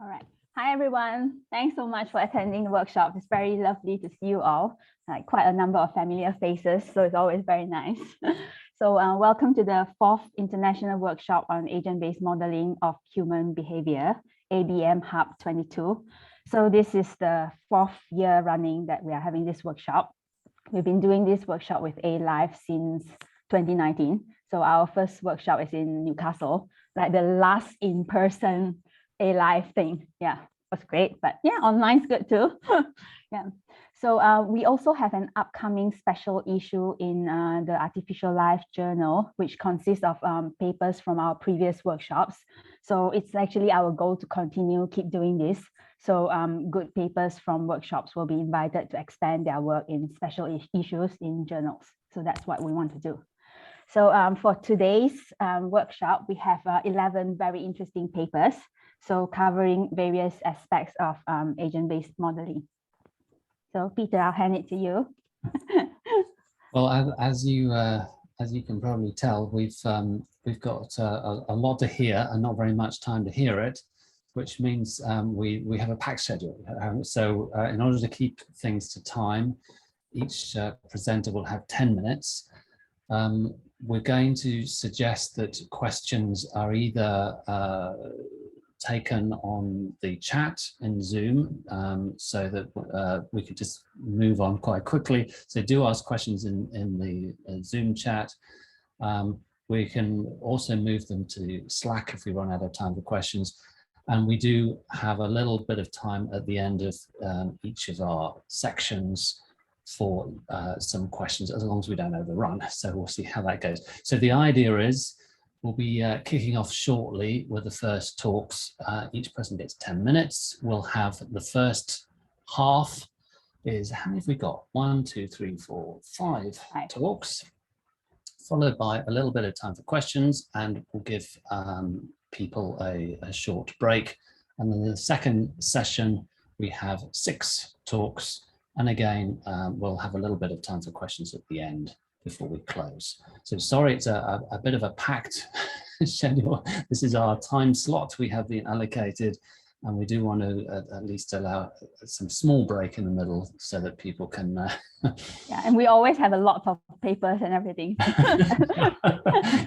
All right. Hi, everyone. Thanks so much for attending the workshop. It's very lovely to see you all, like quite a number of familiar faces. So it's always very nice. So welcome to the 4th International Workshop on Agent-Based Modeling of Human Behavior, ABMHuB'22. So this is the 4th year running that we are having this workshop. We've been doing this workshop with ALife since 2019. So our first workshop is in Newcastle, like the last in-person ALife thing. Yeah, it was great, but yeah, online's good too. Yeah. So we also have an upcoming special issue in the Artificial Life Journal, which consists of papers from our previous workshops. So it's actually our goal to continue, keep doing this. So good papers from workshops will be invited to expand their work in special issues in journals. So that's what we want to do. So for today's workshop, we have 11 very interesting papers. So covering various aspects of agent-based modeling. So Peter, I'll hand it to you. Well, as you can probably tell, we've got a lot to hear and not very much time to hear it, which means we have a packed schedule. So in order to keep things to time, each presenter will have 10 minutes. We're going to suggest that questions are either taken on the chat in Zoom, so that we could just move on quite quickly. So do ask questions in the Zoom chat. We can also move them to Slack if we run out of time for questions. And we do have a little bit of time at the end of each of our sections for some questions, as long as we don't overrun. So we'll see how that goes. So the idea is, we'll be kicking off shortly with the first talks. Each person gets 10 minutes. We'll have the first half is, how many have we got? 1, 2, 3, 4, 5 talks, followed by a little bit of time for questions, and we'll give people a short break. And then the second session, we have 6 talks. And again, we'll have a little bit of time for questions at the end before we close. So sorry, it's a bit of a packed schedule. This is our time slot we have been allocated, and we do want to at least allow some small break in the middle so that people can yeah, and we always have a lot of papers and everything.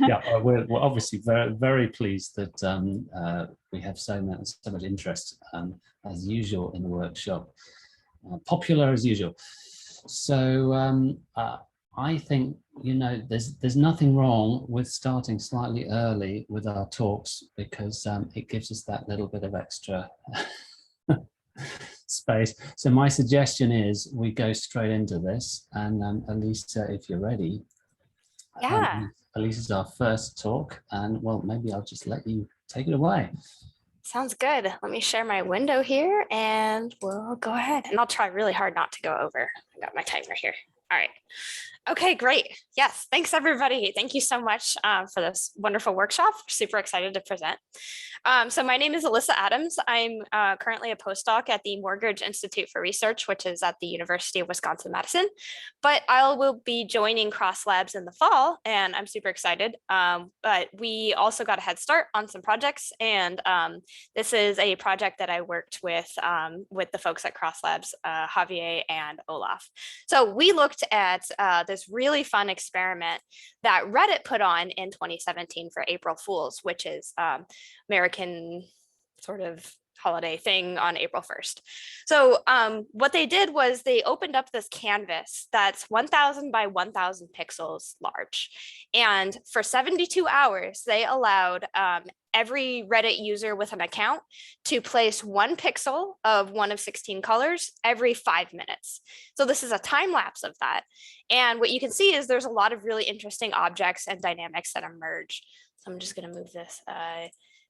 Yeah, we're obviously very pleased that we have so much interest as usual in the workshop. Popular as usual. So I think, you know, there's nothing wrong with starting slightly early with our talks, because it gives us that little bit of extra space. So my suggestion is we go straight into this, and Elisa, if you're ready. Yeah. Elisa's our first talk, and well, maybe I'll just let you take it away. Sounds good. Let me share my window here and we'll go ahead, and I'll try really hard not to go over. I got my timer here. All right. Okay, great. Yes, thanks everybody. Thank you so much for this wonderful workshop. Super excited to present. So my name is Alyssa Adams. I'm currently a postdoc at the Morgridge Institute for Research, which is at the University of Wisconsin-Madison. But I will be joining Cross Labs in the fall, and I'm super excited. But we also got a head start on some projects, and this is a project that I worked with the folks at Cross Labs, Javier and Olaf. So we looked at this really fun experiment that Reddit put on in 2017 for April Fools, which is American sort of holiday thing on April 1st. So what they did was they opened up this canvas that's 1,000 by 1,000 pixels large. And for 72 hours, they allowed every Reddit user with an account to place 1 pixel of one of 16 colors every 5 minutes. So this is a time lapse of that. And what you can see is there's a lot of really interesting objects and dynamics that emerge. So I'm just going to move this.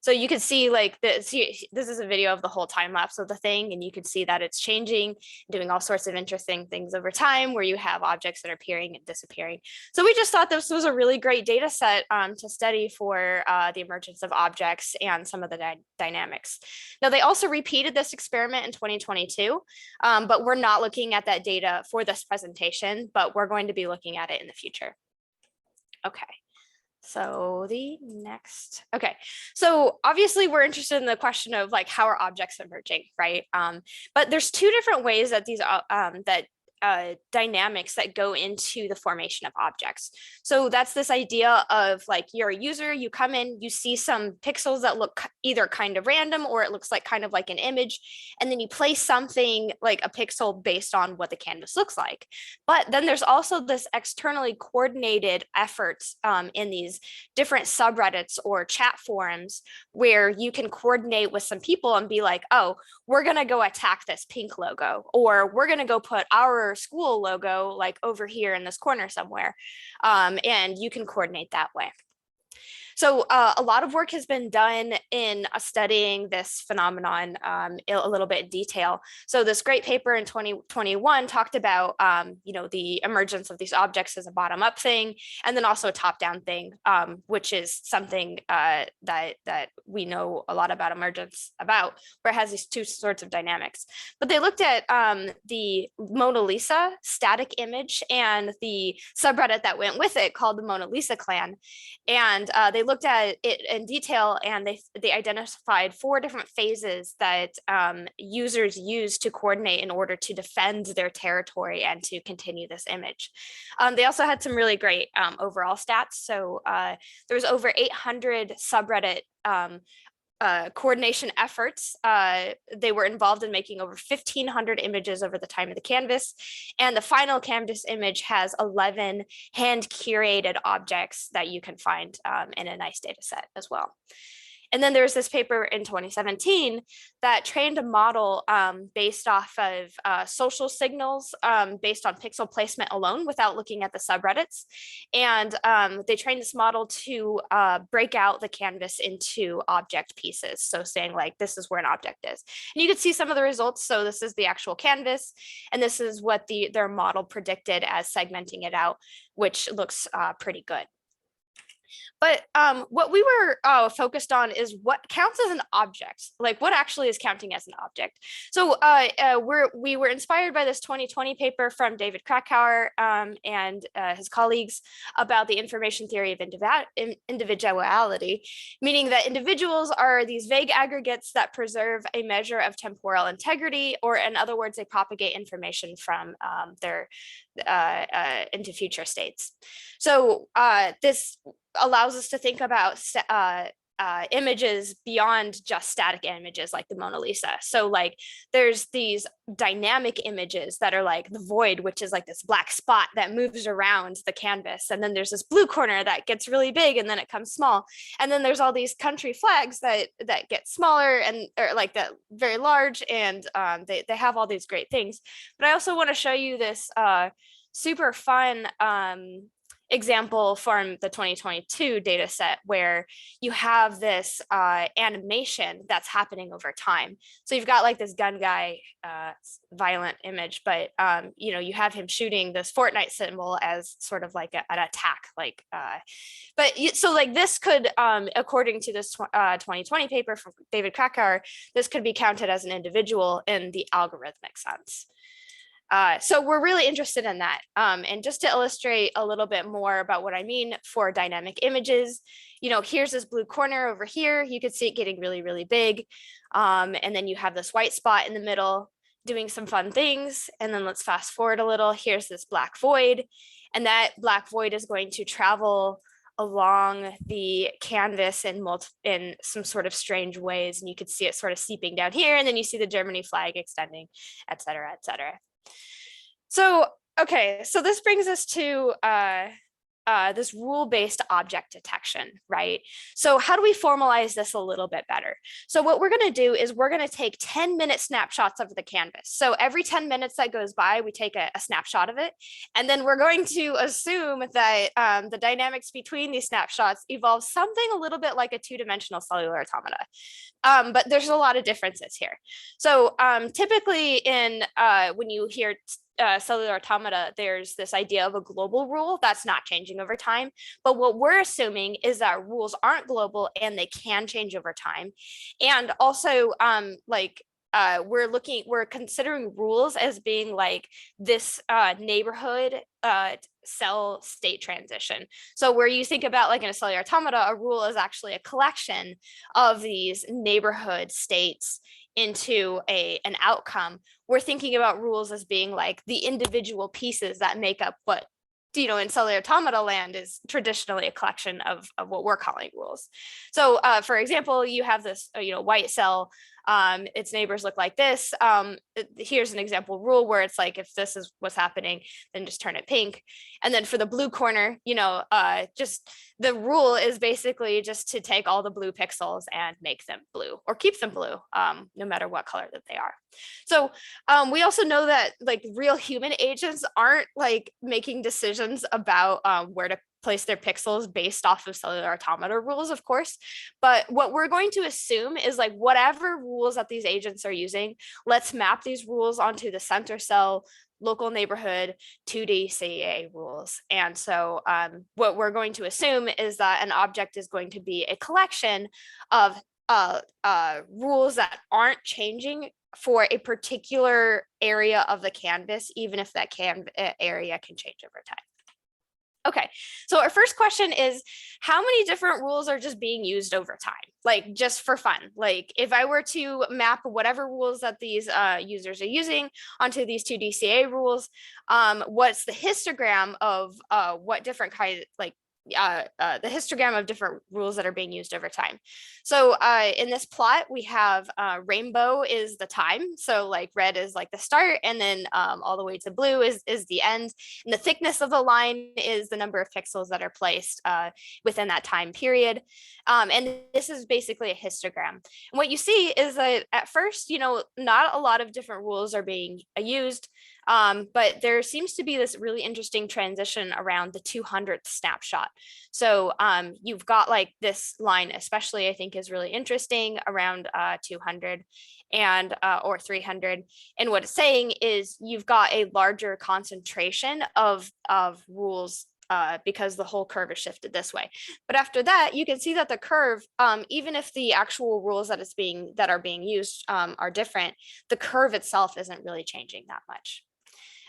So you can see, like, this is a video of the whole time lapse of the thing, and you can see that it's changing, doing all sorts of interesting things over time, where you have objects that are appearing and disappearing. So we just thought this was a really great data set to study for the emergence of objects and some of the dynamics. Now, they also repeated this experiment in 2022, but we're not looking at that data for this presentation, but we're going to be looking at it in the future. Okay. So the next, okay. So obviously we're interested in the question of like, how are objects emerging, right? But there's two different ways that these dynamics that go into the formation of objects. So that's this idea of like, you're a user, you come in, you see some pixels that look either kind of random or it looks like kind of like an image, and then you place something like a pixel based on what the canvas looks like. But then there's also this externally coordinated efforts in these different subreddits or chat forums where you can coordinate with some people and be like, oh, we're going to go attack this pink logo, or we're going to go put our school logo like over here in this corner somewhere. And you can coordinate that way. So a lot of work has been done in studying this phenomenon a little bit in detail. So this great paper in 2021 talked about, the emergence of these objects as a bottom-up thing, and then also a top-down thing, which is something that we know a lot about emergence about, where it has these two sorts of dynamics. But they looked at the Mona Lisa static image and the subreddit that went with it called the Mona Lisa clan. And they looked at it in detail, and they identified 4 different phases that users use to coordinate in order to defend their territory and to continue this image. They also had some really great overall stats. So there was over 800 subreddit coordination efforts. They were involved in making over 1,500 images over the time of the canvas. And the final canvas image has 11 hand curated objects that you can find in a nice data set as well. And then there's this paper in 2017 that trained a model based off of social signals based on pixel placement alone without looking at the subreddits. And they trained this model to break out the canvas into object pieces. So saying like, this is where an object is. And you can see some of the results. So this is the actual canvas, and this is what their model predicted as segmenting it out, which looks pretty good. But what we were focused on is what counts as an object, like what actually is counting as an object. So we were inspired by this 2020 paper from David Krakauer and his colleagues about the information theory of individuality, meaning that individuals are these vague aggregates that preserve a measure of temporal integrity, or in other words, they propagate information from their into future states. So this allows us to think about images beyond just static images like the Mona Lisa. So like there's these dynamic images that are like the void, which is like this black spot that moves around the canvas. And then there's this blue corner that gets really big and then it comes small. And then there's all these country flags that get smaller and or like that very large, and they have all these great things. But I also want to show you this super fun example from the 2022 data set where you have this animation that's happening over time. So you've got like this gun guy, violent image, but you have him shooting this Fortnite symbol as sort of like an attack, like so like this could according to this 2020 paper from David Krakauer, this could be counted as an individual in the algorithmic sense. So we're really interested in that. And just to illustrate a little bit more about what I mean for dynamic images, here's this blue corner over here. You could see it getting really, really big. And then you have this white spot in the middle doing some fun things. And then let's fast forward a little. Here's this black void. And that black void is going to travel along the canvas in some sort of strange ways. And you could see it sort of seeping down here. And then you see the Germany flag extending, et cetera, et cetera. So, okay, so this brings us to this rule-based object detection, right? So how do we formalize this a little bit better? So what we're going to do is we're going to take 10-minute snapshots of the canvas. So every 10 minutes that goes by, we take a snapshot of it. And then we're going to assume that the dynamics between these snapshots evolve something a little bit like a two-dimensional cellular automata. But there's a lot of differences here. So typically when you hear cellular automata, there's this idea of a global rule that's not changing over time. But what we're assuming is that rules aren't global and they can change over time. And also we're considering rules as being like this neighborhood cell state transition. So where you think about like in a cellular automata, a rule is actually a collection of these neighborhood states into an outcome. We're thinking about rules as being like the individual pieces that make up what, you know, in cellular automata land is traditionally a collection of what we're calling rules. So for example, you have this, you know, white cell, its neighbors look like this. Here's an example rule where it's like, if this is what's happening, then just turn it pink. And then for the blue corner, you know, just the rule is basically just to take all the blue pixels and make them blue or keep them blue, no matter what color that they are. So we also know that like real human agents aren't like making decisions about where to place their pixels based off of cellular automata rules, of course. But what we're going to assume is like whatever rules that these agents are using, let's map these rules onto the center cell, local neighborhood, 2D CEA rules. And so what we're going to assume is that an object is going to be a collection of rules that aren't changing for a particular area of the canvas, even if that area can change over time. Okay, so our first question is, how many different rules are just being used over time? Like just for fun, like if I were to map whatever rules that these users are using onto these 2D CA rules, what's the histogram of what different kinds, like the histogram of different rules that are being used over time. So in this plot, we have rainbow is the time. So like red is like the start, and then all the way to blue is the end. And the thickness of the line is the number of pixels that are placed within that time period. And this is basically a histogram. And what you see is that at first, you know, not a lot of different rules are being used. But there seems to be this really interesting transition around the 200th snapshot. So you've got like this line, especially I think is really interesting around 200 and or 300. And what it's saying is you've got a larger concentration of rules because the whole curve is shifted this way. But after that, you can see that the curve, even if the actual rules that are being used are different, the curve itself isn't really changing that much.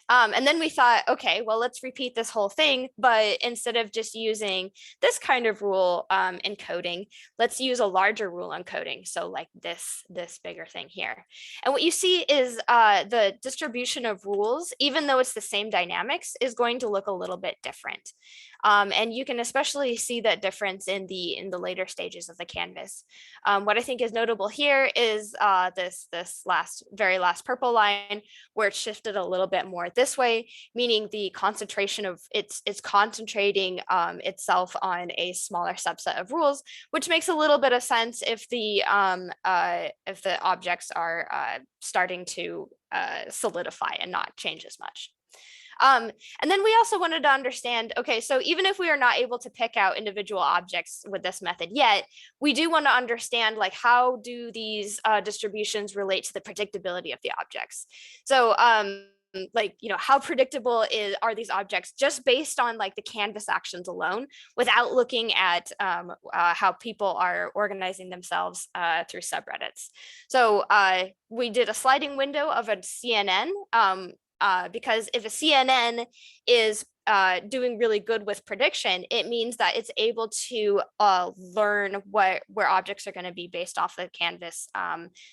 And then we thought, okay, well, let's repeat this whole thing, but instead of just using this kind of rule in coding, let's use a larger rule in coding. So like this bigger thing here. And what you see is the distribution of rules, even though it's the same dynamics, is going to look a little bit different. And you can especially see that difference in the later stages of the canvas. What I think is notable here is this very last purple line, where it's shifted a little bit more this way, meaning the concentration of it's concentrating itself on a smaller subset of rules, which makes a little bit of sense if the objects are starting to solidify and not change as much. And then we also wanted to understand, okay, so even if we are not able to pick out individual objects with this method yet, we do want to understand like how do these distributions relate to the predictability of the objects. So like, you know, how predictable are these objects just based on like the canvas actions alone without looking at how people are organizing themselves through subreddits. So we did a sliding window of a CNN because if a CNN is doing really good with prediction, it means that it's able to learn where objects are going to be based off the canvas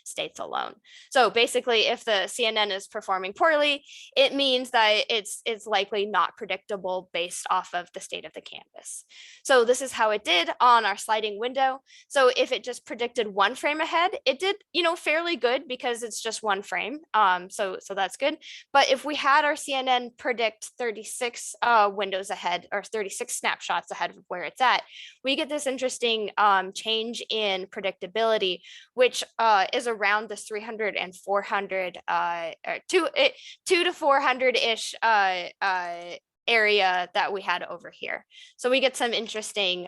states alone. So basically, if the CNN is performing poorly, it means that it's likely not predictable based off of the state of the canvas. So this is how it did on our sliding window. So if it just predicted one frame ahead, it did, you know, fairly good because it's just one frame. So that's good. But if we had our CNN predict 36 windows ahead or 36 snapshots ahead of where it's at, we get this interesting change in predictability, which is around the 300 and 400 or 2 to 400 ish area that we had over here. So we get some interesting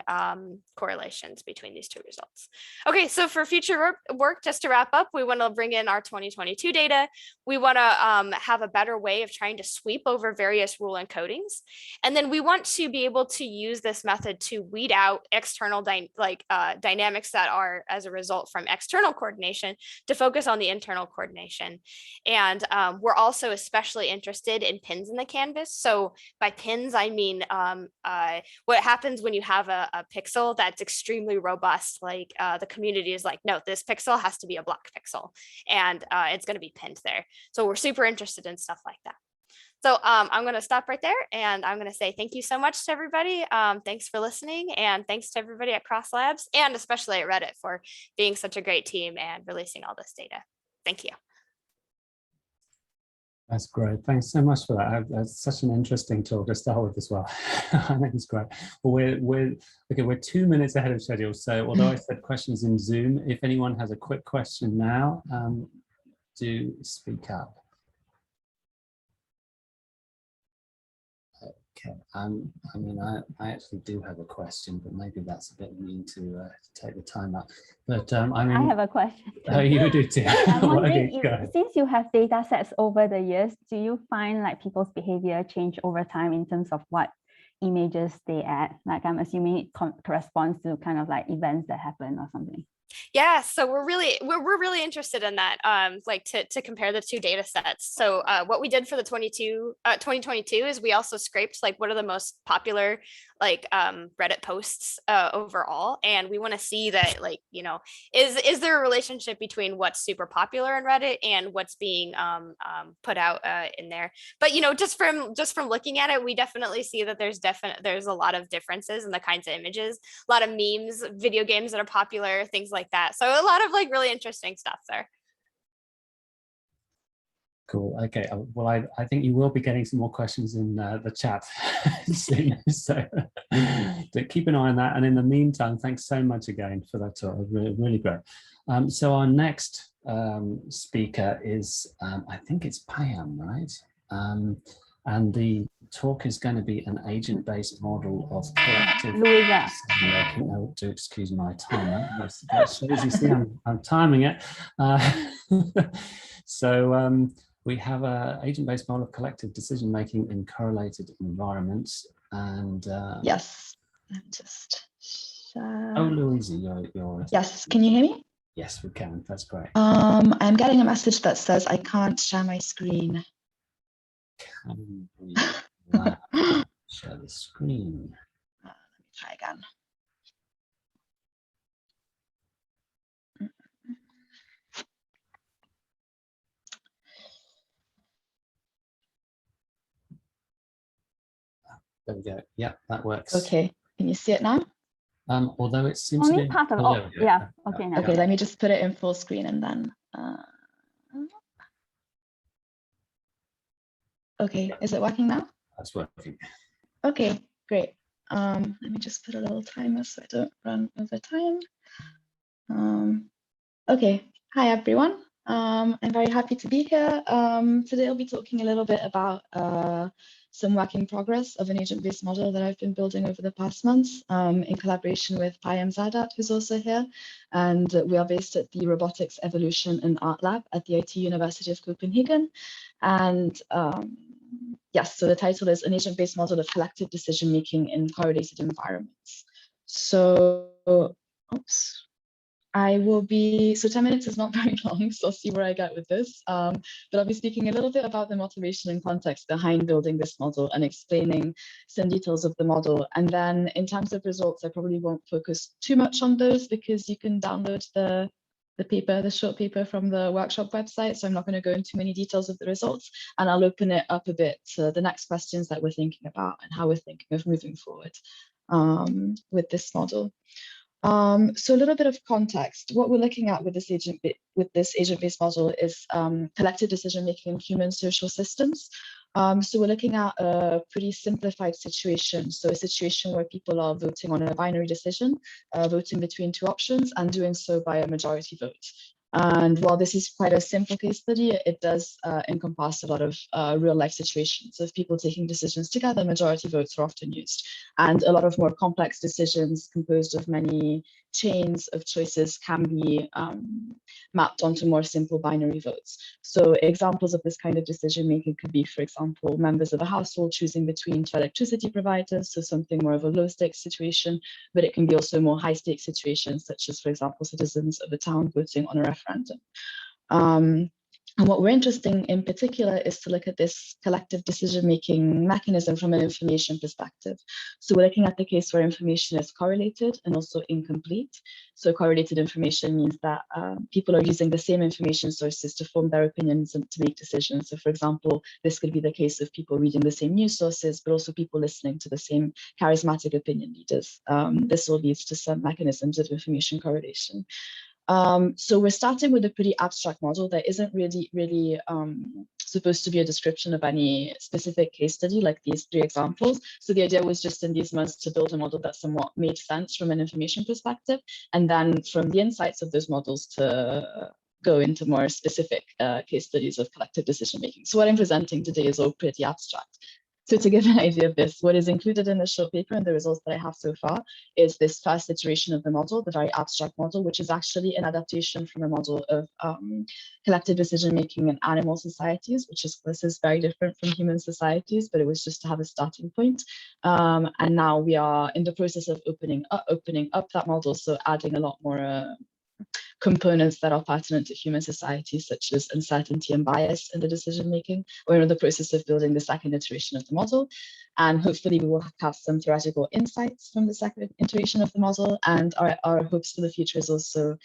correlations between these two results. Okay, so for future work, just to wrap up, we want to bring in our 2022 data. We want to have a better way of trying to sweep over various rule encodings. And then we want to be able to use this method to weed out external dynamics that are as a result from external coordination to focus on the internal coordination. And we're also especially interested in pins in the canvas. So by pins, I mean what happens when you have a pixel that's extremely robust, like the community is like, no, this pixel has to be a block pixel, and it's going to be pinned there. So we're super interested in stuff like that. So I'm going to stop right there, and I'm going to say thank you so much to everybody. Thanks for listening, and thanks to everybody at Cross Labs, and especially at Reddit for being such a great team and releasing all this data. Thank you. That's great. Thanks so much for that. That's such an interesting talk to start with as well. I think it's great. Well, we're 2 minutes ahead of schedule. So although I said questions in Zoom, if anyone has a quick question now, do speak up. Okay. I mean, I actually do have a question, but maybe that's a bit mean to take the time up. But I mean, I have a question. Oh, you do too. I'm wondering, since you have data sets over the years, do you find like people's behavior change over time in terms of what images they add? Like I'm assuming it corresponds to kind of like events that happen or something. Yeah, so we're really interested in that, like to compare the two data sets. So what we did for the 2022 is we also scraped like what are the most popular like Reddit posts overall, and we want to see that, like, you know, is there a relationship between what's super popular in Reddit and what's being put out in there. But you know, just from looking at it, we definitely see that there's a lot of differences in the kinds of images, a lot of memes, video games that are popular, things like that. So a lot of like really interesting stuff there. Cool. Okay. Well, I think you will be getting some more questions in the chat soon. So keep an eye on that. And in the meantime, thanks so much again for that talk. Really great. So our next speaker is, I think it's Payam, right? And the talk is going to be an agent-based model of collective decision-making. Oh, do excuse my timer. That shows you see I'm timing it. So we have an agent-based model of collective decision-making in correlated environments. And yes, I'm just. Oh, Louise, you're. Yes, can you hear me? Yes, we can. That's great. I'm getting a message that says I can't share my screen. Can we share the screen? Let me try again. There we go. Yeah, that works. Okay, can you see it now? Although it seems only to be part of below. yeah. Okay, now. Okay, let me just put it in full screen and then. Okay, is it working now? That's working. Okay, great. Let me just put a little timer so I don't run over time. Okay, hi everyone. I'm very happy to be here. Today I'll be talking a little bit about some work in progress of an agent-based model that I've been building over the past months in collaboration with Payam Zadat, who's also here. And we are based at the Robotics Evolution and Art Lab at the IT University of Copenhagen. And yes, so the title is An Agent-Based Model of Collective Decision-Making in Correlated Environments. So, oops. I will be, so 10 minutes is not very long, so I'll see where I get with this. But I'll be speaking a little bit about the motivation and context behind building this model and explaining some details of the model. And then in terms of results, I probably won't focus too much on those because you can download the paper, the short paper from the workshop website. So I'm not going to go into many details of the results, and I'll open it up a bit to the next questions that we're thinking about and how we're thinking of moving forward with this model. So a little bit of context. What we're looking at with this agent-based model is collective decision-making in human social systems. So we're looking at a pretty simplified situation. So a situation where people are voting on a binary decision, voting between two options and doing so by a majority vote. And while this is quite a simple case study, it does encompass a lot of real life situations of people taking decisions together. Majority votes are often used, and a lot of more complex decisions composed of many chains of choices can be mapped onto more simple binary votes. So examples of this kind of decision making could be, for example, members of a household choosing between two electricity providers, so something more of a low stakes situation, but it can be also more high stakes situations, such as, for example, citizens of a town voting on a referendum. And what we're interested in particular is to look at this collective decision-making mechanism from an information perspective. So we're looking at the case where information is correlated and also incomplete. So correlated information means that people are using the same information sources to form their opinions and to make decisions. So for example, this could be the case of people reading the same news sources, but also people listening to the same charismatic opinion leaders. This all leads to some mechanisms of information correlation. So we're starting with a pretty abstract model that isn't really supposed to be a description of any specific case study like these 3 examples. So the idea was just in these months to build a model that somewhat made sense from an information perspective, and then from the insights of those models to go into more specific case studies of collective decision making. So what I'm presenting today is all pretty abstract. So to give an idea of this, what is included in the short paper and the results that I have so far is this first iteration of the model, the very abstract model, which is actually an adaptation from a model of collective decision-making in animal societies, this is very different from human societies, but it was just to have a starting point. And now we are in the process of opening up that model, so adding a lot more components that are pertinent to human societies, such as uncertainty and bias in the decision making. We're in the process of building the second iteration of the model, and hopefully we will have some theoretical insights from the second iteration of the model. And our hopes for the future is also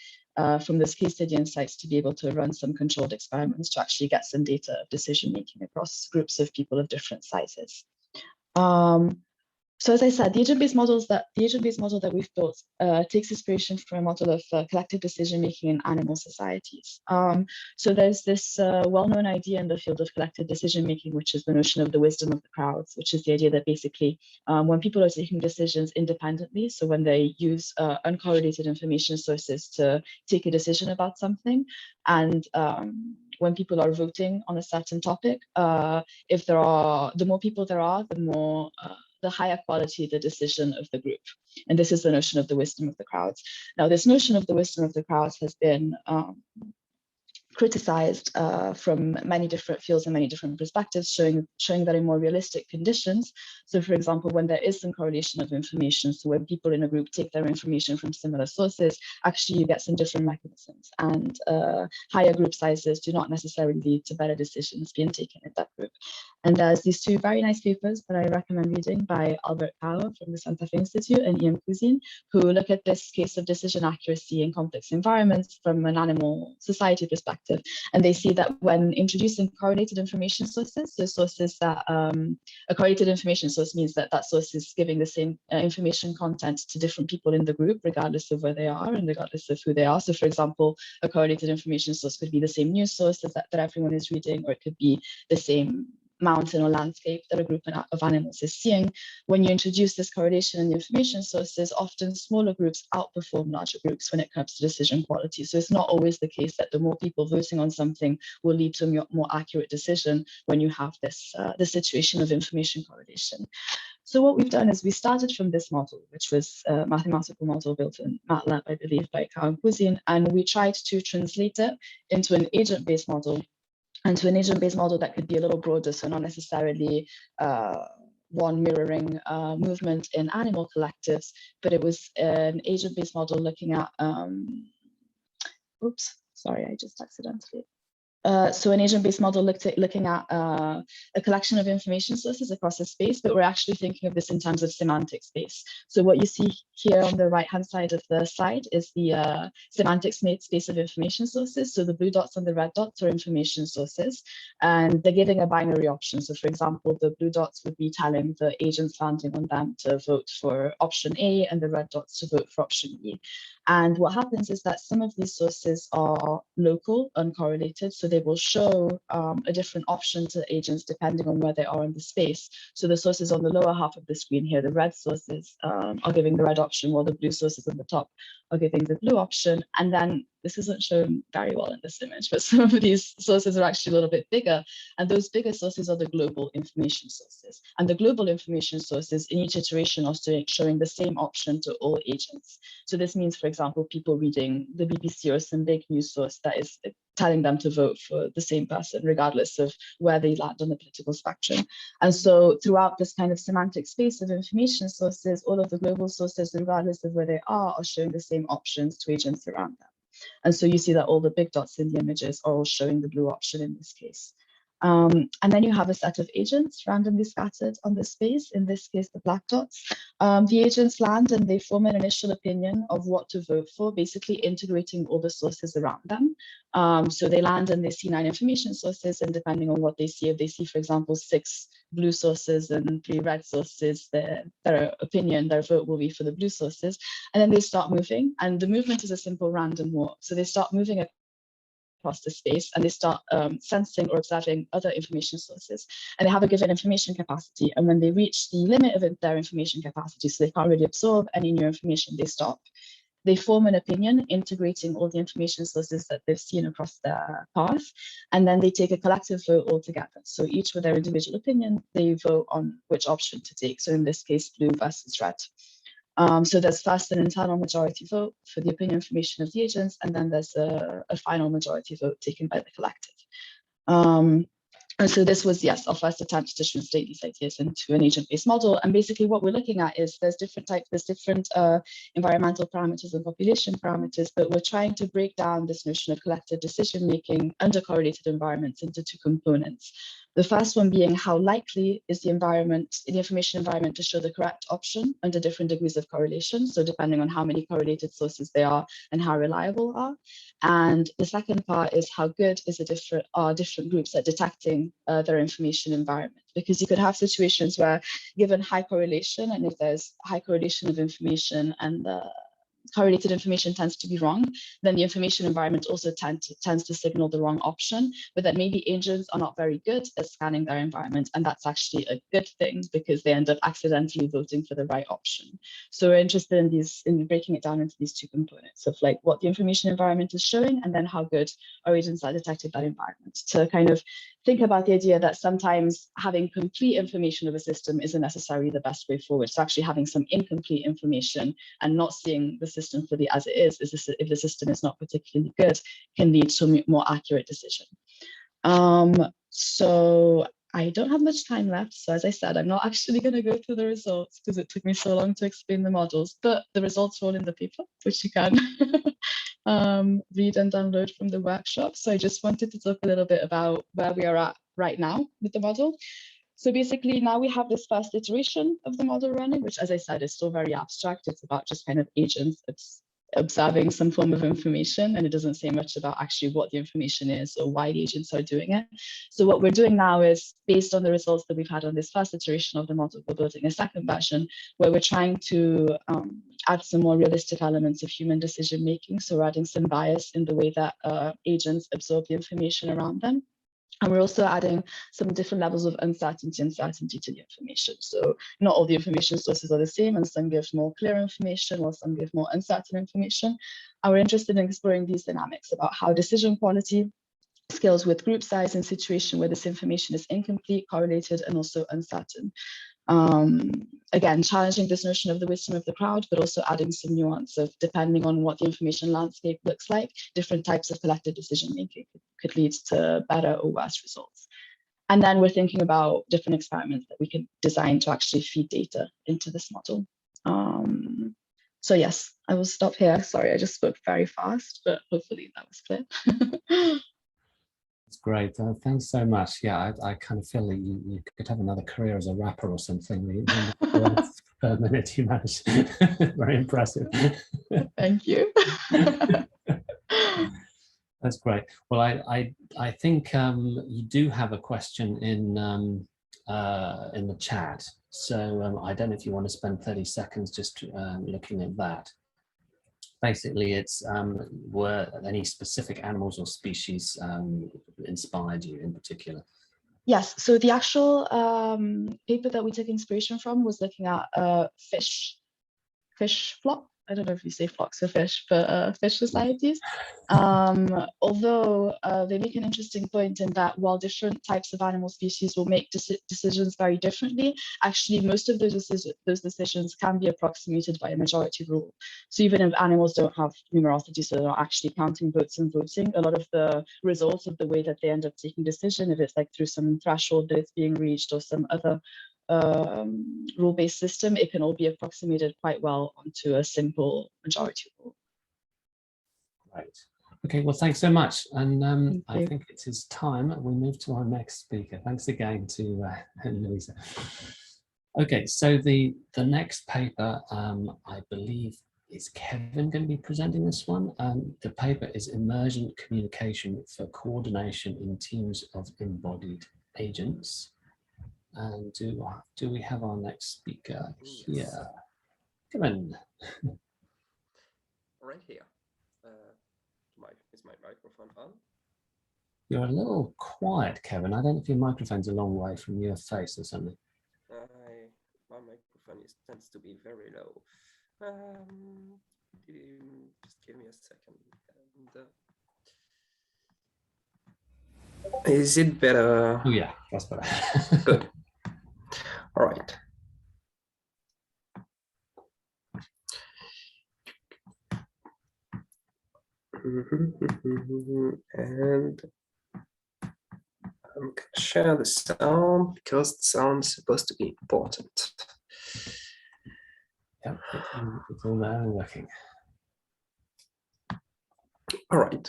from this case study insights to be able to run some controlled experiments to actually get some data of decision making across groups of people of different sizes. So as I said, the agent-based model that we've built takes inspiration from a model of collective decision-making in animal societies. So there's this well-known idea in the field of collective decision-making, which is the notion of the wisdom of the crowds, which is the idea that basically when people are taking decisions independently, so when they use uncorrelated information sources to take a decision about something, and when people are voting on a certain topic, the more people there are, the higher quality the decision of the group. And this is the notion of the wisdom of the crowds. Now, this notion of the wisdom of the crowds has been criticized from many different fields and many different perspectives, showing that in more realistic conditions. So for example, when there is some correlation of information, so when people in a group take their information from similar sources, actually you get some different mechanisms, and higher group sizes do not necessarily lead to better decisions being taken in that group. And there's these 2 very nice papers that I recommend reading by Albert Power from the Santa Fe Institute and Ian Cousine, who look at this case of decision accuracy in complex environments from an animal society perspective. And they see that when introducing correlated information sources, so sources that a correlated information source means that that source is giving the same information content to different people in the group, regardless of where they are and regardless of who they are. So for example, a correlated information source could be the same news source that everyone is reading, or it could be the same mountain or landscape that a group of animals is seeing. When you introduce this correlation in the information sources, often smaller groups outperform larger groups when it comes to decision quality. So it's not always the case that the more people voting on something will lead to a more accurate decision when you have this situation of information correlation. So what we've done is we started from this model, which was a mathematical model built in MATLAB, I believe, by Cow and Cousine, and we tried to translate it into an agent-based model, and to an agent-based model that could be a little broader, so not necessarily one mirroring movement in animal collectives, but it was an agent-based model looking at, oops, sorry, I just accidentally. So an agent-based model looking at a collection of information sources across a space, but we're actually thinking of this in terms of semantic space. So what you see here on the right-hand side of the slide is the semantic space of information sources. So the blue dots and the red dots are information sources, and they're giving a binary option. So for example, the blue dots would be telling the agents landing on them to vote for option A, and the red dots to vote for option B. And what happens is that some of these sources are local, uncorrelated, so they will show a different option to agents depending on where they are in the space. So the sources on the lower half of the screen here, the red sources are giving the red option, while the blue sources on the top are giving the blue option. And then this isn't shown very well in this image, but some of these sources are actually a little bit bigger. And those bigger sources are the global information sources. And the global information sources in each iteration are showing the same option to all agents. So this means, for example, people reading the BBC or some big news source that is telling them to vote for the same person, regardless of where they land on the political spectrum. And so throughout this kind of semantic space of information sources, all of the global sources, regardless of where they are showing the same options to agents around them. And so you see that all the big dots in the images are all showing the blue option in this case. And then you have a set of agents randomly scattered on the space, in this case, the black dots. The agents land and they form an initial opinion of what to vote for, basically integrating all the sources around them. So they land and they see 9 information sources, and depending on what they see, if they see, for example, 6 blue sources and 3 red sources, their opinion, their vote will be for the blue sources. And then they start moving, and the movement is a simple random walk. So they start moving across the space, and they start sensing or observing other information sources, and they have a given information capacity. And when they reach the limit of their information capacity, so they can't really absorb any new information, they stop. They form an opinion, integrating all the information sources that they've seen across their path, and then they take a collective vote altogether. So each with their individual opinion, they vote on which option to take. So in this case, blue versus red. So there's first an internal majority vote for the opinion information of the agents, and then there's a final majority vote taken by the collective. And so this was, yes, our first attempt to translate these ideas into an agent-based model. And basically what we're looking at is there's different environmental parameters and population parameters, but we're trying to break down this notion of collective decision-making under correlated environments into 2 components. The first one being how likely is the information environment to show the correct option under different degrees of correlation. So depending on how many correlated sources they are and how reliable are. And the second part is how good is different groups at detecting their information environment. Because you could have situations where given high correlation, and if there's high correlation of information and correlated information tends to be wrong, then the information environment also tends to signal the wrong option, but that maybe agents are not very good at scanning their environment. And that's actually a good thing because they end up accidentally voting for the right option. So we're interested in breaking it down into these 2 components of like what the information environment is showing, and then how good our agents are detecting that environment, to kind of think about the idea that sometimes having complete information of a system isn't necessarily the best way forward. So actually having some incomplete information and not seeing the system fully as it is if the system is not particularly good, can lead to a more accurate decision. So I don't have much time left. So as I said, I'm not actually going to go through the results because it took me so long to explain the models, but the results are all in the paper, which you can read and download from the workshop. So I just wanted to talk a little bit about where we are at right now with the model. So basically now we have this first iteration of the model running, which, as I said, is still very abstract. It's about just kind of agents observing some form of information, and it doesn't say much about actually what the information is or why the agents are doing it. So what we're doing now is, based on the results that we've had on this first iteration of the model, we're building a second version where we're trying to add some more realistic elements of human decision making. So we're adding some bias in the way that agents absorb the information around them. And we're also adding some different levels of uncertainty and certainty to the information. So not all the information sources are the same, and some give more clear information while some give more uncertain information. And we're interested in exploring these dynamics about how decision quality scales with group size in situation where this information is incomplete, correlated, and also uncertain. Again, challenging this notion of the wisdom of the crowd, but also adding some nuance of, depending on what the information landscape looks like, different types of collective decision making could lead to better or worse results. And then we're thinking about different experiments that we can design to actually feed data into this model. So yes, I will stop here. Sorry, I just spoke very fast, but hopefully that was clear. It's great. Thanks so much. Yeah, I kind of feel that you could have another career as a rapper or something. Per minute you managed. Very impressive. Thank you. That's great. Well, I think you do have a question in the chat. So I don't know if you want to spend 30 seconds just looking at that. Basically, it's were any specific animals or species inspired you in particular? Yes, so the actual paper that we took inspiration from was looking at fish flock, I don't know if you say flocks of fish, but fish societies. Although they make an interesting point in that while different types of animal species will make decisions very differently, actually most of those decisions can be approximated by a majority rule. So even if animals don't have numerosity, so they're not actually counting votes and voting, a lot of the results of the way that they end up taking decision, if it's like through some threshold that it's being reached or some other rule-based system, it can all be approximated quite well onto a simple majority rule. Right. Okay, well, thanks so much. And I think it is time we move to our next speaker. Thanks again to Louisa. Okay, so the next paper, I believe, is Kevin going to be presenting this one? The paper is Emergent Communication for Coordination in Teams of Embodied Agents. And do we have our next speaker here? Come in. Right here. Is my microphone on? You're a little quiet, Kevin. I don't know if your microphone's a long way from your face or something. My microphone tends to be very low. Just give me a second. Is it better? Oh yeah, that's better. Good. All right. And I'm going to share the sound because the sound is supposed to be important. Yeah, it's all there and working. All right.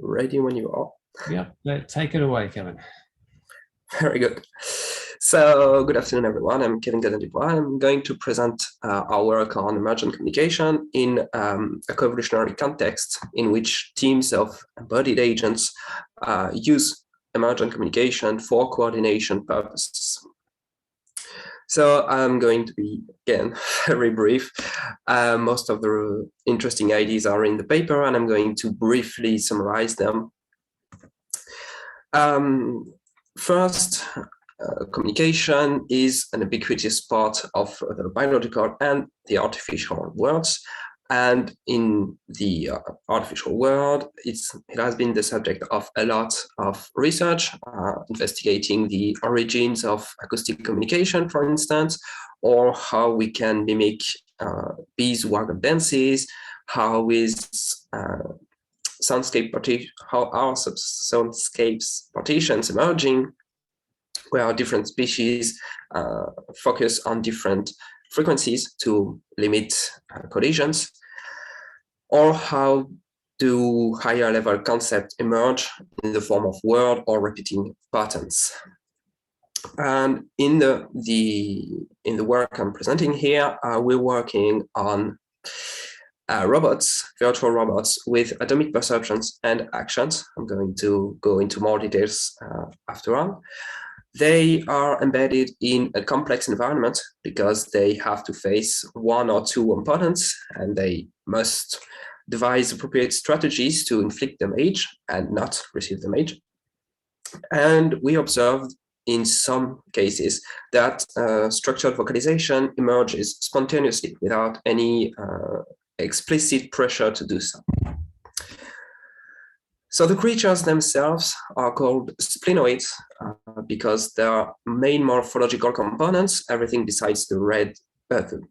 Ready when you are. Yeah, take it away, Kevin. Very good. So good afternoon, everyone. I'm Kevin Gazan-Dubois. I'm going to present our work on emergent communication in a co-evolutionary context in which teams of embodied agents use emergent communication for coordination purposes. So I'm going to be, again, very brief. Most of the interesting ideas are in the paper, and I'm going to briefly summarize them. First, communication is an ubiquitous part of the biological and the artificial worlds. And in the artificial world, it has been the subject of a lot of research, investigating the origins of acoustic communication, for instance, or how we can mimic beeswax dances, how our soundscapes partitions emerging, where different species focus on different frequencies to limit collisions, or how do higher level concepts emerge in the form of word or repeating patterns. And in the work I'm presenting here, we're working on robots, virtual robots with atomic perceptions and actions. I'm going to go into more details after on. They are embedded in a complex environment because they have to face one or two opponents, and they must devise appropriate strategies to inflict damage and not receive damage. And we observed in some cases that structured vocalization emerges spontaneously without any explicit pressure to do so. So the creatures themselves are called splenoids because their main morphological components, everything besides the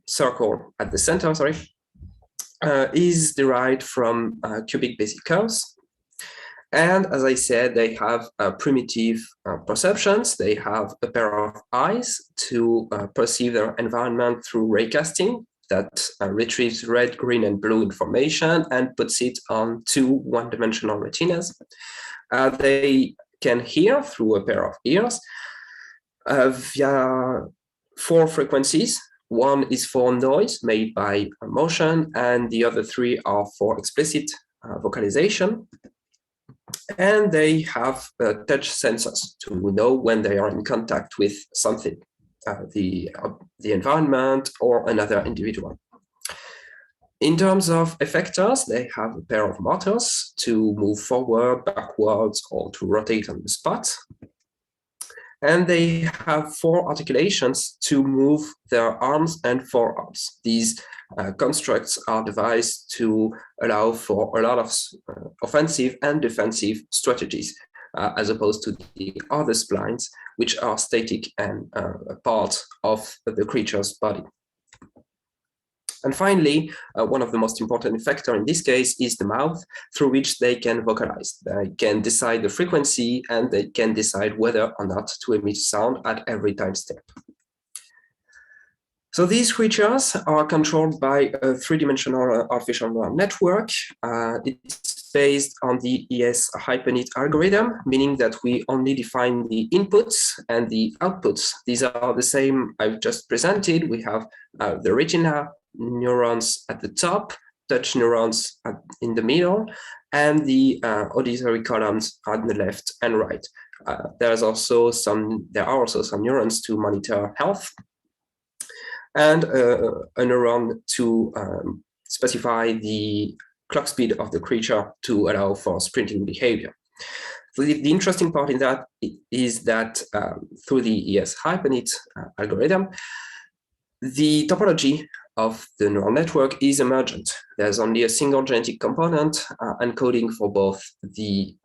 circle at the center, is derived from cubic basic curves. And as I said, they have primitive perceptions. They have a pair of eyes to perceive their environment through raycasting that retrieves red, green, and blue information and puts it on two one-dimensional retinas. They can hear through a pair of ears via 4 frequencies. One is for noise made by motion, and the other 3 are for explicit vocalization. And they have touch sensors to know when they are in contact with something, the environment or another individual. In terms of effectors, they have a pair of motors to move forward, backwards, or to rotate on the spot. And they have 4 articulations to move their arms and forearms. These constructs are devised to allow for a lot of offensive and defensive strategies, as opposed to the other splines, which are static and a part of the creature's body. And finally, one of the most important factors in this case is the mouth, through which they can vocalize. They can decide the frequency, and they can decide whether or not to emit sound at every time step. So these creatures are controlled by a 3-dimensional artificial neural network. It's based on the ALife algorithm, meaning that we only define the inputs and the outputs. These are the same I've just presented. We have the retina neurons at the top, touch neurons in the middle, and the auditory columns on the left and right. There are also some neurons to monitor health, and a neuron to specify the clock speed of the creature to allow for sprinting behavior. So the interesting part in that is that through the ALife algorithm, the topology of the neural network is emergent. There's only a single genetic component encoding for both the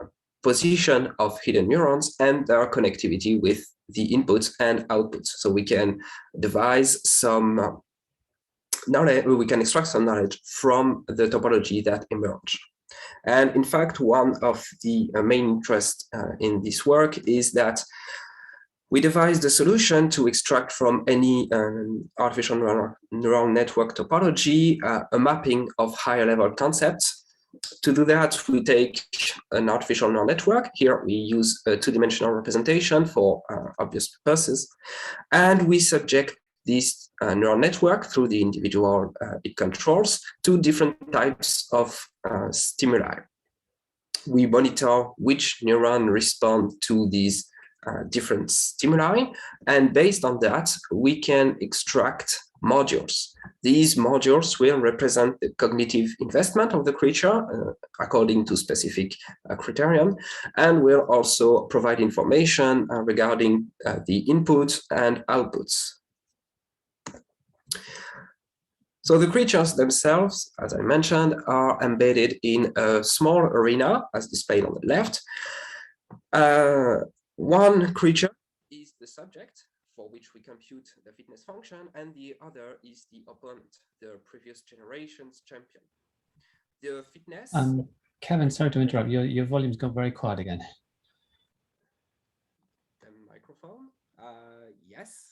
position of hidden neurons and their connectivity with the inputs and outputs. So we can devise some knowledge, we can extract some knowledge from the topology that emerge. And in fact, one of the main interests in this work is that we devised a solution to extract from any artificial neural network topology a mapping of higher level concepts. To do that, we take an artificial neural network. Here we use a 2-dimensional representation for obvious purposes, and we subject this neural network through the individual it controls to different types of stimuli. We monitor which neuron respond to these different stimuli, and based on that, we can extract modules. These modules will represent the cognitive investment of the creature according to specific criterion, and will also provide information regarding the inputs and outputs. So the creatures themselves, as I mentioned, are embedded in a small arena, as displayed on the left. One creature is the subject, for which we compute the fitness function, and the other is the opponent, the previous generation's champion. The fitness... Kevin, sorry to interrupt. Your volume's gone very quiet again. The microphone? Yes.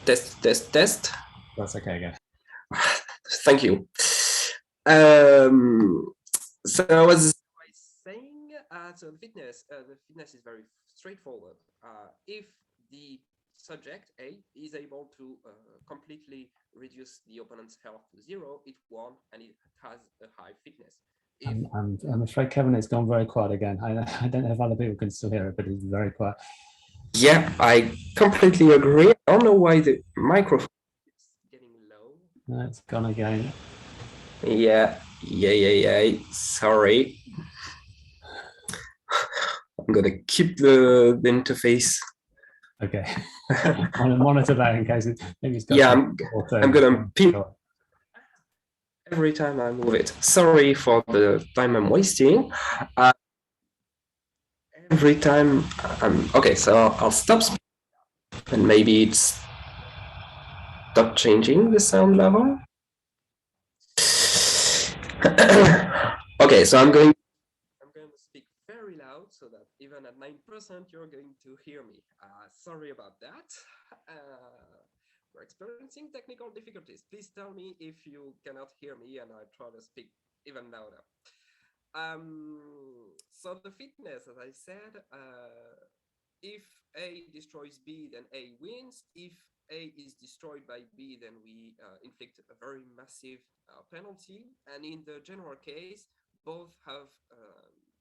Test, test, test. That's okay again. Thank you. So I was saying, so the fitness is very straightforward. If the subject A is able to completely reduce the opponent's health to 0, it won and it has a high fitness. I'm afraid, Kevin, it's gone very quiet again. I don't know if other people can still hear it, but it's very quiet. Yeah, I completely agree. I don't know why the microphone is getting low. No, it's gone again. Yeah. Sorry. I'm gonna keep the interface. Okay. I'm gonna monitor that in case maybe it's got. Yeah, I'm gonna pin every time I move it. Sorry for the time I'm wasting. Every time okay, so I'll stop and maybe it's stop changing the sound level. Okay, so I'm going to speak very loud so that even at 9% you're going to hear me. Sorry about that. We're experiencing technical difficulties. Please tell me if you cannot hear me and I try to speak even louder. So the fitness, as I said, if A destroys B, then A wins. If A is destroyed by B, then we inflict a very massive penalty. And in the general case, both have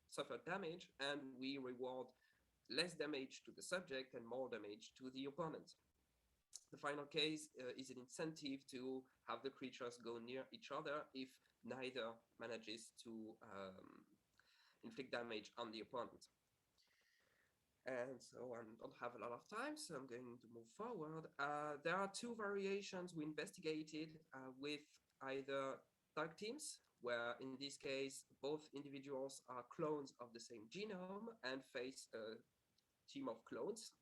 suffered damage, and we reward less damage to the subject and more damage to the opponent. The final case is an incentive to have the creatures go near each other if neither manages to inflict damage on the opponent. And so I don't have a lot of time, so I'm going to move forward. There are two variations we investigated with either tag teams, where in this case, both individuals are clones of the same genome and face a team of clones.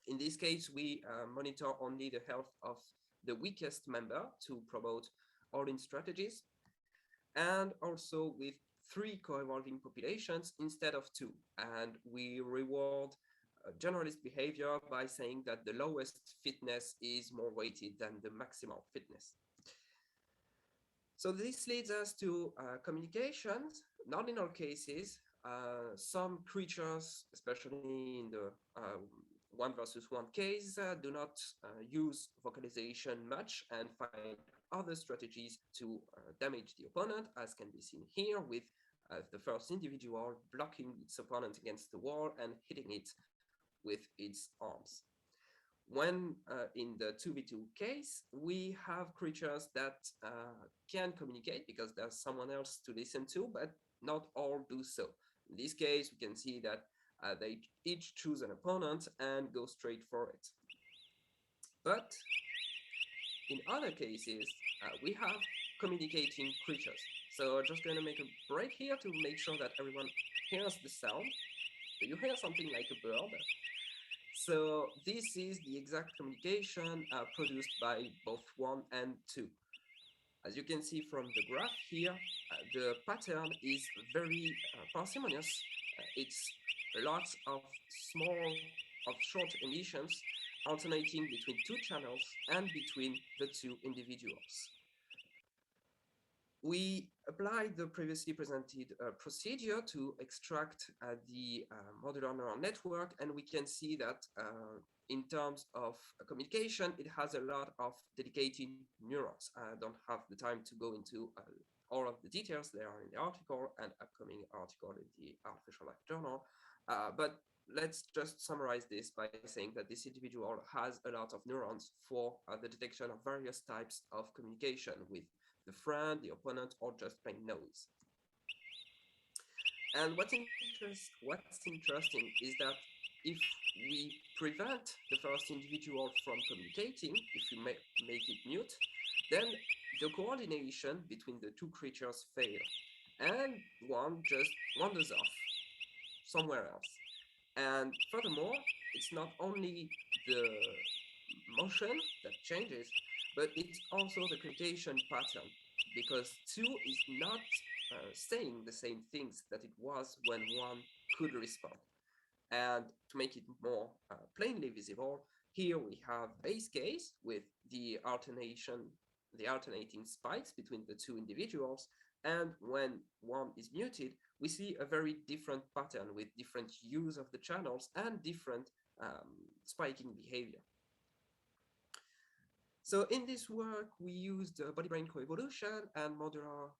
In this case, we monitor only the health of the weakest member to promote all-in strategies, and also with 3 co-evolving populations instead of 2. And we reward generalist behavior by saying that the lowest fitness is more weighted than the maximal fitness. So this leads us to communications. Not in all cases. Some creatures, especially in the 1 versus 1 case, do not use vocalization much and find other strategies to damage the opponent, as can be seen here with the first individual blocking its opponent against the wall and hitting it with its arms. When in the 2v2 case, we have creatures that can communicate because there's someone else to listen to, but not all do so. In this case, we can see that they each choose an opponent and go straight for it. But in other cases, we have communicating creatures. So I'm just going to make a break here to make sure that everyone hears the sound. Do you hear something like a bird? So this is the exact communication produced by both 1 and 2. As you can see from the graph here, the pattern is very parsimonious. It's lots of short emissions alternating between 2 channels and between the 2 individuals. We applied the previously presented procedure to extract the modular neural network, and we can see that in terms of communication, it has a lot of dedicated neurons. I don't have the time to go into all of the details. They are in the article and upcoming article in the Artificial Life Journal. But let's just summarize this by saying that this individual has a lot of neurons for the detection of various types of communication with the friend, the opponent, or just plain noise. And what's interesting is that if we prevent the first individual from communicating, if we make it mute, then the coordination between the 2 creatures fails, and one just wanders off somewhere else. And furthermore, it's not only the motion that changes, but it's also the communication pattern, because 2 is not saying the same things that it was when 1 could respond. And to make it more plainly visible, here we have base case with the alternating spikes between the 2 individuals. And when 1 is muted, we see a very different pattern with different use of the channels and different spiking behavior. So in this work, we used body-brain coevolution and modular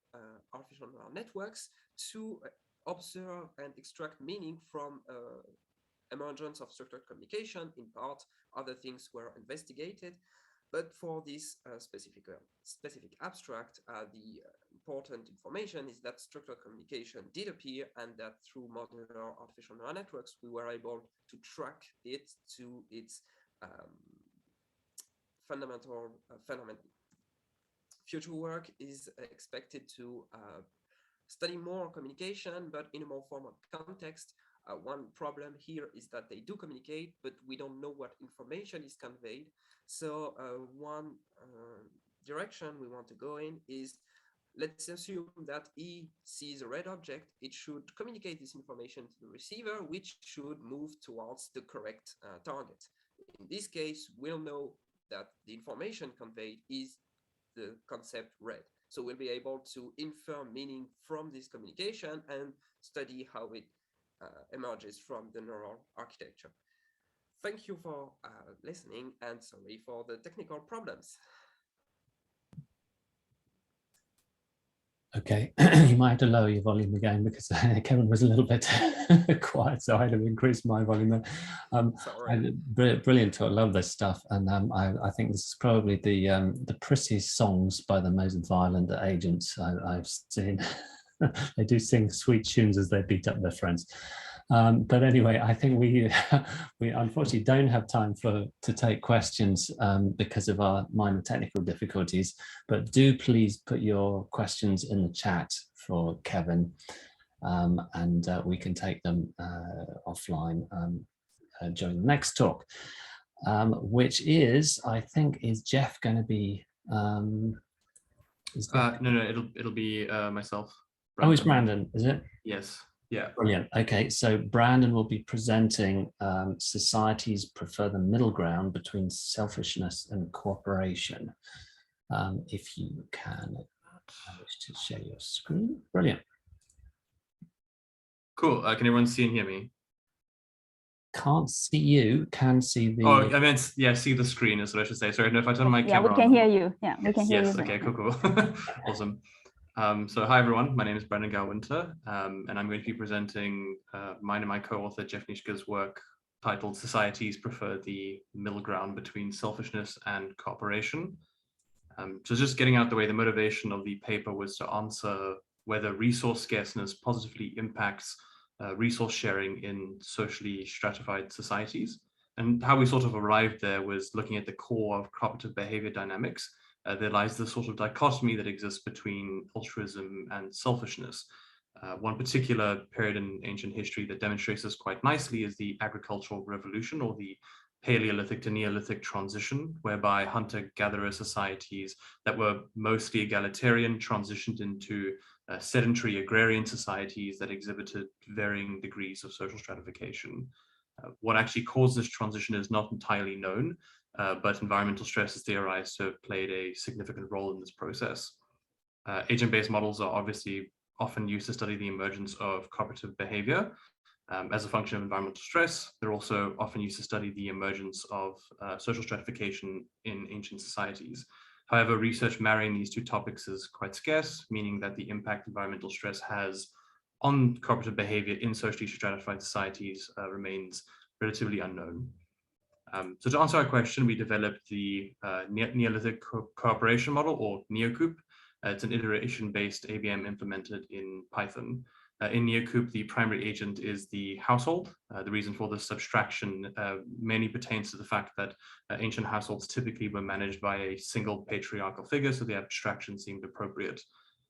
artificial neural networks to observe and extract meaning from emergence of structured communication. In part, other things were investigated. But for this specific abstract, the important information is that structured communication did appear, and that through modular artificial neural networks, we were able to track it to its fundamental phenomenon. Future work is expected to study more communication, but in a more formal context. One problem here is that they do communicate, but we don't know what information is conveyed. So one direction we want to go in is, let's assume that E sees a red object. It should communicate this information to the receiver, which should move towards the correct target. In this case, we'll know that the information conveyed is the concept red. So we'll be able to infer meaning from this communication and study how it emerges from the neural architecture. Thank you for listening, and sorry for the technical problems. Okay, you might have to lower your volume again because Kevin was a little bit quiet, so I had to increase my volume. Brilliant talk. I love this stuff, and I think this is probably the prettiest songs by the most violent agents I've seen. They do sing sweet tunes as they beat up their friends. But anyway, I think we unfortunately don't have time to take questions because of our minor technical difficulties. But do please put your questions in the chat for Kevin, and we can take them offline during the next talk, which is, I think, is Jeff going to be? No, it'll be myself. Brandon. Oh, it's Brandon, is it? Yes. Yeah. Brilliant. Okay, so Brandon will be presenting societies prefer the middle ground between selfishness and cooperation. If you can manage to share your screen. Brilliant. Cool. Can everyone see and hear me? Can't see you, can see the... Oh, I meant, yeah, see the screen is what I should say. Sorry, no, if I turn my camera on. Yeah, we can hear you. Yeah, we can hear you. Yes, okay, cool. Awesome. So hi, everyone. My name is Brandon Gowinter, and I'm going to be presenting mine and my co-author, Jeff Nishka's work titled Societies Prefer the Middle Ground Between Selfishness and Cooperation. So just getting out the way, the motivation of the paper was to answer whether resource scarceness positively impacts resource sharing in socially stratified societies. And how we sort of arrived there was looking at the core of cooperative behavior dynamics. There lies this sort of dichotomy that exists between altruism and selfishness. One particular period in ancient history that demonstrates this quite nicely is the agricultural revolution, or the Paleolithic to Neolithic transition, whereby hunter-gatherer societies that were mostly egalitarian transitioned into sedentary agrarian societies that exhibited varying degrees of social stratification. What actually caused this transition is not entirely known, but environmental stress is theorized to have played a significant role in this process. Agent-based models are obviously often used to study the emergence of cooperative behavior as a function of environmental stress. They're also often used to study the emergence of social stratification in ancient societies. However, research marrying these two topics is quite scarce, meaning that the impact environmental stress has on cooperative behavior in socially stratified societies remains relatively unknown. So to answer our question, we developed the Neolithic cooperation model, or NeoCoop. It's an iteration-based ABM implemented in Python. In NeoCoop, the primary agent is the household. The reason for this abstraction mainly pertains to the fact that ancient households typically were managed by a single patriarchal figure, so the abstraction seemed appropriate.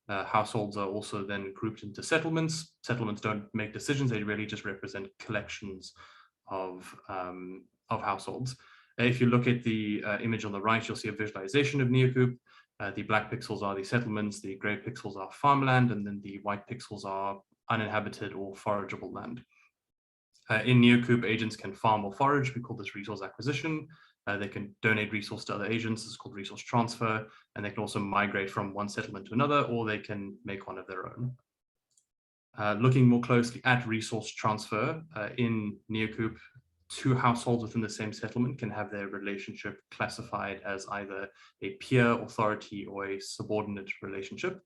Households are also then grouped into settlements. Settlements don't make decisions, they really just represent collections of households. If you look at the image on the right, you'll see a visualization of NeoCoop. The black pixels are the settlements, the gray pixels are farmland, and then the white pixels are uninhabited or forageable land. In NeoCoop, agents can farm or forage. We call this resource acquisition. They can donate resource to other agents. It's called resource transfer. And they can also migrate from one settlement to another, or they can make one of their own. Looking more closely at resource transfer, in NeoCoop, two households within the same settlement can have their relationship classified as either a peer authority or a subordinate relationship.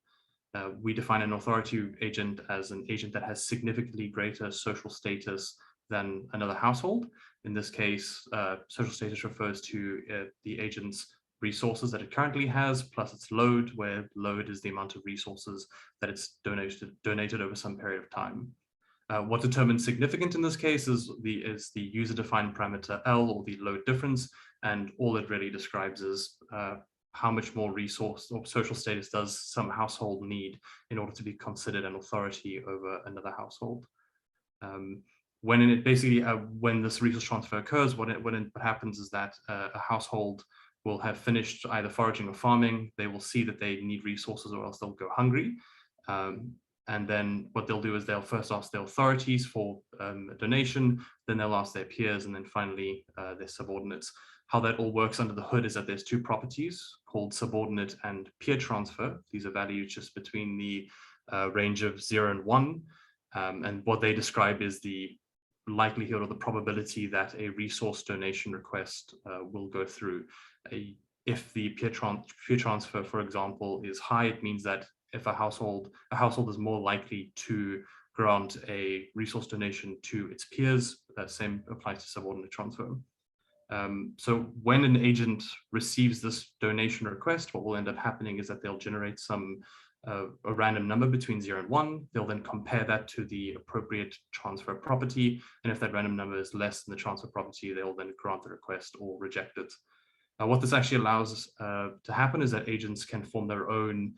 We define an authority agent as an agent that has significantly greater social status than another household. In this case, social status refers to the agent's resources that it currently has, plus its load, where load is the amount of resources that it's donated over some period of time. What determines significant in this case is the user-defined parameter L, or the load difference, and all it really describes is how much more resource or social status does some household need in order to be considered an authority over another household. When this resource transfer occurs, what happens is that a household will have finished either foraging or farming. They will see that they need resources, or else they'll go hungry. And then what they'll do is they'll first ask their authorities for a donation, then they'll ask their peers, and then finally their subordinates. How that all works under the hood is that there's two properties called subordinate and peer transfer. These are valued just between the range of 0 and 1. And what they describe is the likelihood or the probability that a resource donation request will go through. If the peer transfer, for example, is high, it means that if a household is more likely to grant a resource donation to its peers. That same applies to subordinate transfer. So when an agent receives this donation request, what will end up happening is that they'll generate a random number between 0 and 1. They'll then compare that to the appropriate transfer property. And if that random number is less than the transfer property, they'll then grant the request or reject it. What this actually allows to happen is that agents can form their own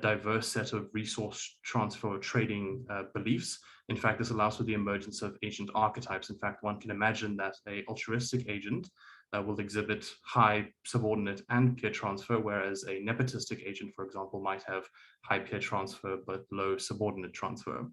diverse set of resource transfer trading beliefs. In fact, this allows for the emergence of agent archetypes. In fact, one can imagine that an altruistic agent will exhibit high subordinate and peer transfer, whereas a nepotistic agent, for example, might have high peer transfer but low subordinate transfer.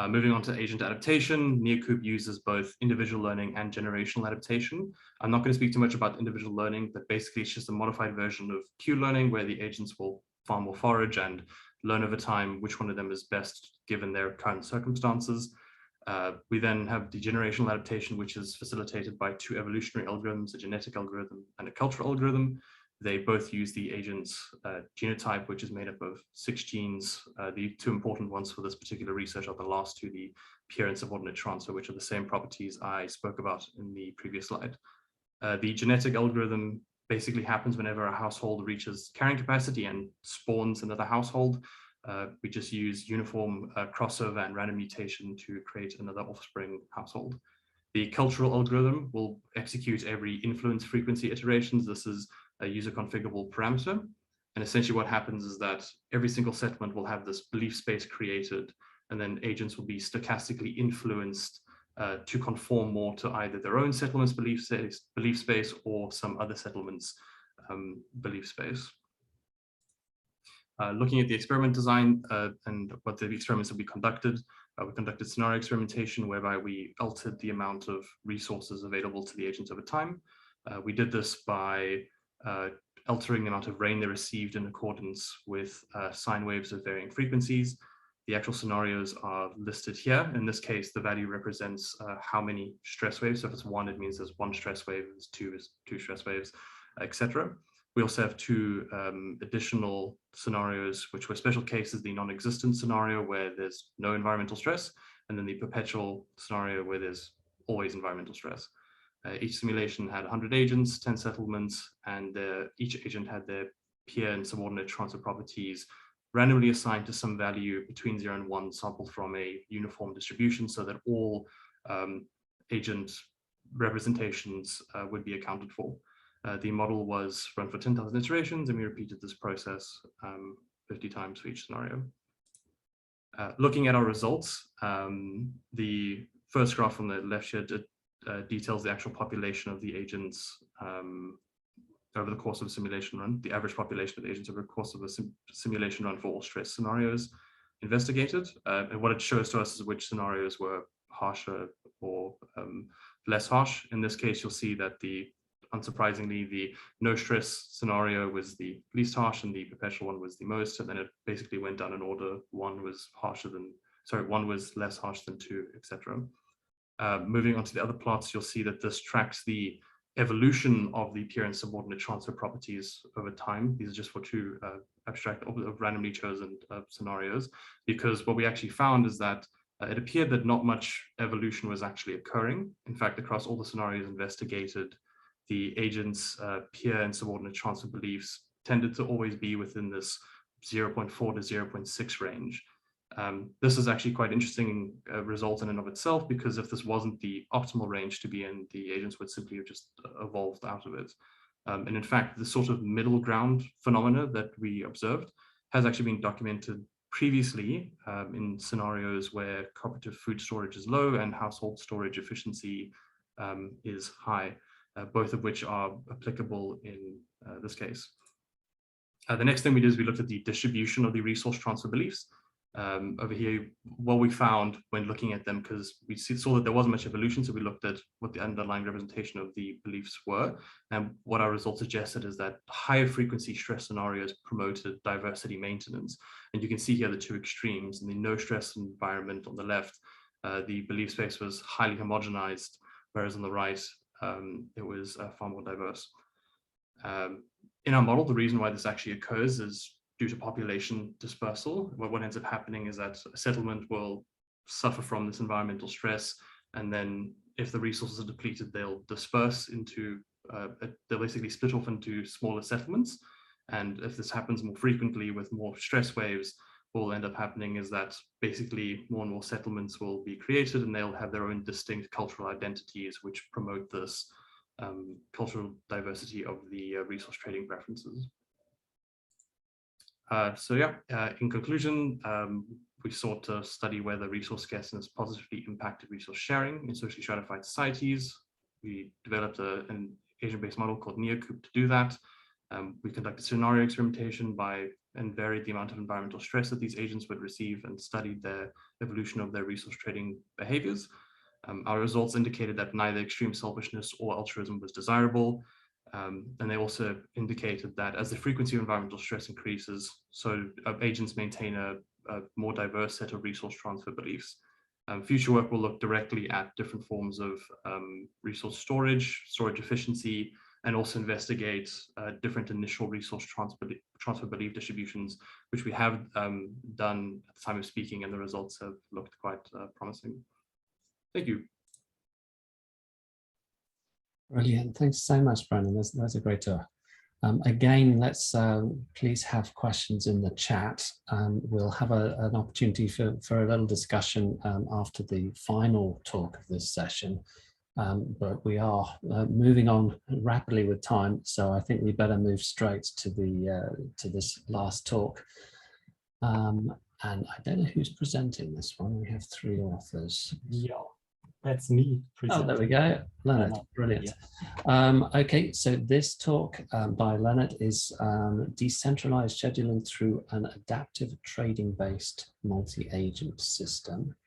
Moving on to agent adaptation, ALife uses both individual learning and generational adaptation. I'm not going to speak too much about individual learning, but basically it's just a modified version of Q learning where the agents will farm or forage and learn over time which one of them is best given their current circumstances. We then have the generational adaptation, which is facilitated by two evolutionary algorithms, a genetic algorithm and a cultural algorithm. They both use the agent's genotype, which is made up of 6 genes. The two important ones for this particular research are the last two, the peer and subordinate transfer, which are the same properties I spoke about in the previous slide. The genetic algorithm basically happens whenever a household reaches carrying capacity and spawns another household. We just use uniform crossover and random mutation to create another offspring household. The cultural algorithm will execute every influence frequency iterations. This is a user configurable parameter. And essentially what happens is that every single settlement will have this belief space created, and then agents will be stochastically influenced to conform more to either their own settlement's belief space or some other settlement's belief space. Looking at the experiment design and what the experiments will be conducted, we conducted scenario experimentation whereby we altered the amount of resources available to the agents over time. We did this by altering the amount of rain they received in accordance with sine waves of varying frequencies. The actual scenarios are listed here. In this case, the value represents how many stress waves. So if it's 1, it means there's 1 stress wave, if it's 2 is 2 stress waves, etc. We also have 2 additional scenarios, which were special cases, the non-existent scenario where there's no environmental stress, and then the perpetual scenario where there's always environmental stress. Each simulation had 100 agents, 10 settlements, and each agent had their peer and subordinate transfer properties randomly assigned to some value between 0 and 1, sampled from a uniform distribution so that all agent representations would be accounted for. The model was run for 10,000 iterations, and we repeated this process 50 times for each scenario. Looking at our results, the first graph on the left here details the actual population of the agents over the course of a simulation run, the average population of agents over the course of a simulation run for all stress scenarios investigated. And what it shows to us is which scenarios were harsher or less harsh. In this case, you'll see that unsurprisingly, the no stress scenario was the least harsh and the perpetual one was the most. And then it basically went down in order. 1 was less harsh than 2, etc. Moving on to the other plots, you'll see that this tracks the evolution of the peer and subordinate transfer properties over time. These are just for 2 abstract randomly chosen scenarios, because what we actually found is that it appeared that not much evolution was actually occurring. In fact, across all the scenarios investigated, the agent's peer and subordinate transfer beliefs tended to always be within this 0.4 to 0.6 range. This is actually quite interesting result in and of itself, because if this wasn't the optimal range to be in, the agents would simply have just evolved out of it. And in fact, the sort of middle ground phenomena that we observed has actually been documented previously in scenarios where cooperative food storage is low and household storage efficiency is high, both of which are applicable in this case. The next thing we did is we looked at the distribution of the resource transfer beliefs. Over here, what we found when looking at them, because we saw that there wasn't much evolution, so we looked at what the underlying representation of the beliefs were, and what our results suggested is that higher frequency stress scenarios promoted diversity maintenance. And you can see here the 2 extremes. In the no stress environment on the left, the belief space was highly homogenized, whereas on the right, it was far more diverse. In our model, the reason why this actually occurs is due to population dispersal. What ends up happening is that a settlement will suffer from this environmental stress, and then if the resources are depleted, they'll disperse into, they'll basically split off into smaller settlements. And if this happens more frequently with more stress waves, what will end up happening is that basically more and more settlements will be created, and they'll have their own distinct cultural identities, which promote this cultural diversity of the resource trading preferences. So yeah, in conclusion, we sought to study whether resource scarceness positively impacted resource sharing in socially stratified societies. We developed an agent-based model called ABMHuB' to do that. We conducted scenario experimentation and varied the amount of environmental stress that these agents would receive, and studied the evolution of their resource trading behaviors. Our results indicated that neither extreme selfishness or altruism was desirable. And they also indicated that as the frequency of environmental stress increases, so agents maintain a more diverse set of resource transfer beliefs. Future work will look directly at different forms of resource storage efficiency, and also investigate different initial resource transfer belief distributions, which we have done at the time of speaking, and the results have looked quite promising. Thank you. Brilliant. Thanks so much, Brendan. That's a great tour. Again, let's please have questions in the chat. We'll have an opportunity for a little discussion after the final talk of this session. But we are moving on rapidly with time, so I think we better move straight to this last talk. And I don't know who's presenting this one. We have 3 authors. Yeah, that's me presenting. Oh, there we go, Leonard. Brilliant. Yeah. Okay, so this talk by Leonard is decentralized scheduling through an adaptive trading-based multi-agent system.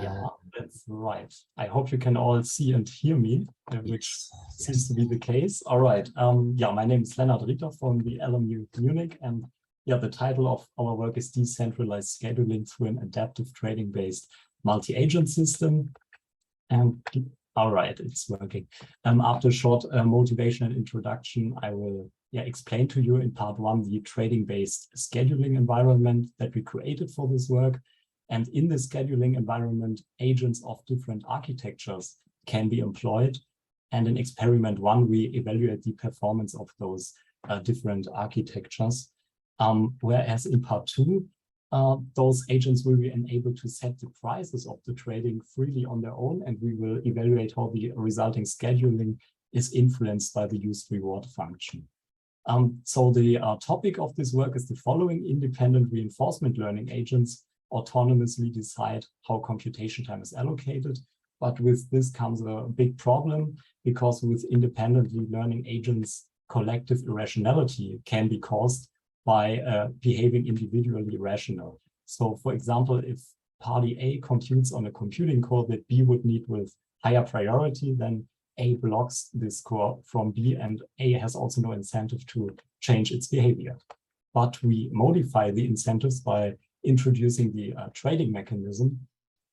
Yeah, that's right. I hope you can all see and hear me, which seems to be the case. All right. Yeah, my name is Leonard Rieter from the LMU Munich, and yeah, the title of our work is Decentralized Scheduling through an Adaptive Trading-Based Multi-Agent System. And all right, it's working. After a short motivation and introduction, I will explain to you in part 1 the trading-based scheduling environment that we created for this work. And in the scheduling environment, agents of different architectures can be employed. And in experiment 1, we evaluate the performance of those different architectures. Whereas in part 2, those agents will be enabled to set the prices of the trading freely on their own, and we will evaluate how the resulting scheduling is influenced by the used reward function. So the topic of this work is the following: independent reinforcement learning agents autonomously decide how computation time is allocated. But with this comes a big problem, because with independently learning agents, collective irrationality can be caused by behaving individually rational. So for example, if party A computes on a computing core that B would need with higher priority, then A blocks this core from B, and A has also no incentive to change its behavior. But we modify the incentives by introducing the trading mechanism.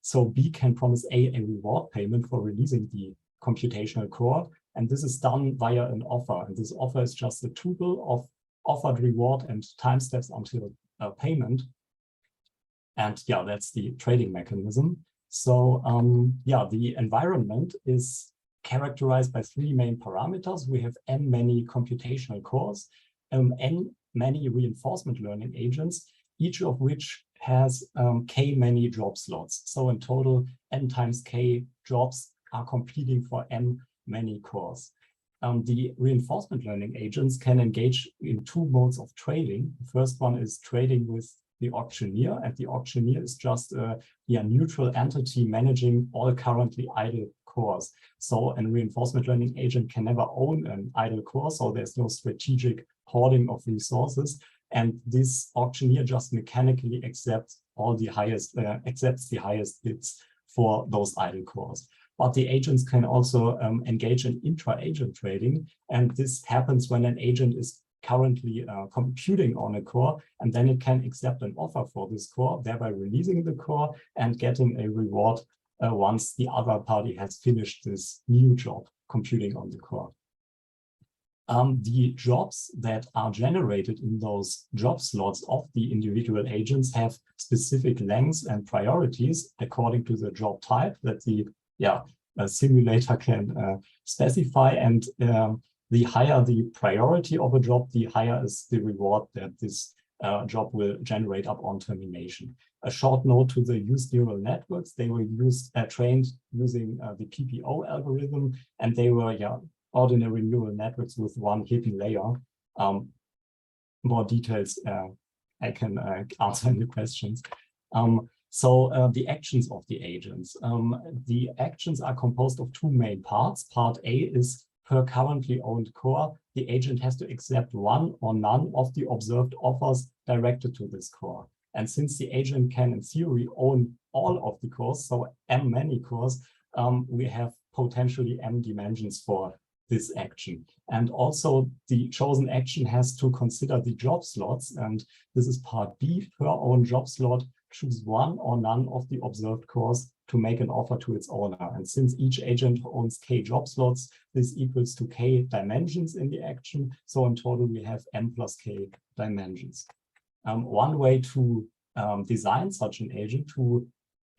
So B can promise A reward payment for releasing the computational core. And this is done via an offer. And this offer is just a tuple of offered reward and time steps until payment. And yeah, that's the trading mechanism. So yeah, the environment is characterized by 3 main parameters. We have n many computational cores, n many reinforcement learning agents, each of which has k many job slots. So in total, n times k jobs are competing for n many cores. The reinforcement learning agents can engage in 2 modes of trading. The first one is trading with the auctioneer, and the auctioneer is just a neutral entity managing all currently idle cores. So a reinforcement learning agent can never own an idle core, so there's no strategic hoarding of resources. And this auctioneer just mechanically accepts the highest bids for those idle cores. But the agents can also engage in intra-agent trading. And this happens when an agent is currently computing on a core, and then it can accept an offer for this core, thereby releasing the core and getting a reward once the other party has finished this new job computing on the core. The jobs that are generated in those job slots of the individual agents have specific lengths and priorities according to the job type that the simulator can specify. And the higher the priority of a job, the higher is the reward that this job will generate upon termination. A short note to the used neural networks: they were trained using the PPO algorithm, and they were ordinary neural networks with one hidden layer. More details I can answer in the questions. So the actions of the agents. The actions are composed of two main parts. Part A is per currently owned core. The agent has to accept one or none of the observed offers directed to this core. And since the agent can, in theory, own all of the cores, so m many cores, we have potentially m dimensions for this action. And also the chosen action has to consider the job slots. And this is part B: per own job slot, choose one or none of the observed cores to make an offer to its owner. And since each agent owns k job slots, this equals to k dimensions in the action. So in total, we have m plus k dimensions. One way to design such an agent who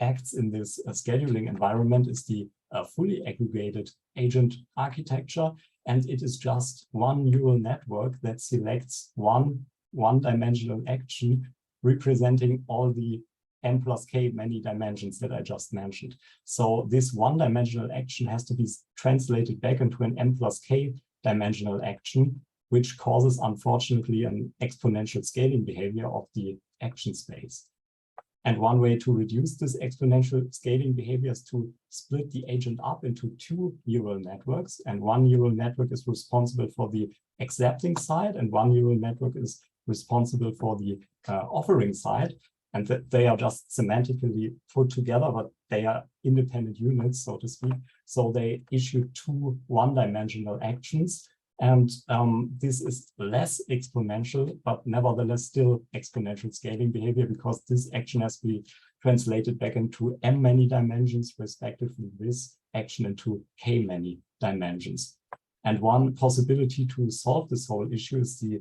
acts in this scheduling environment is the fully aggregated agent architecture. And it is just one neural network that selects one-dimensional action representing all the m plus k many dimensions that I just mentioned. So this one-dimensional action has to be translated back into an m plus k dimensional action, which causes, unfortunately, an exponential scaling behavior of the action space. And one way to reduce this exponential scaling behavior is to split the agent up into two neural networks. And one neural network is responsible for the accepting side, and one neural network is responsible for the offering side. And that they are just semantically put together, but they are independent units, so to speak. So they issue two one-dimensional actions. And this is less exponential, but nevertheless still exponential scaling behavior, because this action has to be translated back into m many dimensions, respectively this action into k many dimensions. And one possibility to solve this whole issue is the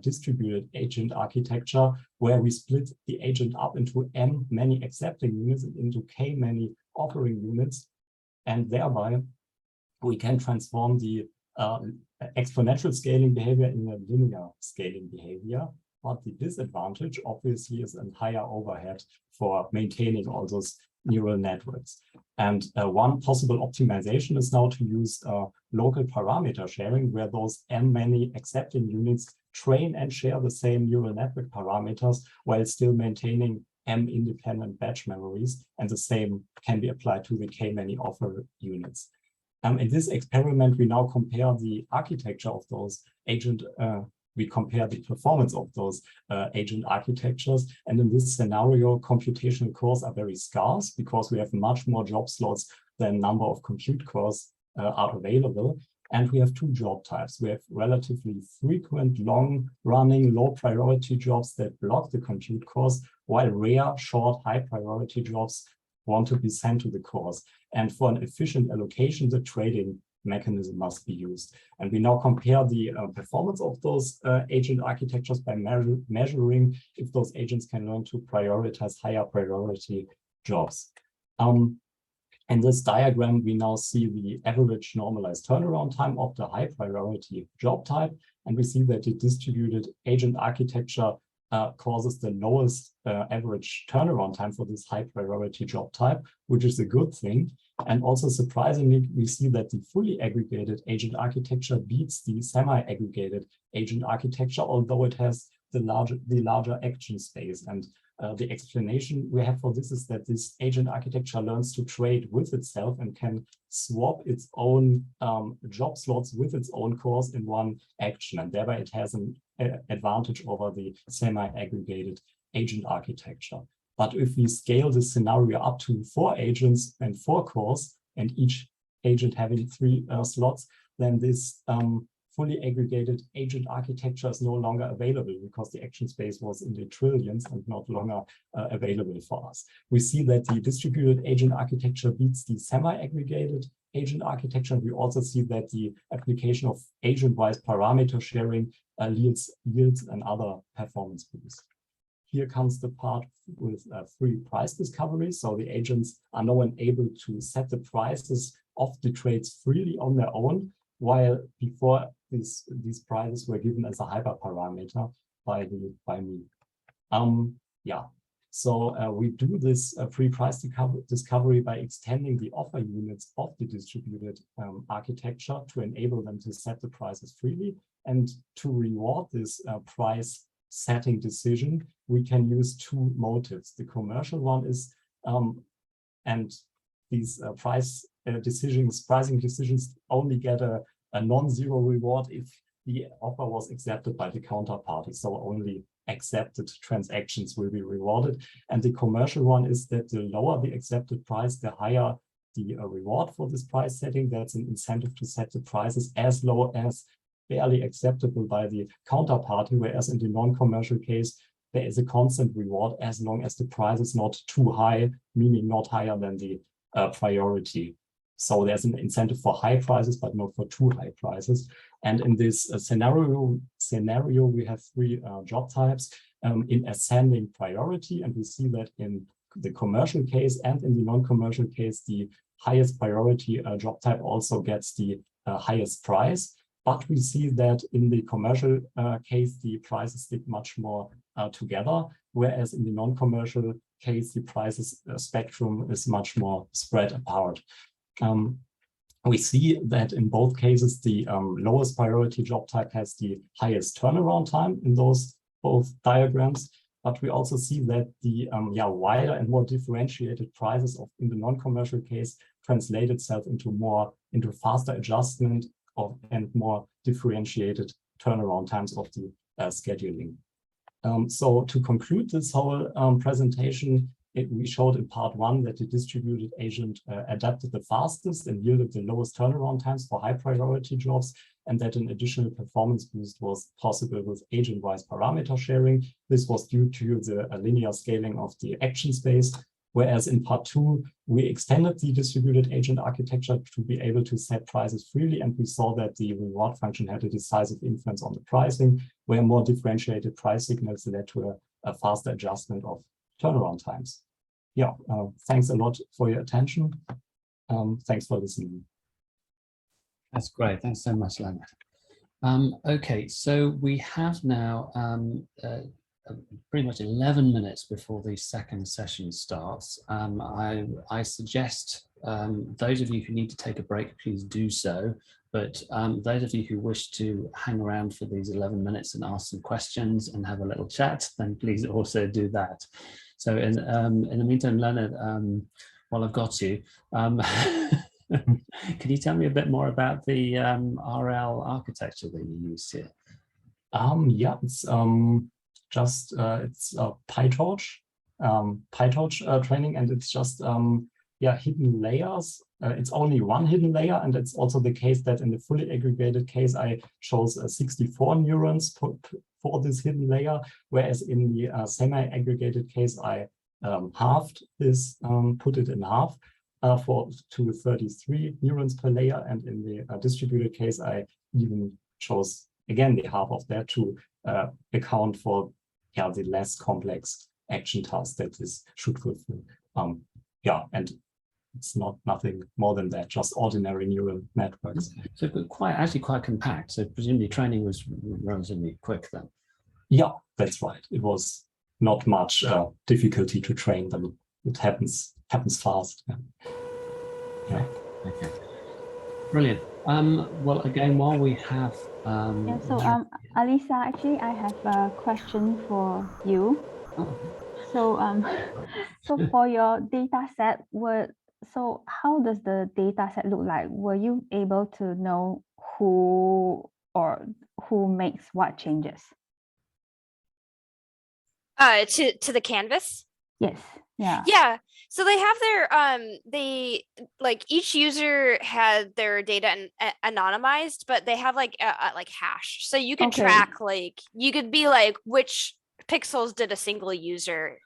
distributed agent architecture, where we split the agent up into m many accepting units and into k many offering units. And thereby we can transform the exponential scaling behavior in a linear scaling behavior. But the disadvantage, obviously, is a higher overhead for maintaining all those neural networks. And one possible optimization is now to use local parameter sharing, where those m many accepting units train and share the same neural network parameters while still maintaining m independent batch memories. And the same can be applied to the k many offer units. In this experiment, we now compare the architecture of those we compare the performance of those agent architectures. And in this scenario, computational cores are very scarce because we have much more job slots than number of compute cores are available. And we have two job types. We have relatively frequent, long-running, low-priority jobs that block the compute cores, while rare, short, high-priority jobs want to be sent to the cores. And for an efficient allocation, the trading mechanism must be used. And we now compare the performance of those agent architectures by measuring if those agents can learn to prioritize higher priority jobs. In this diagram, we now see the average normalized turnaround time of the high priority job type. And we see that the distributed agent architecture causes the lowest average turnaround time for this high priority job type, which is a good thing. And also surprisingly, we see that the fully aggregated agent architecture beats the semi-aggregated agent architecture, although it has the larger action space. And the explanation we have for this is that this agent architecture learns to trade with itself and can swap its own job slots with its own cores in one action. And thereby it has an advantage over the semi-aggregated agent architecture. But if we scale this scenario up to 4 agents and 4 cores, and each agent having 3 slots, then this fully aggregated agent architecture is no longer available because the action space was in the trillions and not longer available for us. We see that the distributed agent architecture beats the semi-aggregated agent architecture. And we also see that the application of agent-wise parameter sharing yields another performance boost. Here comes the part with free price discovery. So the agents are now able to set the prices of the trades freely on their own, while before these prizes were given as a hyperparameter by me. Yeah. So we do this pre-price discovery by extending the offer units of the distributed architecture to enable them to set the prices freely. And to reward this price setting decision, we can use two motives. The commercial one is, and these pricing decisions only get a non-zero reward if the offer was accepted by the counterparty. So only accepted transactions will be rewarded. And the commercial one is that the lower the accepted price, the higher the reward for this price setting. That's an incentive to set the prices as low as barely acceptable by the counterparty, whereas in the non-commercial case, there is a constant reward as long as the price is not too high, meaning not higher than the priority. So there's an incentive for high prices, but not for too high prices. And in this scenario, we have three job types in ascending priority. And we see that in the commercial case and in the non-commercial case, the highest priority job type also gets the highest price. But we see that in the commercial case, the prices stick much more together, whereas in the non-commercial case, the prices spectrum is much more spread apart. We see that in both cases, the lowest priority job type has the highest turnaround time in those both diagrams. But we also see that the wider and more differentiated prices in the non-commercial case translate itself into faster adjustment and more differentiated turnaround times of the scheduling. So to conclude this whole presentation, we showed in part one that the distributed agent adapted the fastest and yielded the lowest turnaround times for high priority jobs, and that an additional performance boost was possible with agent-wise parameter sharing. This was due to the linear scaling of the action space, whereas in part two, we extended the distributed agent architecture to be able to set prices freely, and we saw that the reward function had a decisive influence on the pricing, where more differentiated price signals led to a faster adjustment of turnaround times. Yeah, thanks a lot for your attention. Thanks for listening. That's great. Thanks so much, Leonard. Okay, so we have now pretty much 11 minutes before the second session starts. I suggest those of you who need to take a break, please do so. But those of you who wish to hang around for these 11 minutes and ask some questions and have a little chat, then please also do that. So in the meantime, Leonard, while I've got you, can you tell me a bit more about the RL architecture that you used here? Yeah, it's just it's PyTorch training, and it's just hidden layers. It's only one hidden layer, and it's also the case that in the fully aggregated case, I chose 64 neurons for this hidden layer, whereas in the semi-aggregated case, I halved this, put it in half to 33 neurons per layer, and in the distributed case, I even chose again the half of that to account for the less complex action tasks that this should fulfill. And it's nothing more than that, just ordinary neural networks. So actually quite compact. So presumably training was relatively quick then. Yeah, that's right. It was not much difficulty to train them. It happens fast. Yeah. Okay. Brilliant. Well, again, while we have Alisa, actually, I have a question for you. Oh. So for your data set, so how does the data set look like? Were you able to know who makes what changes? To the canvas? Yes. Yeah. Yeah. So they have their each user had their data anonymized, but they have like hash. So you can track, you could be like which pixels did a single user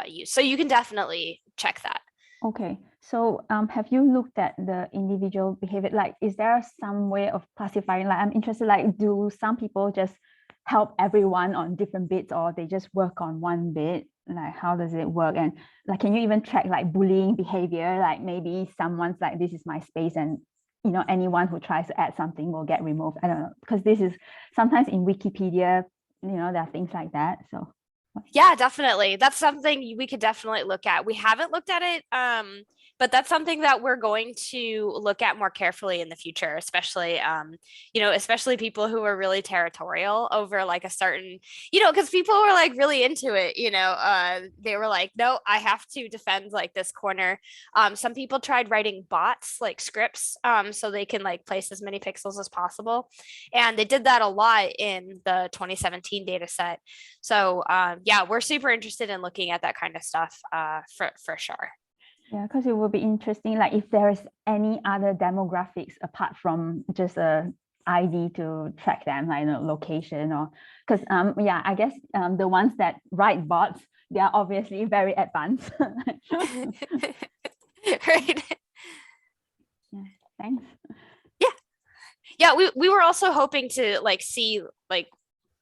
use. So you can definitely check that. Okay. So have you looked at the individual behavior? Like, is there some way of classifying? Like, I'm interested, like, do some people just help everyone on different bits, or they just work on one bit? like how does it work? And like, can you even track like bullying behavior? Like maybe someone's like, this is my space, and you know, anyone who tries to add something will get removed. I don't know, because this is sometimes in Wikipedia, you know, there are things like that. So yeah, definitely. That's something we could definitely look at. We haven't looked at it, but that's something that we're going to look at more carefully in the future, especially, you know, especially people who are really territorial over like a certain, you know, because people were like really into it, you know, they were like, no, I have to defend like this corner. Some people tried writing bots, like scripts, so they can like place as many pixels as possible. And they did that a lot in the 2017 data set. So yeah, we're super interested in looking at that kind of stuff for sure. yeah, because it will be interesting, like if there is any other demographics apart from just a ID to track them, like, you know, location, or because yeah, I guess the ones that write bots, they are obviously very advanced. Right. Yeah, thanks. Yeah, we were also hoping to like see like,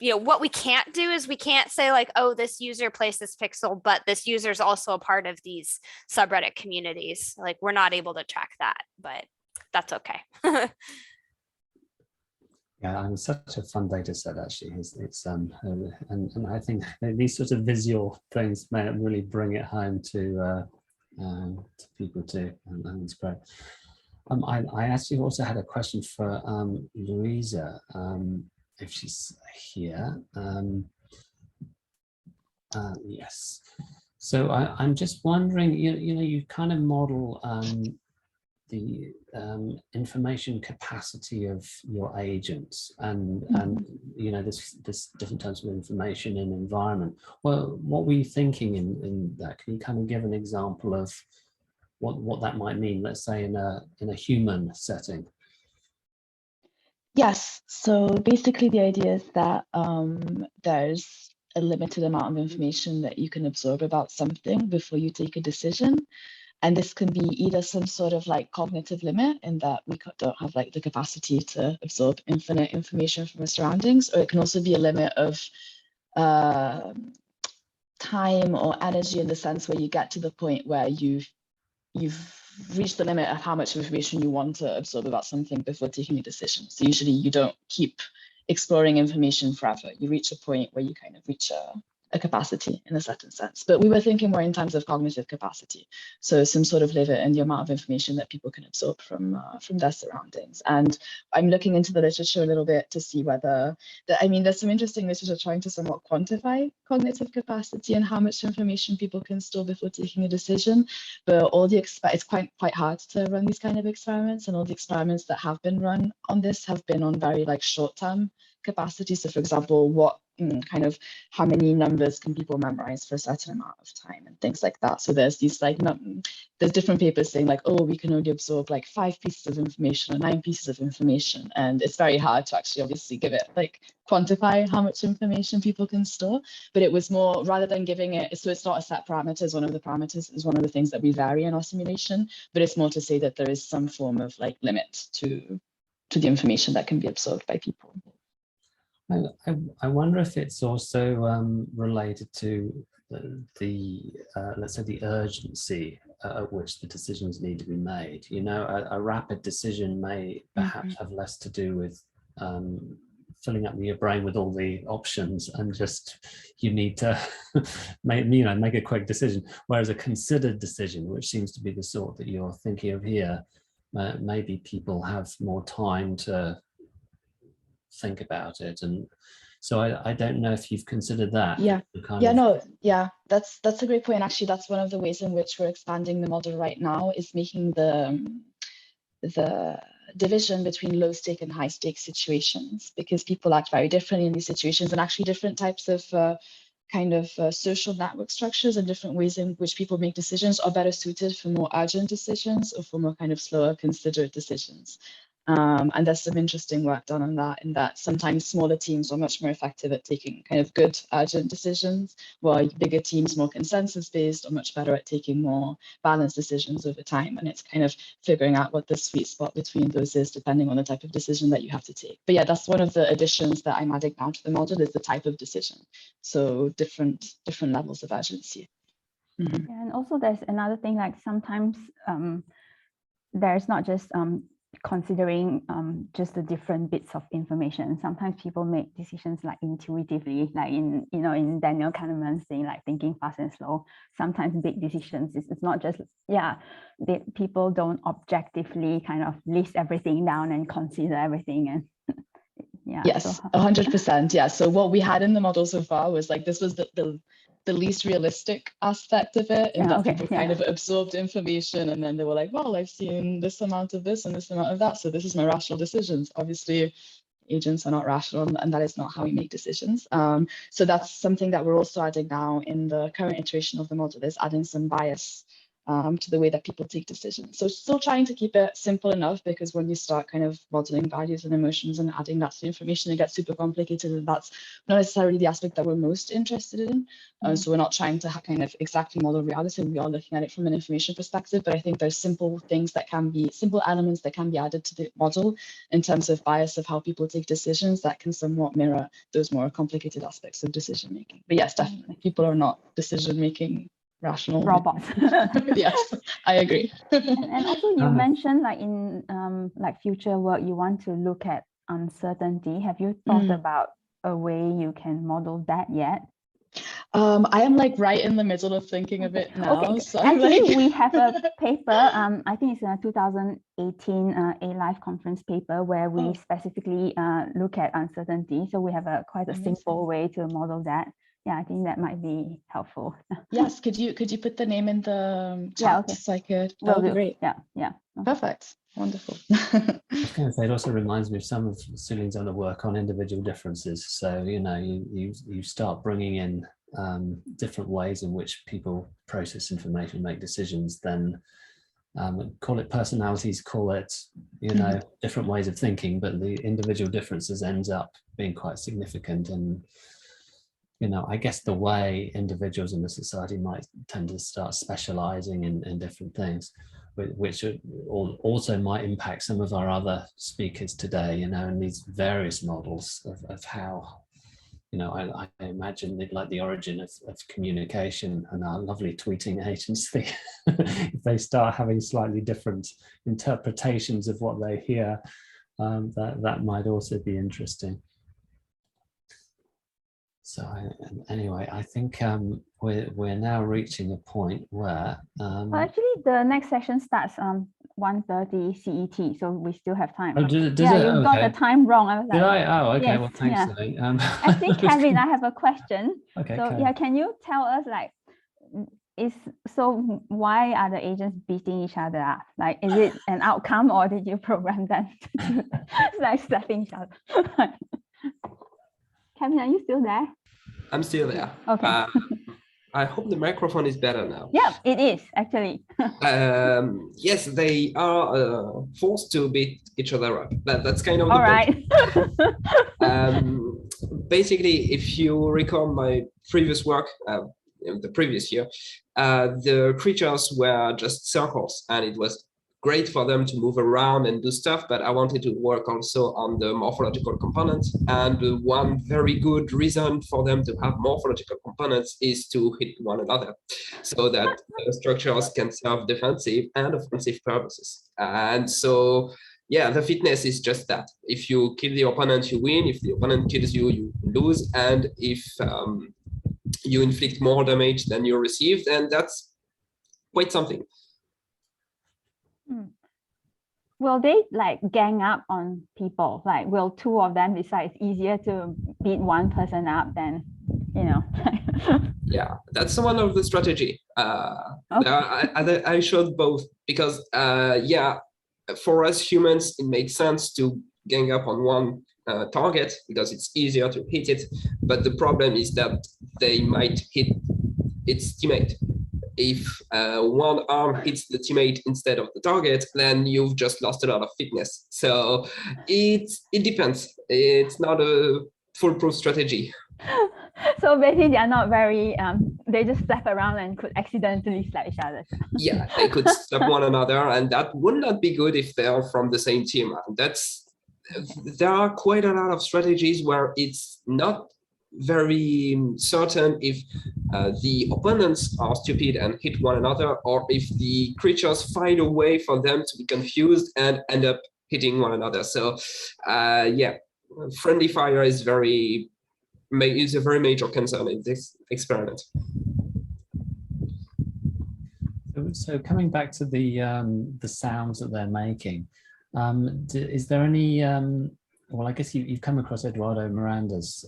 you know, what we can't do is we can't say like, oh, this user placed this pixel, but this user is also a part of these subreddit communities. Like we're not able to track that, but that's okay. Yeah, and such a fun data set actually. It's and I think these sorts of visual things may really bring it home to people too, and it's great. I actually also had a question for Louisa, if she's here. Yes. So I'm just wondering, you know, you kind of model the information capacity of your agents, and you know, this different types of information and environment. Well, what were you thinking in that? Can you kind of give an example of what that might mean, let's say in a human setting? Yes, so basically the idea is that there's a limited amount of information that you can absorb about something before you take a decision. And this can be either some sort of like cognitive limit in that we don't have like the capacity to absorb infinite information from our surroundings, or it can also be a limit of time or energy, in the sense where you get to the point where you've reached the limit of how much information you want to absorb about something before taking a decision. So usually you don't keep exploring information forever. You reach a point where you kind of reach a capacity in a certain sense. But we were thinking more in terms of cognitive capacity. So some sort of limit in the amount of information that people can absorb from their surroundings. And I'm looking into the literature a little bit to see whether, I mean, there's some interesting literature trying to somewhat quantify cognitive capacity and how much information people can store before taking a decision. But all the it's quite hard to run these kind of experiments, and all the experiments that have been run on this have been on very like short-term capacity. So for example, what kind of how many numbers can people memorize for a certain amount of time and things like that. So there's these like there's different papers saying like, oh, we can only absorb like 5 pieces of information or 9 pieces of information, and it's very hard to actually obviously give it like quantify how much information people can store. But it was more, rather than giving it, so it's not a set parameter, as one of the parameters is one of the things that we vary in our simulation, but it's more to say that there is some form of like limit to the information that can be absorbed by people. I wonder if it's also related to the let's say the urgency at which the decisions need to be made. You know, a rapid decision may perhaps have less to do with filling up your brain with all the options, and just you need to make a quick decision. Whereas a considered decision, which seems to be the sort that you're thinking of here, maybe people have more time to think about it. And so I don't know if you've considered that. That's a great point. Actually, that's one of the ways in which we're expanding the model right now, is making the division between low stake and high stake situations, because people act very differently in these situations, and actually different types of social network structures and different ways in which people make decisions are better suited for more urgent decisions or for more kind of slower considered decisions. And there's some interesting work done on that, in that sometimes smaller teams are much more effective at taking kind of good urgent decisions, while bigger teams, more consensus-based, are much better at taking more balanced decisions over time. And it's kind of figuring out what the sweet spot between those is, depending on the type of decision that you have to take. But yeah, that's one of the additions that I'm adding now to the model, is the type of decision. So different levels of urgency. Mm-hmm. And also there's another thing, like sometimes there's not just considering just the different bits of information. Sometimes people make decisions like intuitively, like in Daniel Kahneman's thing, like thinking fast and slow. Sometimes big decisions, it's not just, people don't objectively kind of list everything down and consider everything. And yes, 100%. Yeah. So what we had in the model so far was like, this was the least realistic aspect of it, and that people kind of absorbed information, and then they were like, well, I've seen this amount of this and this amount of that, so this is my rational decisions. Obviously, agents are not rational, and that is not how we make decisions. So that's something that we're also adding now in the current iteration of the model, is adding some bias to the way that people take decisions. So still trying to keep it simple enough, because when you start kind of modeling values and emotions and adding that to information, it gets super complicated, and that's not necessarily the aspect that we're most interested in. So we're not trying to kind of exactly model reality. We are looking at it from an information perspective, but I think there's simple things that can be, simple elements that can be added to the model in terms of bias of how people take decisions, that can somewhat mirror those more complicated aspects of decision making. But yes, definitely, people are not decision making rational robots. Yes, I agree. and also you mentioned like in like future work, you want to look at uncertainty. Have you thought about a way you can model that yet? I am like right in the middle of thinking of it now. Okay. So actually, like... we have a paper, I think it's a 2018 ALife conference paper, where we specifically look at uncertainty. So we have quite a simple way to model that. Yeah, I think that might be helpful. Yes, could you put the name in the chat so I could? That would be great. Yeah. Perfect. Wonderful. I was going to say, it also reminds me of some of Celine's other work on individual differences. So, you start bringing in different ways in which people process information, make decisions, then call it personalities, call it, different ways of thinking, but the individual differences ends up being quite significant. And I guess the way individuals in the society might tend to start specializing in different things, which also might impact some of our other speakers today, and these various models of how, I imagine like the origin of communication and our lovely tweeting agency. If they start having slightly different interpretations of what they hear, that might also be interesting. So anyway, I think we're now reaching a point where well, actually the next session starts 1:30 CET, so we still have time. Oh, does it? You got the time wrong. I was like, did I? Oh, okay. Yes, well, thanks, Ling. Actually, Kevin, I have a question. Okay. So can you tell us like, why are the agents beating each other up? Like, is it an outcome, or did you program them to like slapping each other? Kevin, are you still there? I'm still there. Okay. I hope the microphone is better now. Yeah, it is actually. Yes, they are forced to beat each other up. That's kind of all right. Basically, if you recall my previous work, in the previous year, the creatures were just circles, and it was great for them to move around and do stuff, but I wanted to work also on the morphological components. And one very good reason for them to have morphological components is to hit one another, so that structures can serve defensive and offensive purposes. And so, yeah, the fitness is just that. If you kill the opponent, you win. If the opponent kills you, you lose. And if you inflict more damage than you received, then that's quite something. Will they like gang up on people? Like, will two of them decide it's easier to beat one person up than, Yeah, that's one of the strategy. I showed both because, for us humans, it makes sense to gang up on one target because it's easier to hit it. But the problem is that they might hit its teammate. if one arm hits the teammate instead of the target, then you've just lost a lot of fitness. So it depends. It's not a foolproof strategy. So basically, they are not very. They just slap around and could accidentally slap each other. Yeah, they could slap one another, and that would not be good if they are from the same team. There are quite a lot of strategies where it's not very certain if the opponents are stupid and hit one another, or if the creatures find a way for them to be confused and end up hitting one another. So yeah, friendly fire is a very major concern in this experiment. So coming back to the sounds that they're making, is there any, well, I guess you've come across Eduardo Miranda's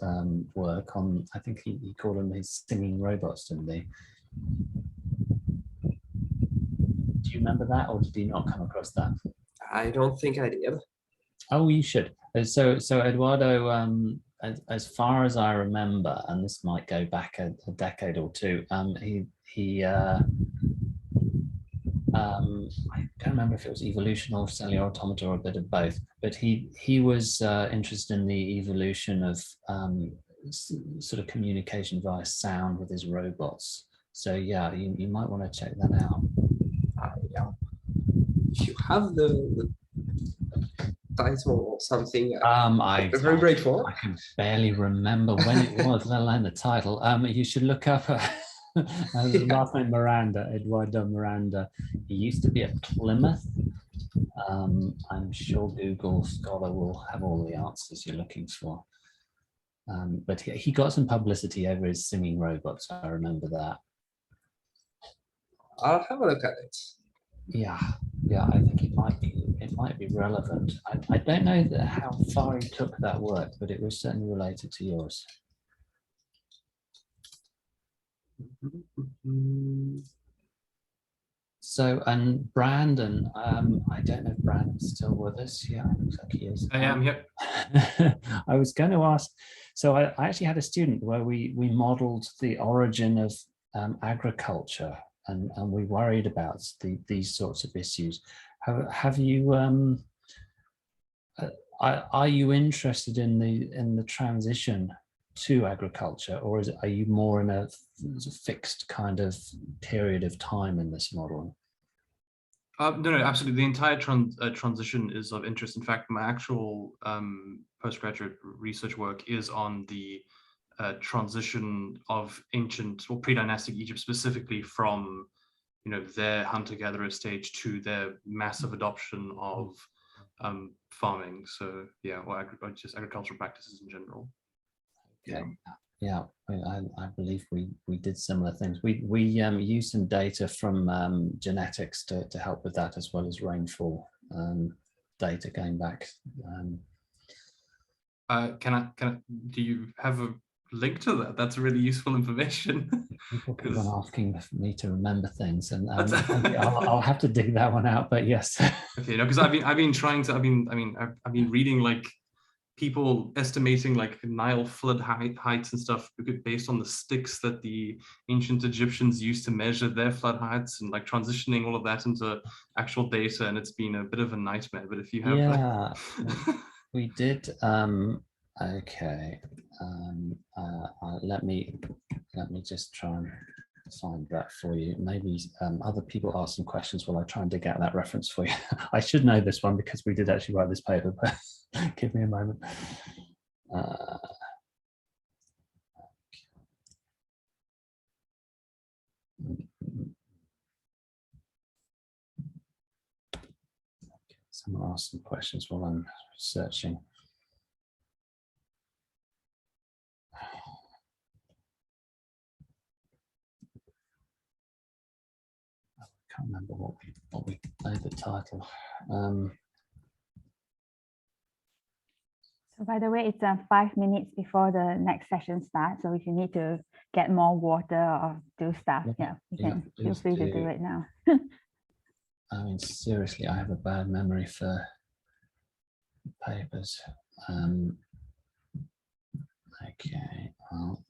work on, I think he called them his singing robots, didn't he? Do you remember that, or did he not come across that? I don't think I did. Oh, you should. So Eduardo, as far as I remember, and this might go back a decade or two, I don't remember if it was evolution or cellular automata or a bit of both, but he was interested in the evolution of sort of communication via sound with his robots. So yeah, you might want to check that out. Yeah. If you have the title or something, I'm very grateful. I can barely remember when it was, let alone the title. You should look up last name Miranda, Eduardo Miranda. He used to be at Plymouth. I'm sure Google Scholar will have all the answers you're looking for. But he got some publicity over his singing robots. I remember that. I'll have a look at it. Yeah, I think it might be relevant. I don't know how far he took that work, but it was certainly related to yours. So, and Brandon, I don't know if Brandon's still with us. Yeah, it looks like he is. I am, yep. I was going to ask, so I actually had a student where we modeled the origin of agriculture, and we worried about these sorts of issues. Have you, are you interested in the transition to agriculture, or are you more in a fixed kind of period of time in this modeling? No, absolutely. The entire transition is of interest. In fact, my actual postgraduate research work is on the transition of ancient or pre-dynastic Egypt, specifically from, you know, their hunter-gatherer stage to their massive adoption of farming. So yeah, or just agricultural practices in general. Okay. Yeah, I believe we did similar things. We used some data from genetics to help with that, as well as rainfall data going back. Do you have a link to that? That's really useful information. People keep on asking me to remember things, and I'll have to dig that one out. But yes. Okay, no, because I've been reading like people estimating like Nile flood heights and stuff based on the sticks that the ancient Egyptians used to measure their flood heights, and like transitioning all of that into actual data, and it's been a bit of a nightmare. But if you have, yeah, we did. Okay, let me just try and find that for you. Maybe other people ask some questions while I try and dig out that reference for you. I should know this one because we did actually write this paper, but give me a moment. Someone asked some questions while I'm searching. I can't remember what we made the title. So by the way, it's 5 minutes before the next session starts. So if you need to get more water or do stuff, yeah, you can feel free to do it now. I mean, seriously, I have a bad memory for papers. Okay, well.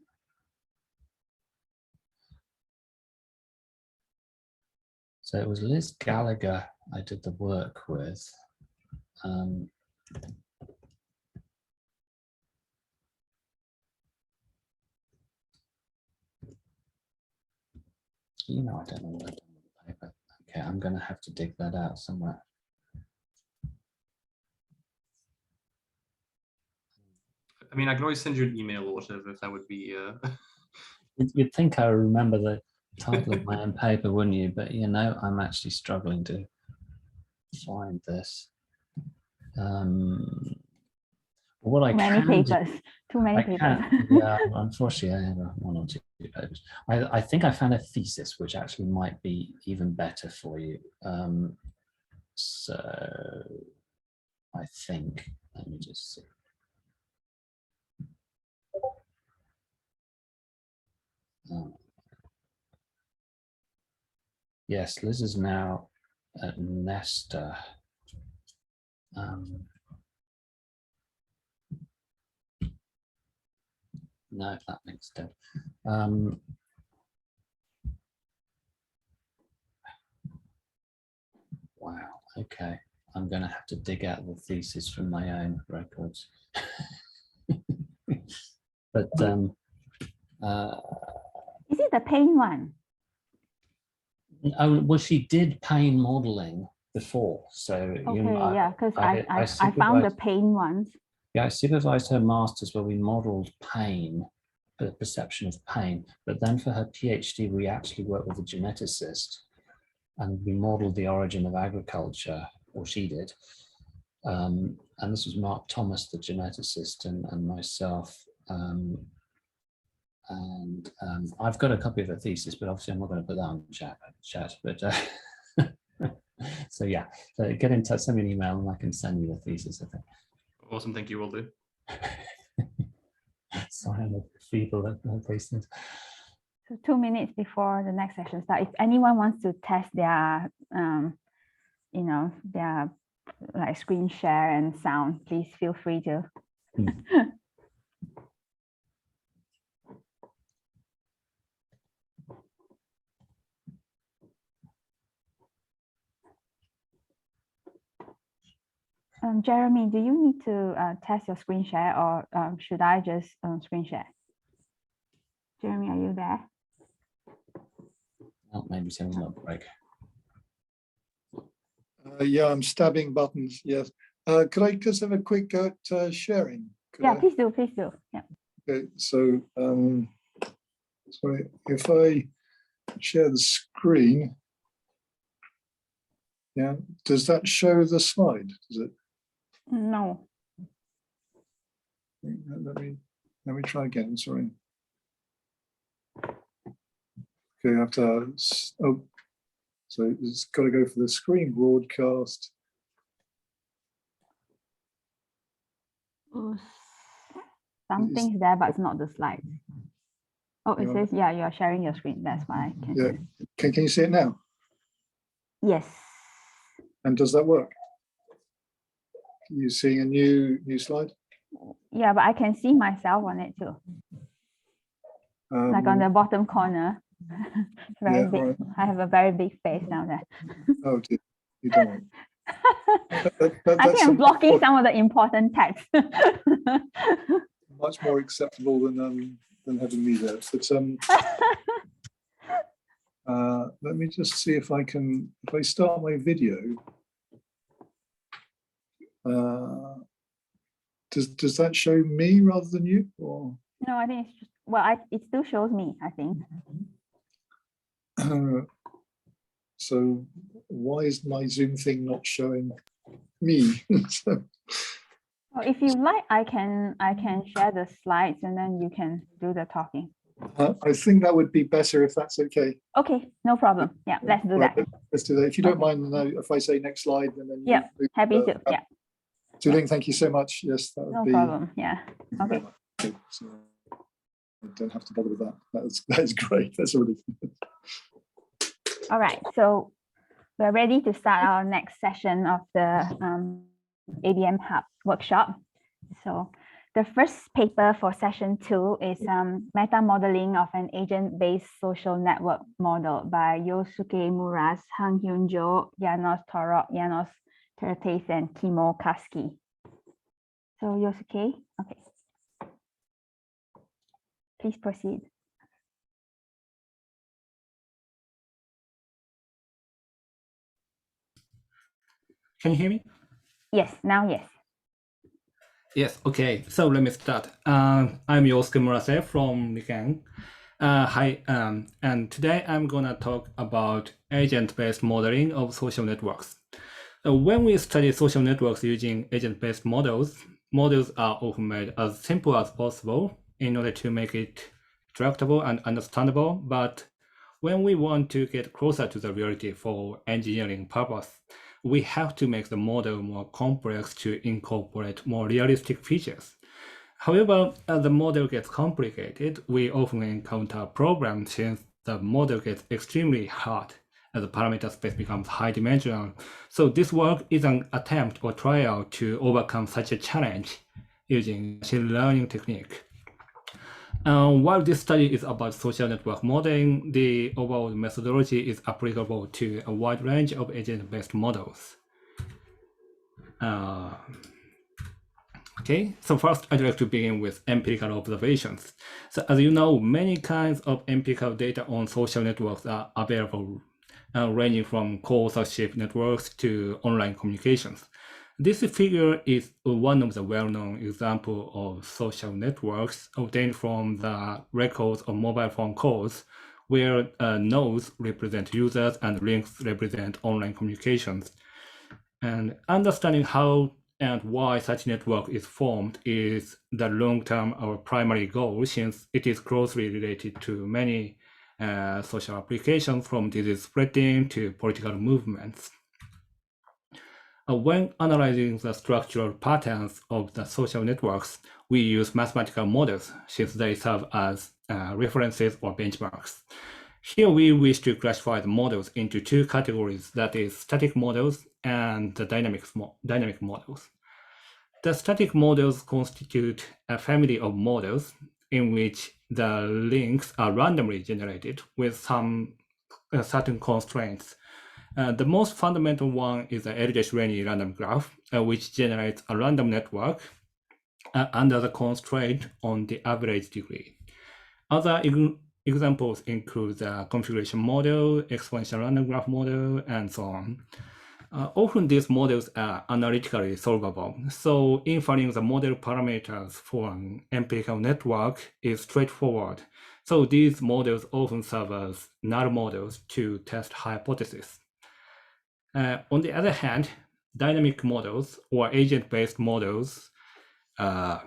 So it was Liz Gallagher I did the work with. You know, I don't know what I've done with the paper. Okay, I'm going to have to dig that out somewhere. I mean, I can always send you an email or whatever if that would be. You'd think I remember the title of my own paper, wouldn't you? But you know, I'm actually struggling to find this. What I Many can papers, do, too many I papers. can, yeah, unfortunately, I have one or two papers. I think I found a thesis which actually might be even better for you. So I think, let me just see. Yes, Liz is now at Nesta. No, that makes sense. Wow, okay. I'm going to have to dig out the thesis from my own records. But is it the pain one? Oh, well, she did pain modeling before, so Okay, you know, yeah, because I found the supervised- pain ones. Yeah, I supervised her master's where we modeled pain, the perception of pain. But then for her PhD, we actually worked with a geneticist, and we modeled the origin of agriculture, or she did. And this was Mark Thomas, the geneticist, and myself. I've got a copy of the thesis, but obviously I'm not going to put that on chat. But so yeah, so get in touch, send me an email, and I can send you the thesis. I think. Awesome, thank you, will do. Sorry, I'm feeble at these things. So 2 minutes before the next session starts, if anyone wants to test their, you know, their like screen share and sound, please feel free to. Jeremy, do you need to test your screen share, or should I just screen share? Jeremy, are you there? Oh, maybe someone's not break. Yeah, I'm stabbing buttons. Yes. Could I just have a quick go at sharing? Please do. Please do. Yeah. Okay. So, sorry, if I share the screen, yeah, does that show the slide? Does it? No. Let me try again. Sorry. Okay, I have to. Oh, so it's got to go for the screen broadcast. Something's there, but it's not the slide. Oh, it says, yeah, you are sharing your screen. That's why I can. Yeah. Can you see it now? Yes. And does that work? You seeing a new slide? Yeah, but I can see myself on it too. Like on the bottom corner. Very big. Right. I have a very big face down there. Oh, you don't. I think I'm blocking some of the important text. Much more acceptable than having me there. But let me just see if I can. If I start my video, does that show me rather than you? Or? No, I think it's just, well, it still shows me, I think. So why is my Zoom thing not showing me? Well, if you like, I can share the slides and then you can do the talking. I think that would be better if that's okay. Okay, no problem. Yeah, let's do that. Let's do that. If you don't mind, if I say next slide, and then yeah, happy to. Yeah. So Ling, thank you so much. Yes, that would be. No problem. Yeah. Okay. So I don't have to bother with that. That is great. That's really good. All right. So we're ready to start our next session of the ABMHuB workshop. So The first paper for session 2 is meta modeling of an agent-based social network model by Yosuke Muras, Han Hyun-jo, Janos Torok, Janos Tertes, and Kimo Kaski. So Yosuke, okay. Please proceed. Can you hear me? Yes, now yes. Yes, okay. So let me start. I'm Yosuke Murase from Ling. Hi, and today I'm gonna talk about agent-based modeling of social networks. When we study social networks using agent-based models, models are often made as simple as possible in order to make it tractable and understandable. But when we want to get closer to the reality for engineering purpose, we have to make the model more complex to incorporate more realistic features. However, as the model gets complicated, we often encounter problems since the model gets extremely hard as the parameter space becomes high-dimensional. So this work is an attempt or trial to overcome such a challenge using machine learning technique. While this study is about social network modeling, the overall methodology is applicable to a wide range of agent-based models. Okay, so first I'd like to begin with empirical observations. So as you know, many kinds of empirical data on social networks are available, ranging from co-authorship networks to online communications. This figure is one of the well-known examples of social networks obtained from the records of mobile phone calls, where nodes represent users and links represent online communications. And understanding how and why such network is formed is the long-term our primary goal, since it is closely related to many social applications, from disease spreading to political movements. When analyzing the structural patterns of the social networks, we use mathematical models since they serve as references or benchmarks. Here we wish to classify the models into two categories, that is static models and the dynamic models. The static models constitute a family of models in which the links are randomly generated with some certain constraints. The most fundamental one is the L-Renyi random graph, which generates a random network under the constraint on the average degree. Other examples include the configuration model, exponential random graph model, and so on. Often these models are analytically solvable, so inferring the model parameters for an empirical network is straightforward. So these models often serve as null models to test hypotheses. On the other hand, dynamic models or agent-based models are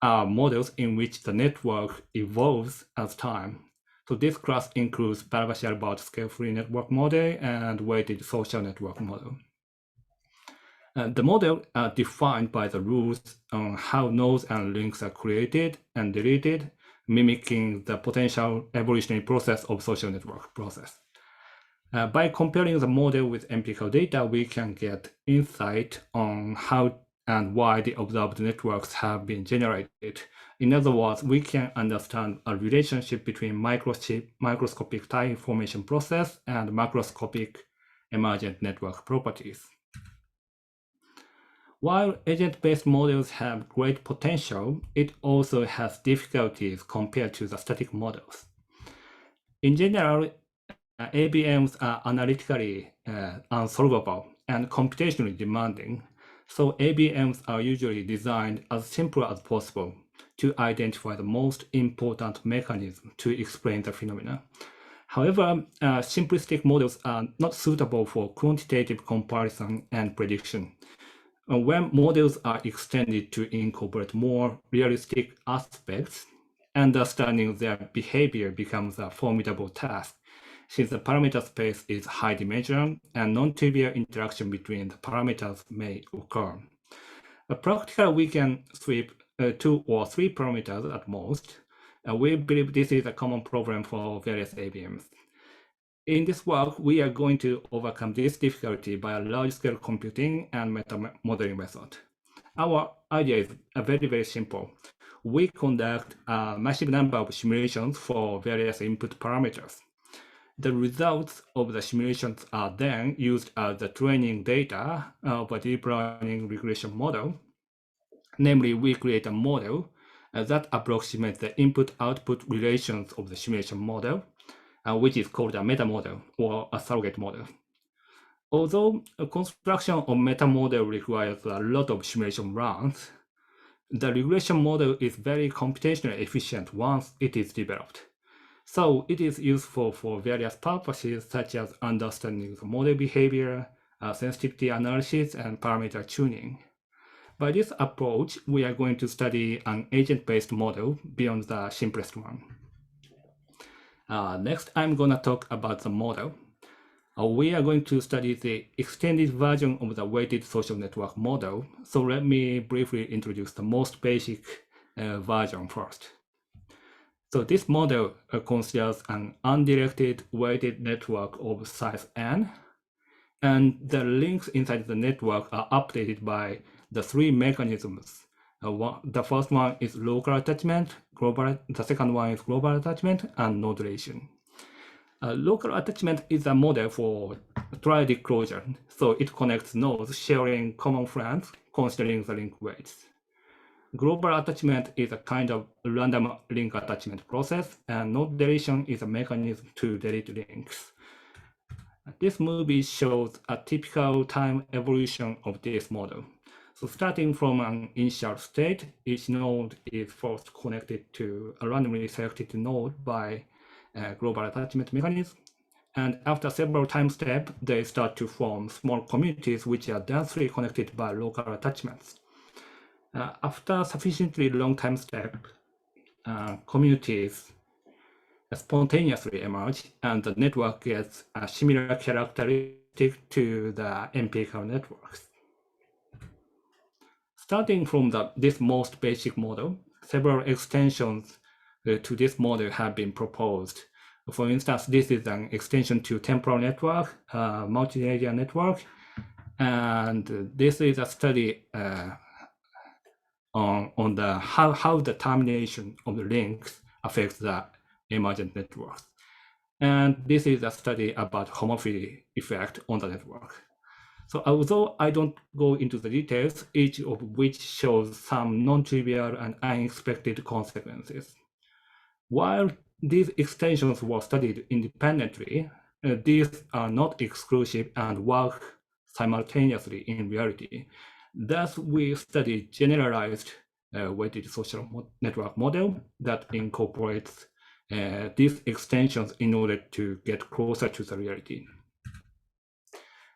models in which the network evolves as time. So this class includes Parabasial-Bart scale-free network model and weighted social network model. The model are defined by the rules on how nodes and links are created and deleted, mimicking the potential evolutionary process of social network process. By comparing the model with empirical data, we can get insight on how and why the observed networks have been generated. In other words, we can understand a relationship between microscopic time information process and macroscopic emergent network properties. While agent-based models have great potential, it also has difficulties compared to the static models. In general, ABMs are analytically unsolvable and computationally demanding, so ABMs are usually designed as simple as possible to identify the most important mechanism to explain the phenomena. However, simplistic models are not suitable for quantitative comparison and prediction. When models are extended to incorporate more realistic aspects, understanding their behavior becomes a formidable task, since the parameter space is high-dimensional and non-trivial interaction between the parameters may occur. Practically, we can sweep 2 or 3 parameters at most. We believe this is a common problem for various ABMs. In this work, we are going to overcome this difficulty by a large-scale computing and meta-modeling method. our idea is very, very simple. We conduct a massive number of simulations for various input parameters. The results of the simulations are then used as the training data of a deep learning regression model. Namely, we create a model that approximates the input-output relations of the simulation model, which is called a meta model or a surrogate model. Although a construction of meta model requires a lot of simulation runs, the regression model is very computationally efficient once it is developed. So it is useful for various purposes, such as understanding the model behavior, sensitivity analysis, and parameter tuning. By this approach, we are going to study an agent-based model beyond the simplest one. Next, I'm going to talk about the model. We are going to study the extended version of the weighted social network model. So let me briefly introduce the most basic version first. So this model considers an undirected weighted network of size n, and the links inside the network are updated by the three mechanisms. The first one is local attachment, the second one is global attachment, and node relation. Local attachment is a model for triadic closure, so it connects nodes sharing common friends, considering the link weights. Global attachment is a kind of random link attachment process, and node deletion is a mechanism to delete links. This movie shows a typical time evolution of this model. So starting from an initial state, each node is first connected to a randomly selected node by a global attachment mechanism. And after several time steps, they start to form small communities which are densely connected by local attachments. After sufficiently long time step, communities spontaneously emerge, and the network gets a similar characteristic to the empirical networks. Starting from this most basic model, several extensions to this model have been proposed. For instance, this is an extension to temporal network, multi-area network, and this is a study on the how the termination of the links affects the emergent networks. And this is a study about homophily effect on the network. So although I don't go into the details, each of which shows some non-trivial and unexpected consequences. While these extensions were studied independently, these are not exclusive and work simultaneously in reality. Thus, we studied generalized weighted social network model that incorporates these extensions in order to get closer to the reality.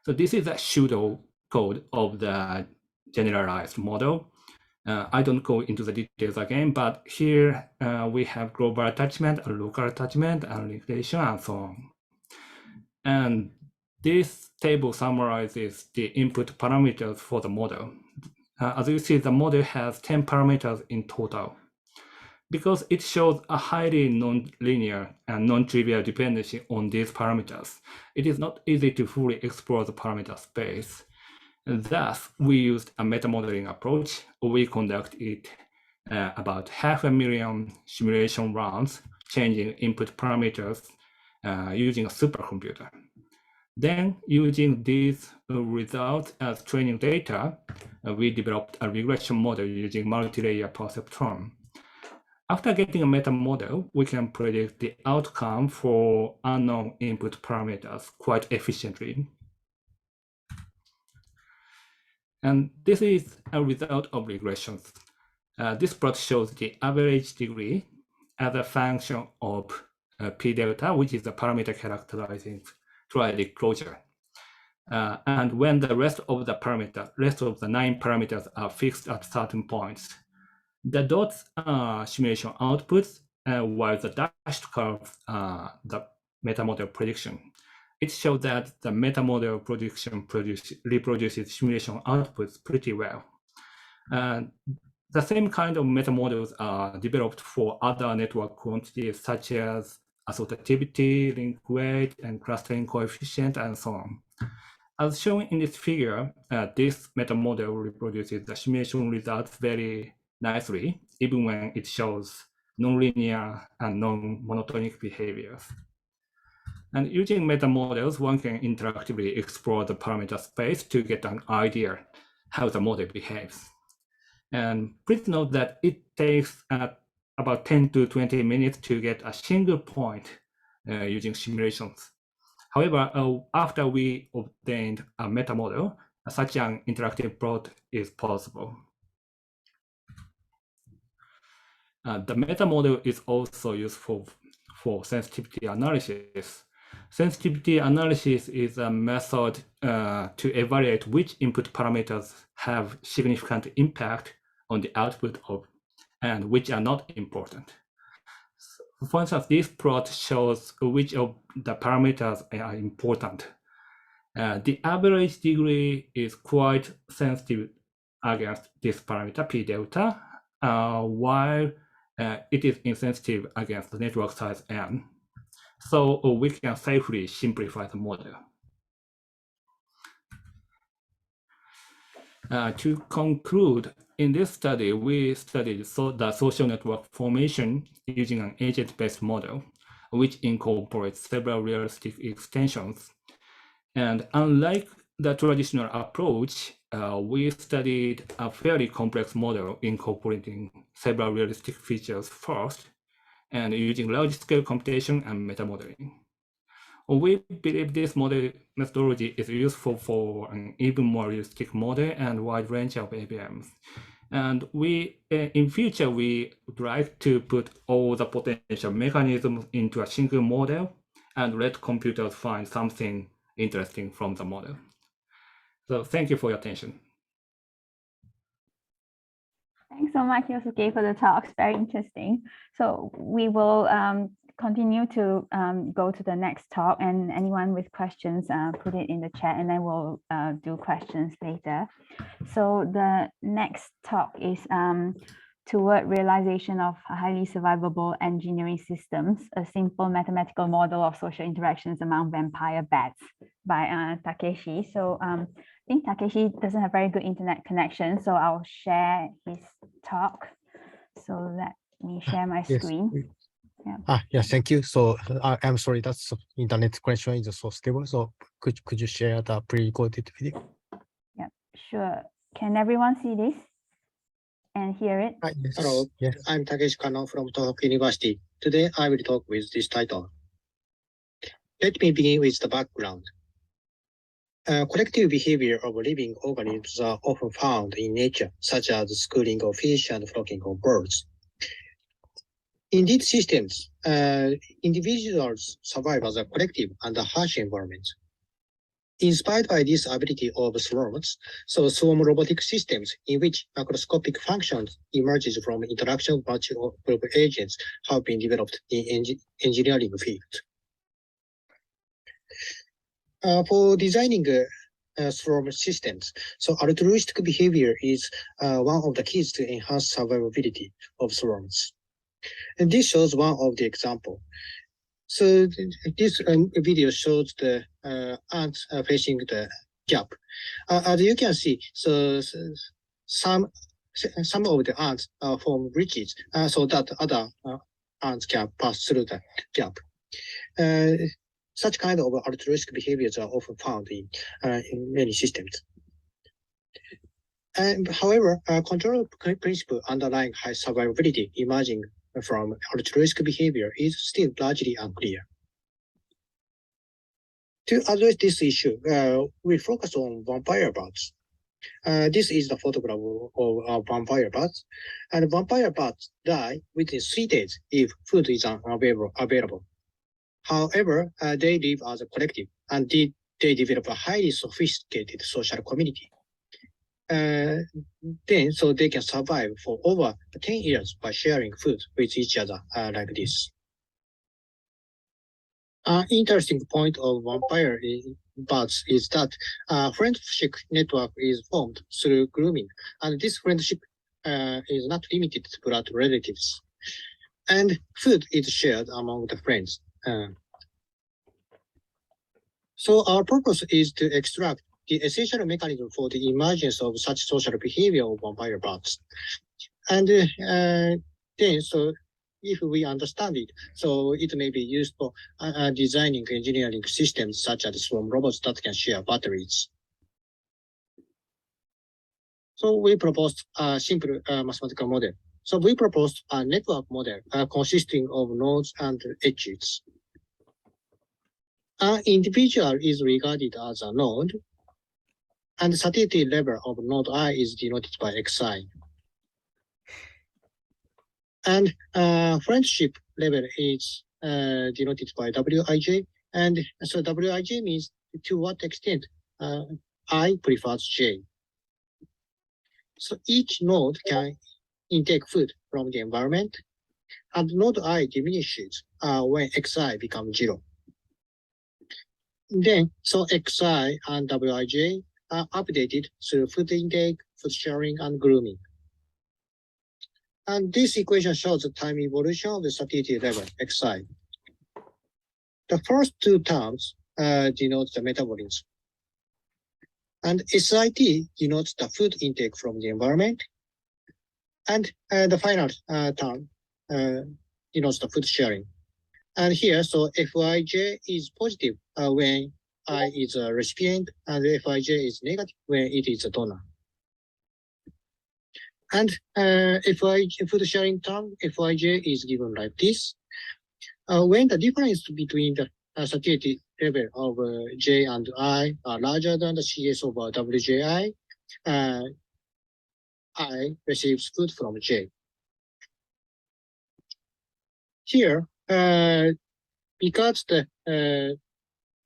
So this is a pseudo code of the generalized model. I don't go into the details again, but here we have global attachment, local attachment, and link relation, and so on. And this table summarizes the input parameters for the model. As you see, the model has 10 parameters in total. Because it shows a highly non-linear and non-trivial dependency on these parameters, it is not easy to fully explore the parameter space. And thus, we used a meta-modeling approach. We conducted about 500,000 simulation runs, changing input parameters using a supercomputer. Then, using these results as training data, we developed a regression model using multi-layer perceptron. After getting a meta model, we can predict the outcome for unknown input parameters quite efficiently. And this is a result of regressions. This plot shows the average degree as a function of p delta, which is the parameter characterizing triadic closure. And when the rest of the 9 parameters are fixed at certain points, the dots are simulation outputs, while the dashed curves are the meta model prediction. It shows that the meta model prediction reproduces simulation outputs pretty well. The same kind of meta models are developed for other network quantities such as associativity, link weight, and clustering coefficient, and so on. As shown in this figure, this meta model reproduces the simulation results very nicely, even when it shows nonlinear and non-monotonic behaviors. And using meta models, one can interactively explore the parameter space to get an idea how the model behaves. And please note that it takes about 10 to 20 minutes to get a single point using simulations. However, after we obtained a meta model, such an interactive plot is possible. The meta model is also useful for sensitivity analysis. Sensitivity analysis is a method to evaluate which input parameters have significant impact on the output of and which are not important. So for instance, this plot shows which of the parameters are important. The average degree is quite sensitive against this parameter P delta, while it is insensitive against the network size N. So we can safely simplify the model. To conclude, in this study, we studied the social network formation using an agent-based model, which incorporates several realistic extensions. And unlike the traditional approach, we studied a fairly complex model incorporating several realistic features first, and using large-scale computation and meta-modeling. We believe this model methodology is useful for an even more realistic model and wide range of ABMs. And in future, we would like to put all the potential mechanisms into a single model and let computers find something interesting from the model. So thank you for your attention. Thanks so much, Yosuke, for the talks. Very interesting. So we will continue to go to the next talk, and anyone with questions, put it in the chat, and then we'll do questions later. So the next talk is toward realization of highly survivable engineering systems, a simple mathematical model of social interactions among vampire bats by Takeshi. So I think Takeshi doesn't have very good internet connection, so I'll share his talk. So let me share my screen. Yeah. Yes, thank you. So I'm sorry, that's internet connection is so stable. So could you share the pre-recorded video? Yeah, sure. Can everyone see this and hear it? Yes. Hello, yes. I'm Takeshi Kano from Tohoku University. Today I will talk with this title. Let me begin with the background. Collective behavior of living organisms are often found in nature, such as schooling of fish and flocking of birds. In these systems, individuals survive as a collective under harsh environments. Inspired by this ability of swarms, so swarm robotic systems in which macroscopic functions emerges from interaction of multiple agents have been developed in engineering field. For designing swarm systems, so altruistic behavior is one of the keys to enhance survivability of swarms. And this shows one of the example. So this video shows the ants facing the gap. As you can see, so some of the ants form bridges so that other ants can pass through the gap. Such kind of altruistic behaviors are often found in many systems. And however, control principle underlying high survivability emerging from altruistic behavior is still largely unclear. To address this issue, we focus on vampire bats. This is the photograph of vampire bats, and vampire bats die within 3 days if food is available. However, they live as a collective, and they develop a highly sophisticated social community. Then, so they can survive for over 10 years by sharing food with each other like this. An interesting point of vampire bats is that friendship network is formed through grooming, and this friendship is not limited to blood relatives. And food is shared among the friends. So our purpose is to extract the essential mechanism for the emergence of such social behavior of vampire bats. And then, so if we understand it, so it may be used for designing engineering systems such as swarm robots that can share batteries. So we proposed a simple mathematical model. So we proposed a network model consisting of nodes and edges. An individual is regarded as a node, and the sativity level of node I is denoted by xi. And friendship level is denoted by wij, and so wij means to what extent I prefers j. So each node can intake food from the environment, and node I diminishes when xi becomes 0. Then, so xi and wij are updated through food intake, food sharing, and grooming. And this equation shows the time evolution of the sativity level, xi. The first two terms denote the metabolism. And SIT denotes the food intake from the environment. And the final term denotes the food sharing. And here, so Fij is positive when I is a recipient, and Fij is negative when it is a donor. And food sharing term, Fij is given like this. When the difference between the sativity level of J and I are larger than the CS over Wji, I receives food from J. Here, because the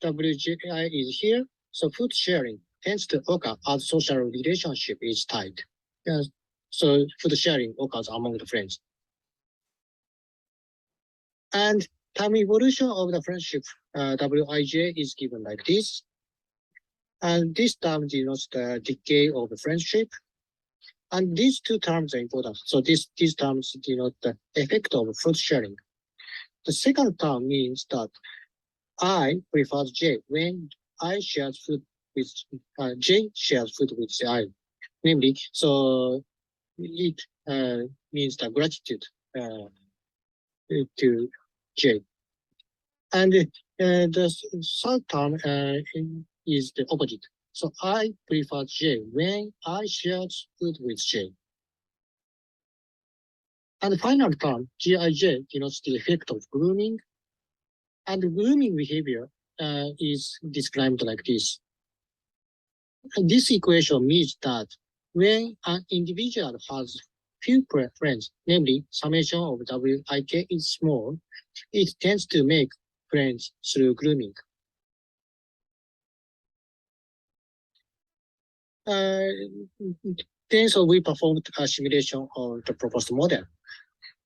Wji is here, so food sharing tends to occur as social relationship is tight. So food sharing occurs among the friends. And time evolution of the friendship, Wij is given like this. And this term denotes the decay of the friendship. And these two terms are important. So these terms denote the effect of food sharing. The second term means that I prefers J when I shares food with J shares food with I. Namely, so it means the gratitude to J. And the third term is the opposite. So I prefer J when I share food with J. And the final term, Gij, denotes the effect of grooming. And grooming behavior is described like this. And this equation means that when an individual has few friends, namely summation of Wik is small, it tends to make friends through grooming. Then so we performed a simulation of the proposed model.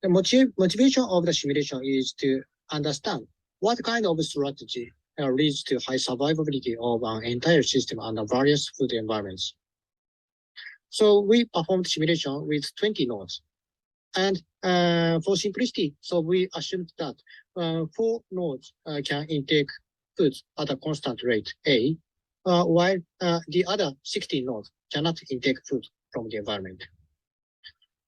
The motivation of the simulation is to understand what kind of strategy leads to high survivability of an entire system under various food environments. So we performed simulation with 20 nodes. And for simplicity, so we assumed that 4 nodes can intake food at a constant rate, A, while the other 16 nodes cannot intake food from the environment.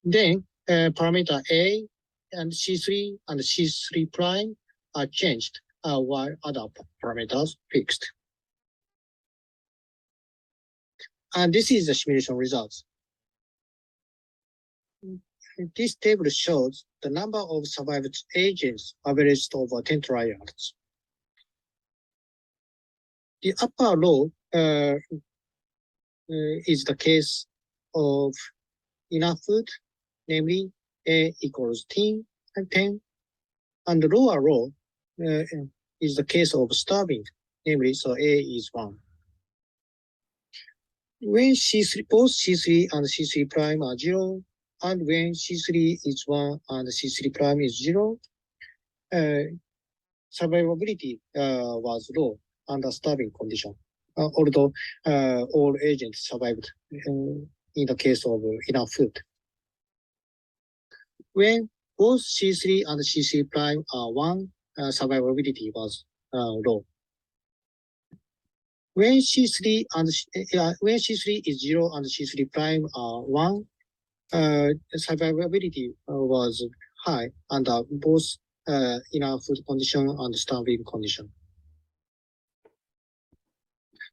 Then parameter A and C3 and C3 prime are changed while other parameters fixed. And this is the simulation results. This table shows the number of survived agents averaged over 10 trials. The upper row is the case of enough food, namely A equals 10, and the lower row is the case of starving, namely so A is 1. When C3, both C3 and C3 prime are 0, and when C3 is 1 and C3 prime is 0, survivability was low under starving condition, although all agents survived in the case of enough food. When both C3 and C3 prime are 1, survivability was low. When C3 and when C3 is 0 and C3 prime are 1, survivability was high under both inner food condition and starving condition.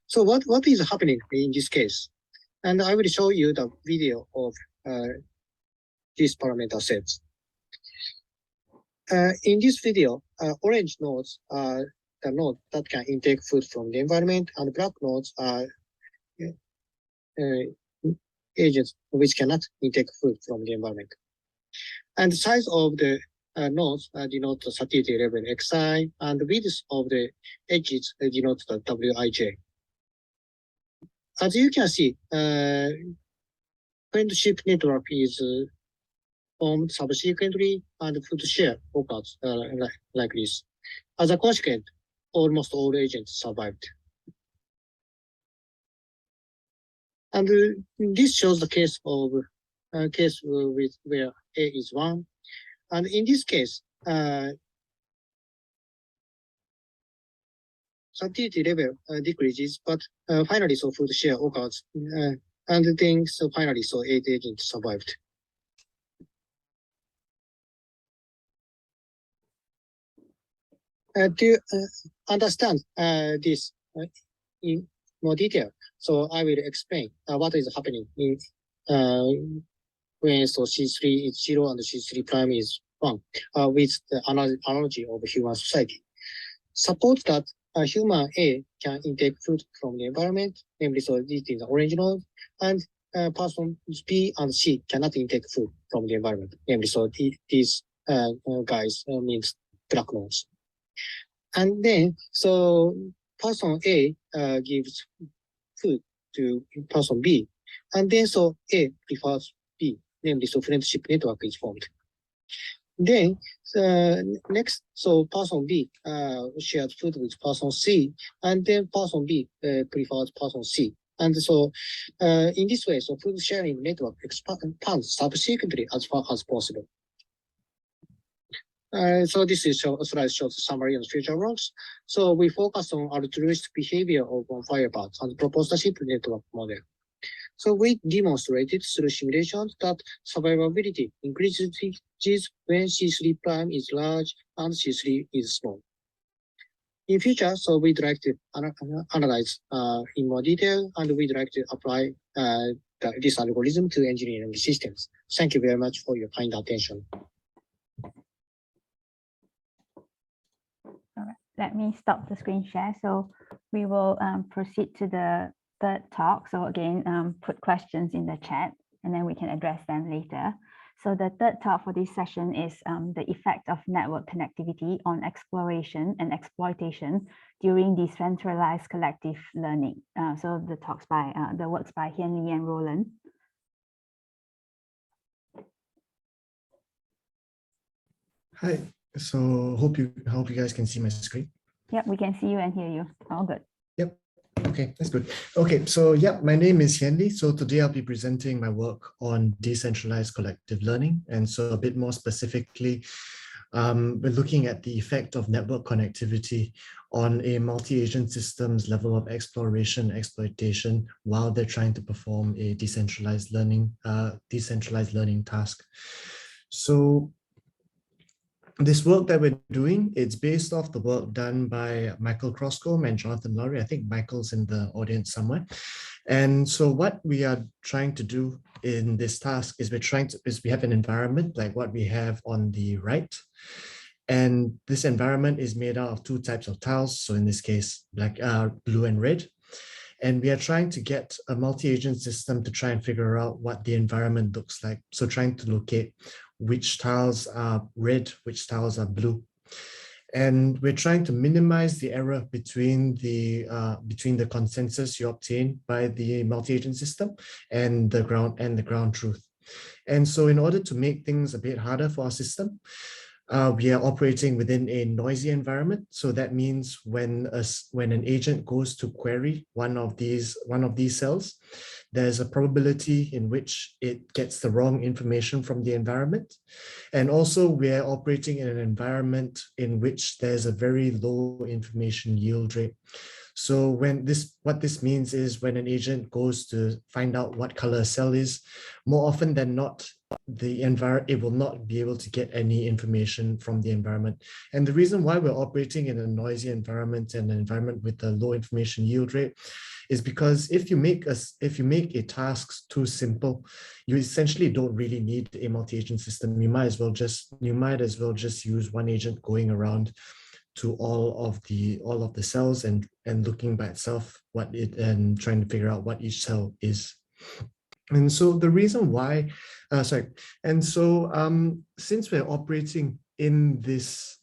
So what is happening in this case? And I will show you the video of these parameter sets. In this video, orange nodes are the node that can intake food from the environment, and black nodes are agents which cannot intake food from the environment. And the size of the nodes denote the satiety level xi, and the width of the edges denote the wij. As you can see, friendship network is formed subsequently, and food share occurs like this. As a consequence, almost all agents survived. And this shows the case of with where A is 1. And in this case, satiety level decreases, but finally, so food share occurs. And then, so finally, so 8 agents survived. To understand this in more detail, so I will explain what is happening in when so C3 is 0 and C3 prime is 1 with the analogy of human society. Suppose that human A can intake food from the environment, namely, so this is the orange node, and person B and C cannot intake food from the environment, namely, so these guys means black nodes. And then, so person A gives food to person B, and then so A prefers B, namely, so friendship network is formed. Then next, so person B shared food with person C, and then person B prefers person C. And so in this way, so food sharing network expands subsequently as far as possible. So this is a slide shows summary and future works. So we focus on altruistic behavior of Firebat and proposed a simple network model. So we demonstrated through simulations that survivability increases when C3 prime is large and C3 is small. In future, so we'd like to analyze in more detail, and we'd like to apply this algorithm to engineering systems. Thank you very much for your kind attention. Let me stop the screen share. So we will proceed to the third talk. So again, put questions in the chat and then we can address them later. So the third talk for this session is the effect of network connectivity on exploration and exploitation during decentralized collective learning. So the talks by the works by Ling and Roland. Hi. So hope you guys can see my screen. Yep, we can see you and hear you. All good. Yep. Okay, that's good. Okay, so yeah, my name is Ling. So today I'll be presenting my work on decentralized collective learning. And so a bit more specifically, we're looking at the effect of network connectivity on a multi-agent system's level of exploration, exploitation, while they're trying to perform a decentralized learning task. So this work that we're doing, it's based off the work done by Michael Croscombe and Jonathan Lowry. I think Michael's in the audience somewhere. And so what we are trying to do in this task is we have an environment like what we have on the right. And this environment is made out of 2 types of tiles. So in this case, blue and red. And we are trying to get a multi-agent system to try and figure out what the environment looks like. So trying to locate which tiles are red, which tiles are blue. And we're trying to minimize the error between the consensus you obtain by the multi-agent system and the ground truth. And so in order to make things a bit harder for our system, we are operating within a noisy environment. So that means when an agent goes to query one of these cells, there's a probability in which it gets the wrong information from the environment. And also we are operating in an environment in which there's a very low information yield rate. So what this means is when an agent goes to find out what color a cell is, more often than not, it will not be able to get any information from the environment. And the reason why we're operating in a noisy environment and an environment with a low information yield rate is because if you make a task too simple, you essentially don't really need a multi-agent system. You might as well just use one agent going around to all of the cells and looking by itself and trying to figure out what each cell is. And so the reason why, since we're operating in this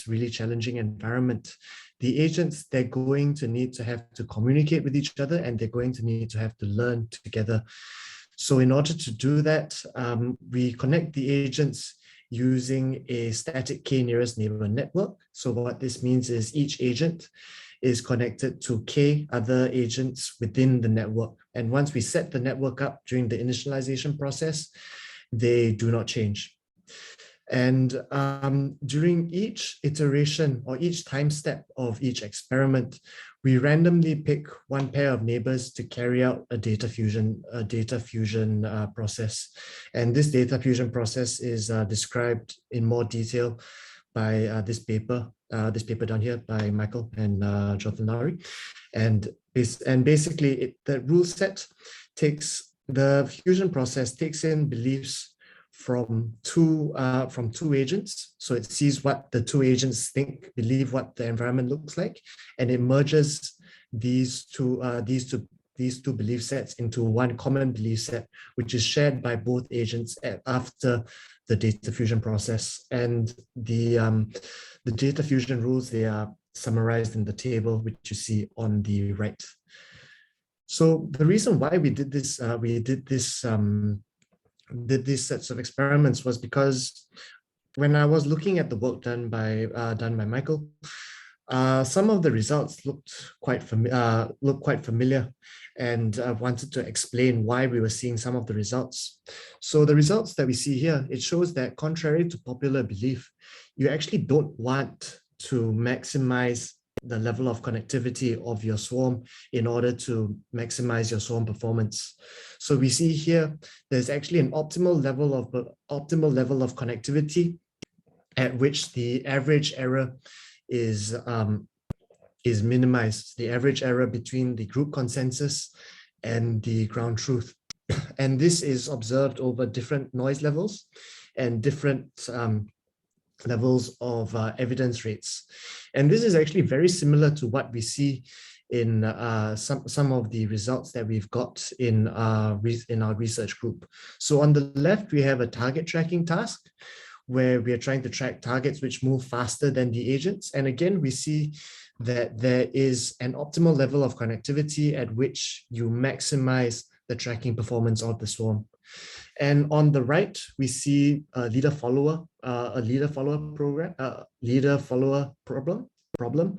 really challenging environment, the agents, they're going to need to have to communicate with each other, and they're going to need to have to learn together. So in order to do that, we connect the agents using a static k nearest neighbor network. So what this means is each agent is connected to k other agents within the network. And once we set the network up during the initialization process, they do not change. And during each iteration or each time step of each experiment, we randomly pick one pair of neighbors to carry out a data fusion process. And this data fusion process is described in more detail by this paper down here by Michael and Jonathan Lowry. And basically the rule set the fusion process takes in beliefs from two agents. So it sees what the two agents believe what the environment looks like, and it merges these two belief sets into one common belief set, which is shared by both agents after the data fusion process. And the data fusion rules, they are summarized in the table, which you see on the right. So the reason why we did this, these sets of experiments was because when I was looking at the work done by Michael, some of the results looked quite familiar, and I wanted to explain why we were seeing some of the results. So the results that we see here, it shows that contrary to popular belief, you actually don't want to maximize the level of connectivity of your swarm in order to maximize your swarm performance. So we see here, there's actually an optimal level of connectivity at which the average error is minimized, the average error between the group consensus and the ground truth. And this is observed over different noise levels and different levels of evidence rates. And this is actually very similar to what we see in some of the results that we've got in our research group. So on the left, we have a target tracking task where we are trying to track targets which move faster than the agents. And again, we see that there is an optimal level of connectivity at which you maximize the tracking performance of the swarm. And on the right, we see a leader-follower problem.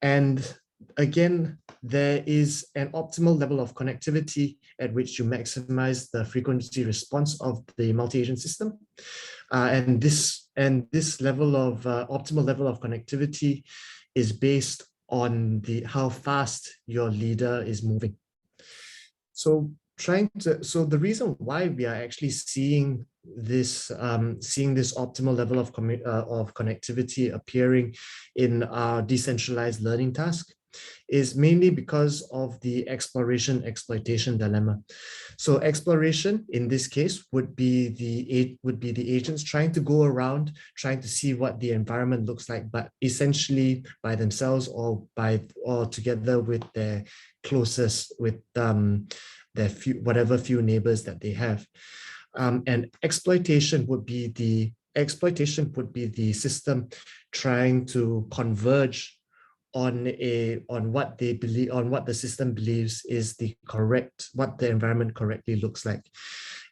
And again, there is an optimal level of connectivity at which you maximize the frequency response of the multi-agent system. And this level of optimal level of connectivity is based on how fast your leader is moving. So the reason why we are actually seeing this optimal level of connectivity appearing in our decentralized learning task is mainly because of the exploration-exploitation dilemma. So exploration in this case would be the agents trying to go around, trying to see what the environment looks like, but essentially by themselves or together with their closest, with whatever few neighbors that they have. And exploitation would be the system trying to converge on what they believe, on what the system believes is what the environment correctly looks like.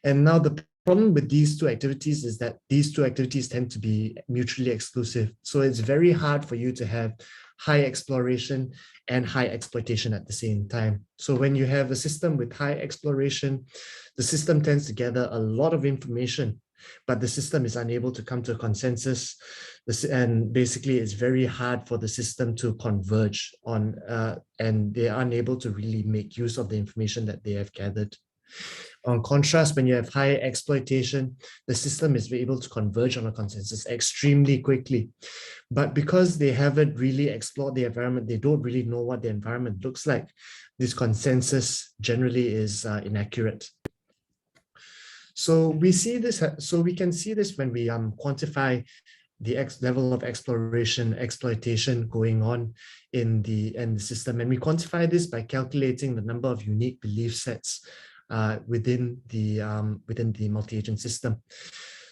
And now the problem with these two activities is that these two activities tend to be mutually exclusive. So it's very hard for you to have high exploration and high exploitation at the same time. So when you have a system with high exploration, the system tends to gather a lot of information, but the system is unable to come to a consensus. And basically it's very hard for the system to converge on, and they're unable to really make use of the information that they have gathered. On contrast, when you have high exploitation, the system is able to converge on a consensus extremely quickly. But because they haven't really explored the environment, they don't really know what the environment looks like, this consensus generally is inaccurate. So we see this, so we can see this when we quantify the level of exploration, exploitation going on in the system. And we quantify this by calculating the number of unique belief sets within the multi-agent system.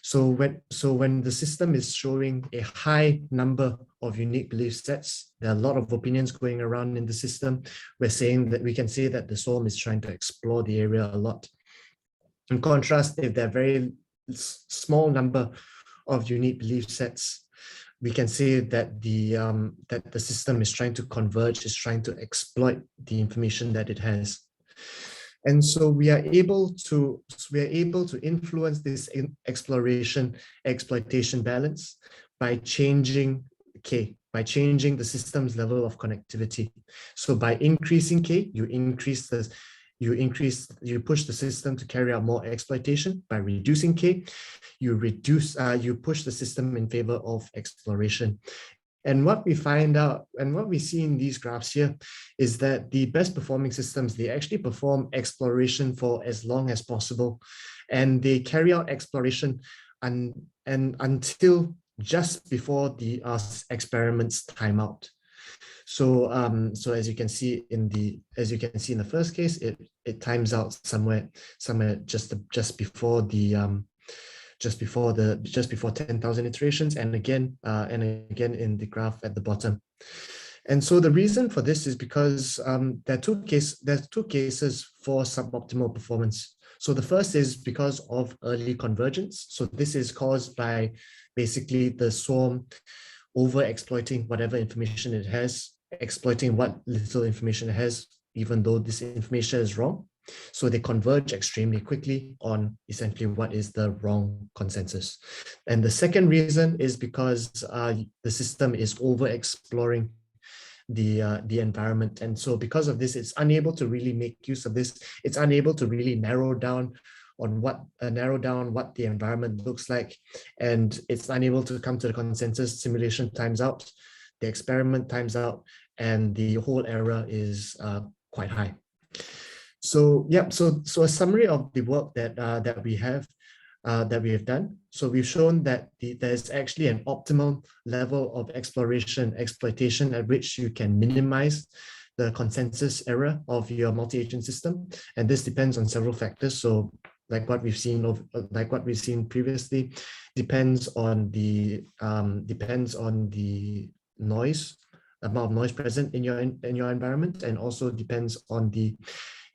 So when the system is showing a high number of unique belief sets, there are a lot of opinions going around in the system. We're saying that we can say that the SORM is trying to explore the area a lot. In contrast, if there are very small number of unique belief sets, we can say that the system is trying to converge, is trying to exploit the information that it has. And so we are able to influence this exploration exploitation balance by changing K, by changing the system's level of connectivity. So by increasing K, you push the system to carry out more exploitation. By reducing K, you push the system in favor of exploration. And what we find out, and what we see in these graphs here, is that the best performing systems, they actually perform exploration for as long as possible. And they carry out exploration and until just before the experiments time out. So as you can see in the first case, it times out somewhere just before 10,000 iterations, and again in the graph at the bottom. And so the reason for this is because there are two cases for suboptimal performance. So the first is because of early convergence. So this is caused by basically the SORM over exploiting whatever information it has, exploiting what little information it has, even though this information is wrong. So they converge extremely quickly on essentially what is the wrong consensus. And the second reason is because the system is over exploring the environment. And so because of this, it's unable to really make use of this. It's unable to really narrow down what the environment looks like. And it's unable to come to the consensus. Simulation times out, the experiment times out, and the whole error is quite high. So yeah, so a summary of the work that we have done. So we've shown that there's actually an optimal level of exploitation at which you can minimize the consensus error of your multi-agent system, and this depends on several factors. So like what we've seen previously, depends on the noise, amount of noise present in your environment, and also depends on the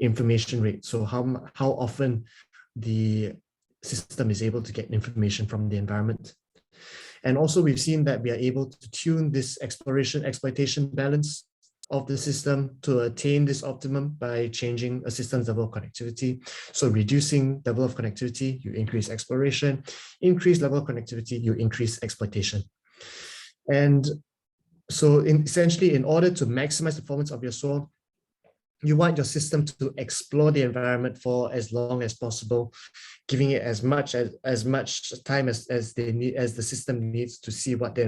information rate. So how often the system is able to get information from the environment. And also we've seen that we are able to tune this exploitation balance of the system to attain this optimum by changing a system's level of connectivity. So reducing level of connectivity, you increase exploration, increase level of connectivity, you increase exploitation. And so essentially, in order to maximize the performance of your SORM, you want your system to explore the environment for as long as possible, giving it as much time as the system needs to see what the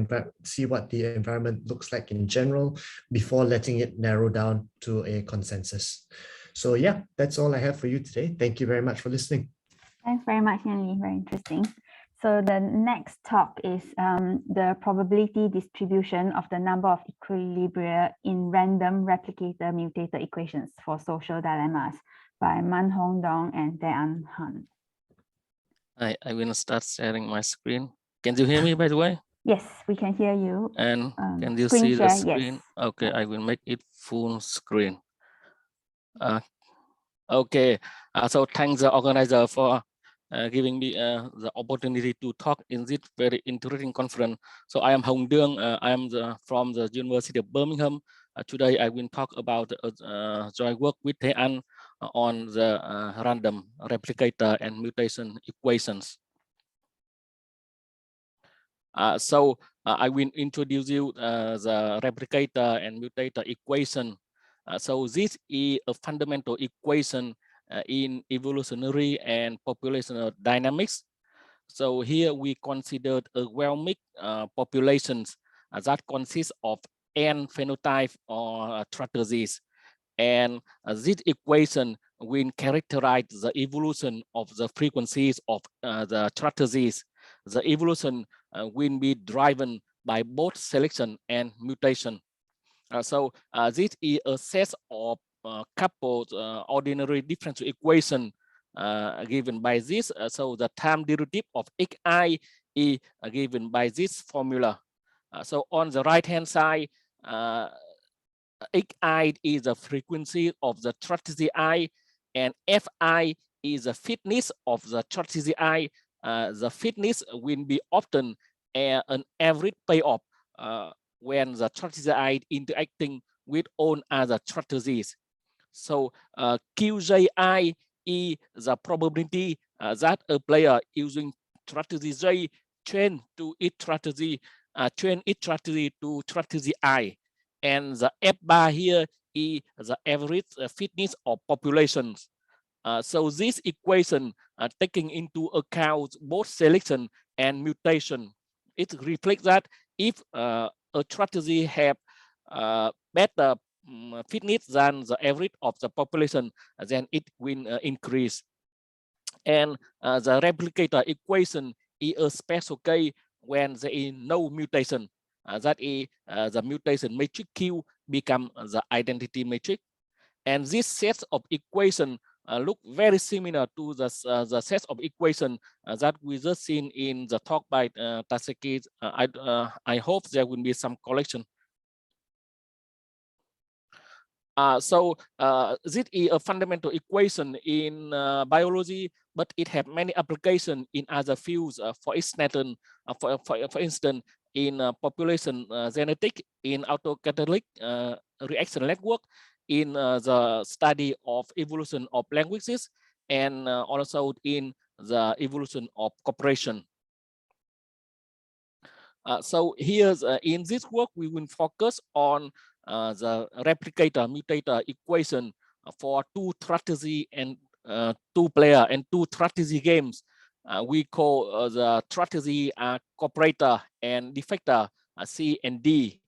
environment looks like in general before letting it narrow down to a consensus. So yeah, that's all I have for you today. Thank you very much for listening. Thanks very much, Ling. Very interesting. So the next talk is the probability distribution of the number of equilibria in random replicator mutator equations for social dilemmas by Man Hong Dong and Dae-An Han. I will start sharing my screen. Can you hear me, by the way? Yes, we can hear you. And can you screen see share, the screen? Yes. Okay, I will make it full screen. Okay, so thanks the organizer for giving me the opportunity to talk in this very interesting conference. So I am Hồng Dương. I am from the University of Birmingham. Today I will talk about joint work with Thế Anh on the random replicator and mutation equations. So I will introduce you the replicator and mutator equation. So this is a fundamental equation in evolutionary and populational dynamics. So here we considered a well-mixed populations that consist of n phenotype or strategies. And this equation will characterize the evolution of the frequencies of the strategies. The evolution will be driven by both selection and mutation. So this is a set of coupled ordinary differential equation given by this. So the time derivative of xi is given by this formula. So on the right hand side, xi is the frequency of the strategy I, and fi is the fitness of the strategy I. The fitness will be often an average payoff when the strategy I interacting with all other strategies. So qji is the probability that a player using strategy J train to each strategy, to strategy I. And the F bar here is the average fitness of populations. So this equation taking into account both selection and mutation. It reflects that if a strategy have better fitness than the average of the population, then it will increase. And the replicator equation is a special case when there is no mutation. That is the mutation matrix Q become the identity matrix. And this set of equation look very similar to the set of equation that we just seen in the talk by Taseki. I hope there will be some collection. So this is a fundamental equation in biology, but it has many applications in other fields. For instance, in population genetic, in autocatalytic reaction network, in the study of evolution of languages, and also in the evolution of cooperation. So here's in this work, we will focus on the replicator mutator equation for two strategy and two player and two strategy games. We call the strategy cooperator and defector C and D.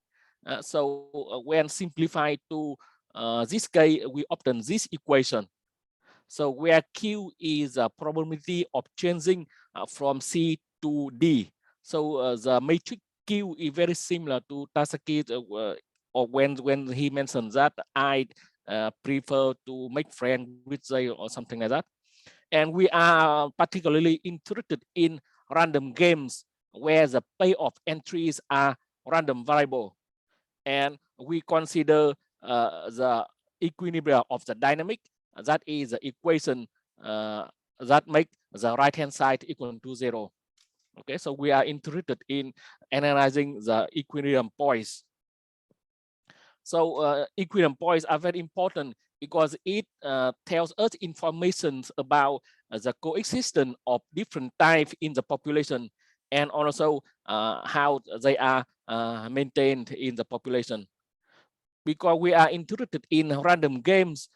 So when simplified to this case, we obtain this equation. So where Q is a probability of changing from C to D. So the matrix Q is very similar to Taseki, or when he mentioned that I prefer to make friends with J or something like that. And we are particularly interested in random games where the payoff entries are random variable. And we consider the equilibrium of the dynamic. That is the equation that make the right hand side equal to 0. Okay, so we are interested in analyzing the equilibrium points. So equilibrium points are very important because it tells us information about the coexistence of different types in the population, and also how they are maintained in the population. Because we are interested in random games,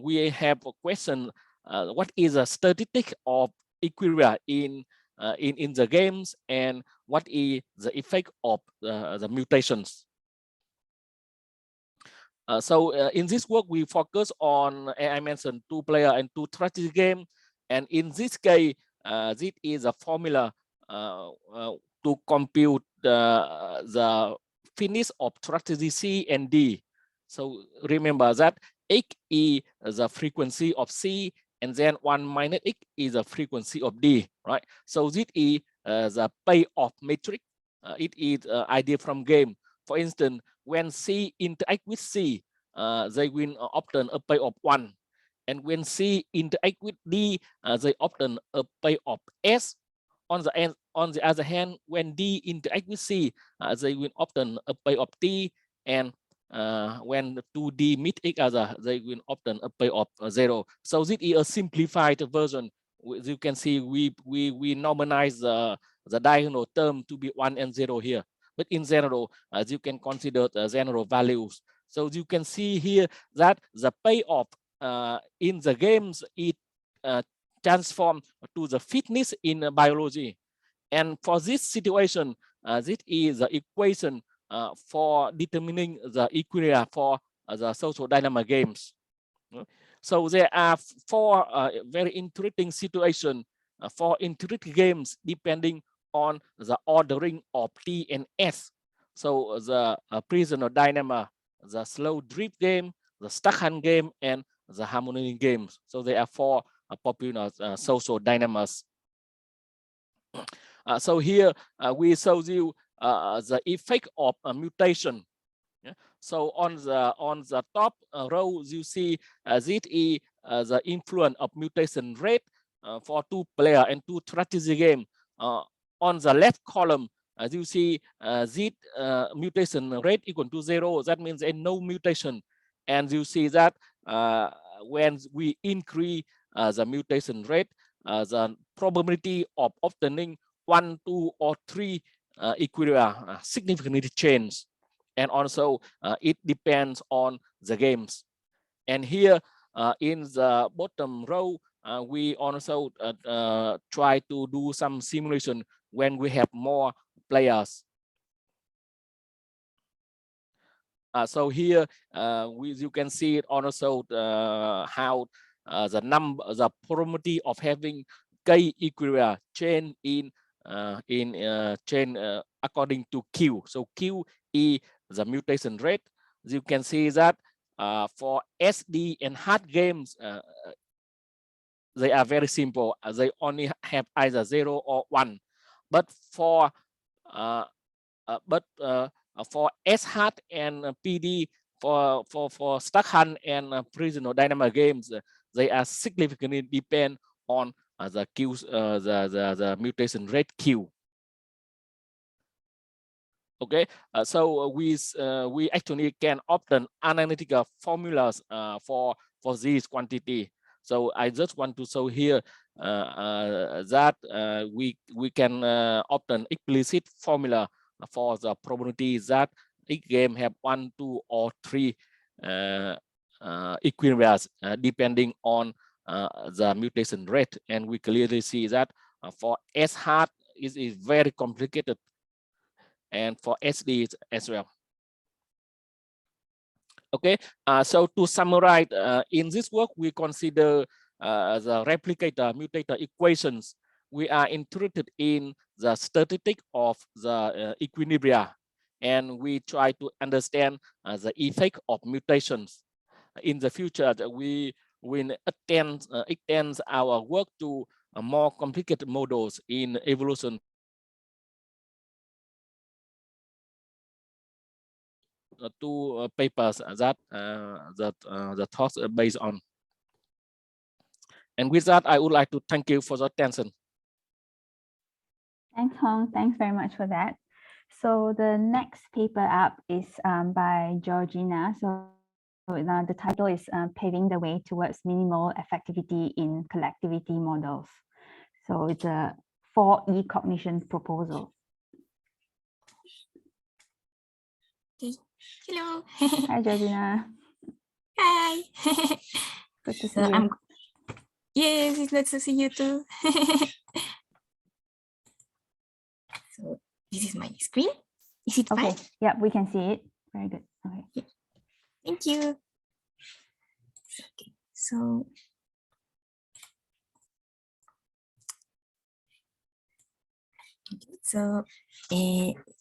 we have a question: what is the statistic of equilibrium in the games, and what is the effect of the mutations? So in this work, we focus on, I mentioned, two player and two strategy game, and in this case, this is a formula to compute the fitness of strategy C and D. So remember that X is the frequency of C, and then 1 minus X is the frequency of D, right? So this is the payoff matrix. It is idea from game. For instance, when C interact with C, they will obtain a payoff 1. And when C interact with D, they obtain a pair of S. On the other hand, when D interact with C, they will obtain a pair of T. And when 2D meet each other, they will obtain a pair of 0. So this is a simplified version. As you can see, we normalize the diagonal term to be 1 and 0 here. But in general, as you can consider the general values. So you can see here that the payoff in the games it transformed to the fitness in biology. And for this situation, this is the equation for determining the equilibrium for the social dynamic games. So there are 4 very interesting situations for interesting games depending on the ordering of T and S. So the prisoner dynamo, the slow drift game, the stuck hand game, and the harmony games. So there are 4 popular social dynamos. So here we show you the effect of a mutation. Yeah. So on the top row, you see this is the influence of mutation rate for 2 player and 2 strategy game. On the left column, as you see, this mutation rate equal to 0. That means there's no mutation. And you see that when we increase the mutation rate, the probability of obtaining 1, 2, or 3 equilibria significantly change. And also it depends on the games. And here in the bottom row, we also try to do some simulation when we have more players. So here you can see it also how the probability of having K equilibria change in chain according to Q. So Q is the mutation rate. You can see that for SD and hard games, they are very simple. They only have either 0 or 1. But for S hard and PD, for stuck hand and prisoner dynamo games, they are significantly depend on the Q, the mutation rate Q. Okay, so we actually can obtain analytical formulas for this quantity. So I just want to show here that we can obtain explicit formula for the probability that each game have 1, 2, or 3 equilibriums depending on the mutation rate. And we clearly see that for S hard is very complicated, and for SD as well. Okay, so to summarize, in this work we consider the replicator mutator equations. We are interested in the statistic of the equilibria, and we try to understand the effect of mutations. In the future, we will extend our work to more complicated models in evolution. Two papers that the talks are based on. And with that, I would like to thank you for the attention. Thanks, Hong. Thanks very much for that. So the next paper up is by Georgina. So the title is Paving the Way Towards Minimal Effectivity in Collectivity Models. So it's a 4E cognition proposal. Okay. Hello. Hi, Georgina. Hi. Good to see you. Yes, it's nice to see you too. So this is my screen. Is it fine? Yeah, we can see it. Very good. Okay. Thank you. Okay. So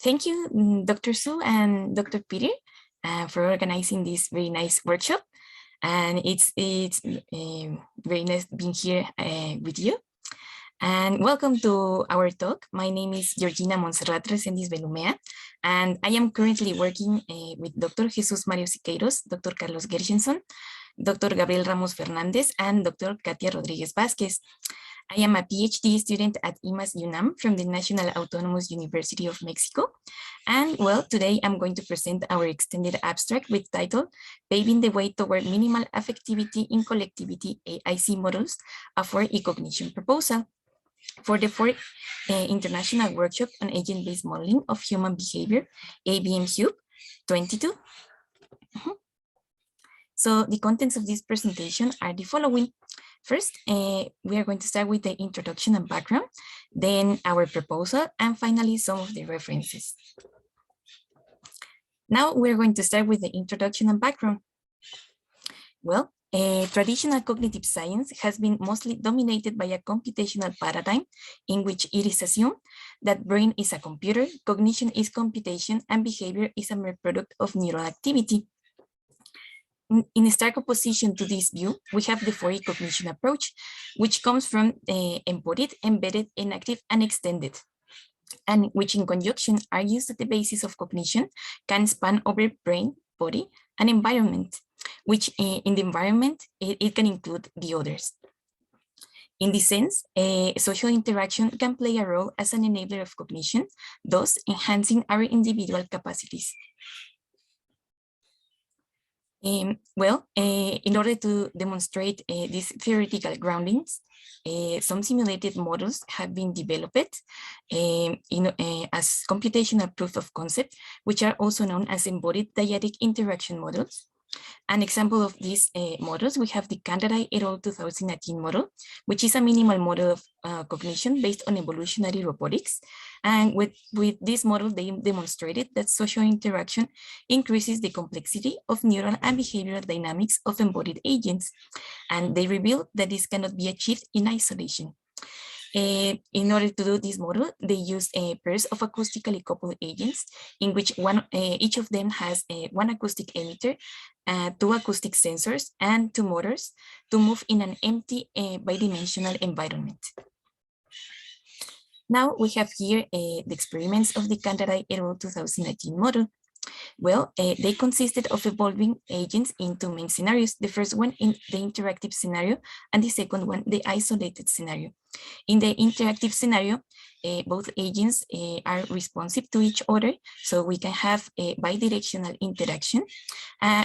thank you, Dr. Su and Dr. Peter, for organizing this very nice workshop. And it's very nice being here with you. And welcome to our talk. My name is Georgina Montserrat Resendiz Belumea, and I am currently working with Dr. Jesus Mario Siqueiros, Dr. Carlos Gershenson, Dr. Gabriel Ramos Fernandez and Dr. Katia Rodriguez Vasquez. I am a PhD student at IMAS UNAM from the National Autonomous University of Mexico. And well, today I'm going to present our extended abstract with title, Paving the Way Toward Minimal Affectivity in Collectivity AIC Models, a for e-cognition proposal for the fourth International Workshop on Agent-Based Modeling of Human Behavior, ABMHuB'22. So the contents of this presentation are the following. First, we are going to start with the introduction and background, then our proposal, and finally some of the references. Now we're going to start with the introduction and background. Well, traditional cognitive science has been mostly dominated by a computational paradigm in which it is assumed that brain is a computer, cognition is computation, and behavior is a mere product of neural activity. In stark opposition to this view, we have the for cognition approach, which comes from embodied, embedded, enactive, and extended, and which in conjunction argues that the basis of cognition can span over brain, body, and environment, which in the environment, it can include the others. In this sense, social interaction can play a role as an enabler of cognition, thus enhancing our individual capacities. Well, in order to demonstrate these theoretical groundings, some simulated models have been developed as computational proof of concept, which are also known as embodied dyadic interaction models. An example of these models, we have the Canada et al. 2018 model, which is a minimal model of cognition based on evolutionary robotics. And with this model, they demonstrated that social interaction increases the complexity of neural and behavioral dynamics of embodied agents. And they revealed that this cannot be achieved in isolation. In order to do this model, they use pairs of acoustically coupled agents in which each of them has one acoustic emitter, two acoustic sensors, and two motors to move in an empty bidimensional environment. Now we have here the experiments of the Canada et al. 2019 model. Well, they consisted of evolving agents in two main scenarios. The first one in the interactive scenario, and the second one, the isolated scenario. In the interactive scenario, both agents are responsive to each other, so we can have a bidirectional interaction.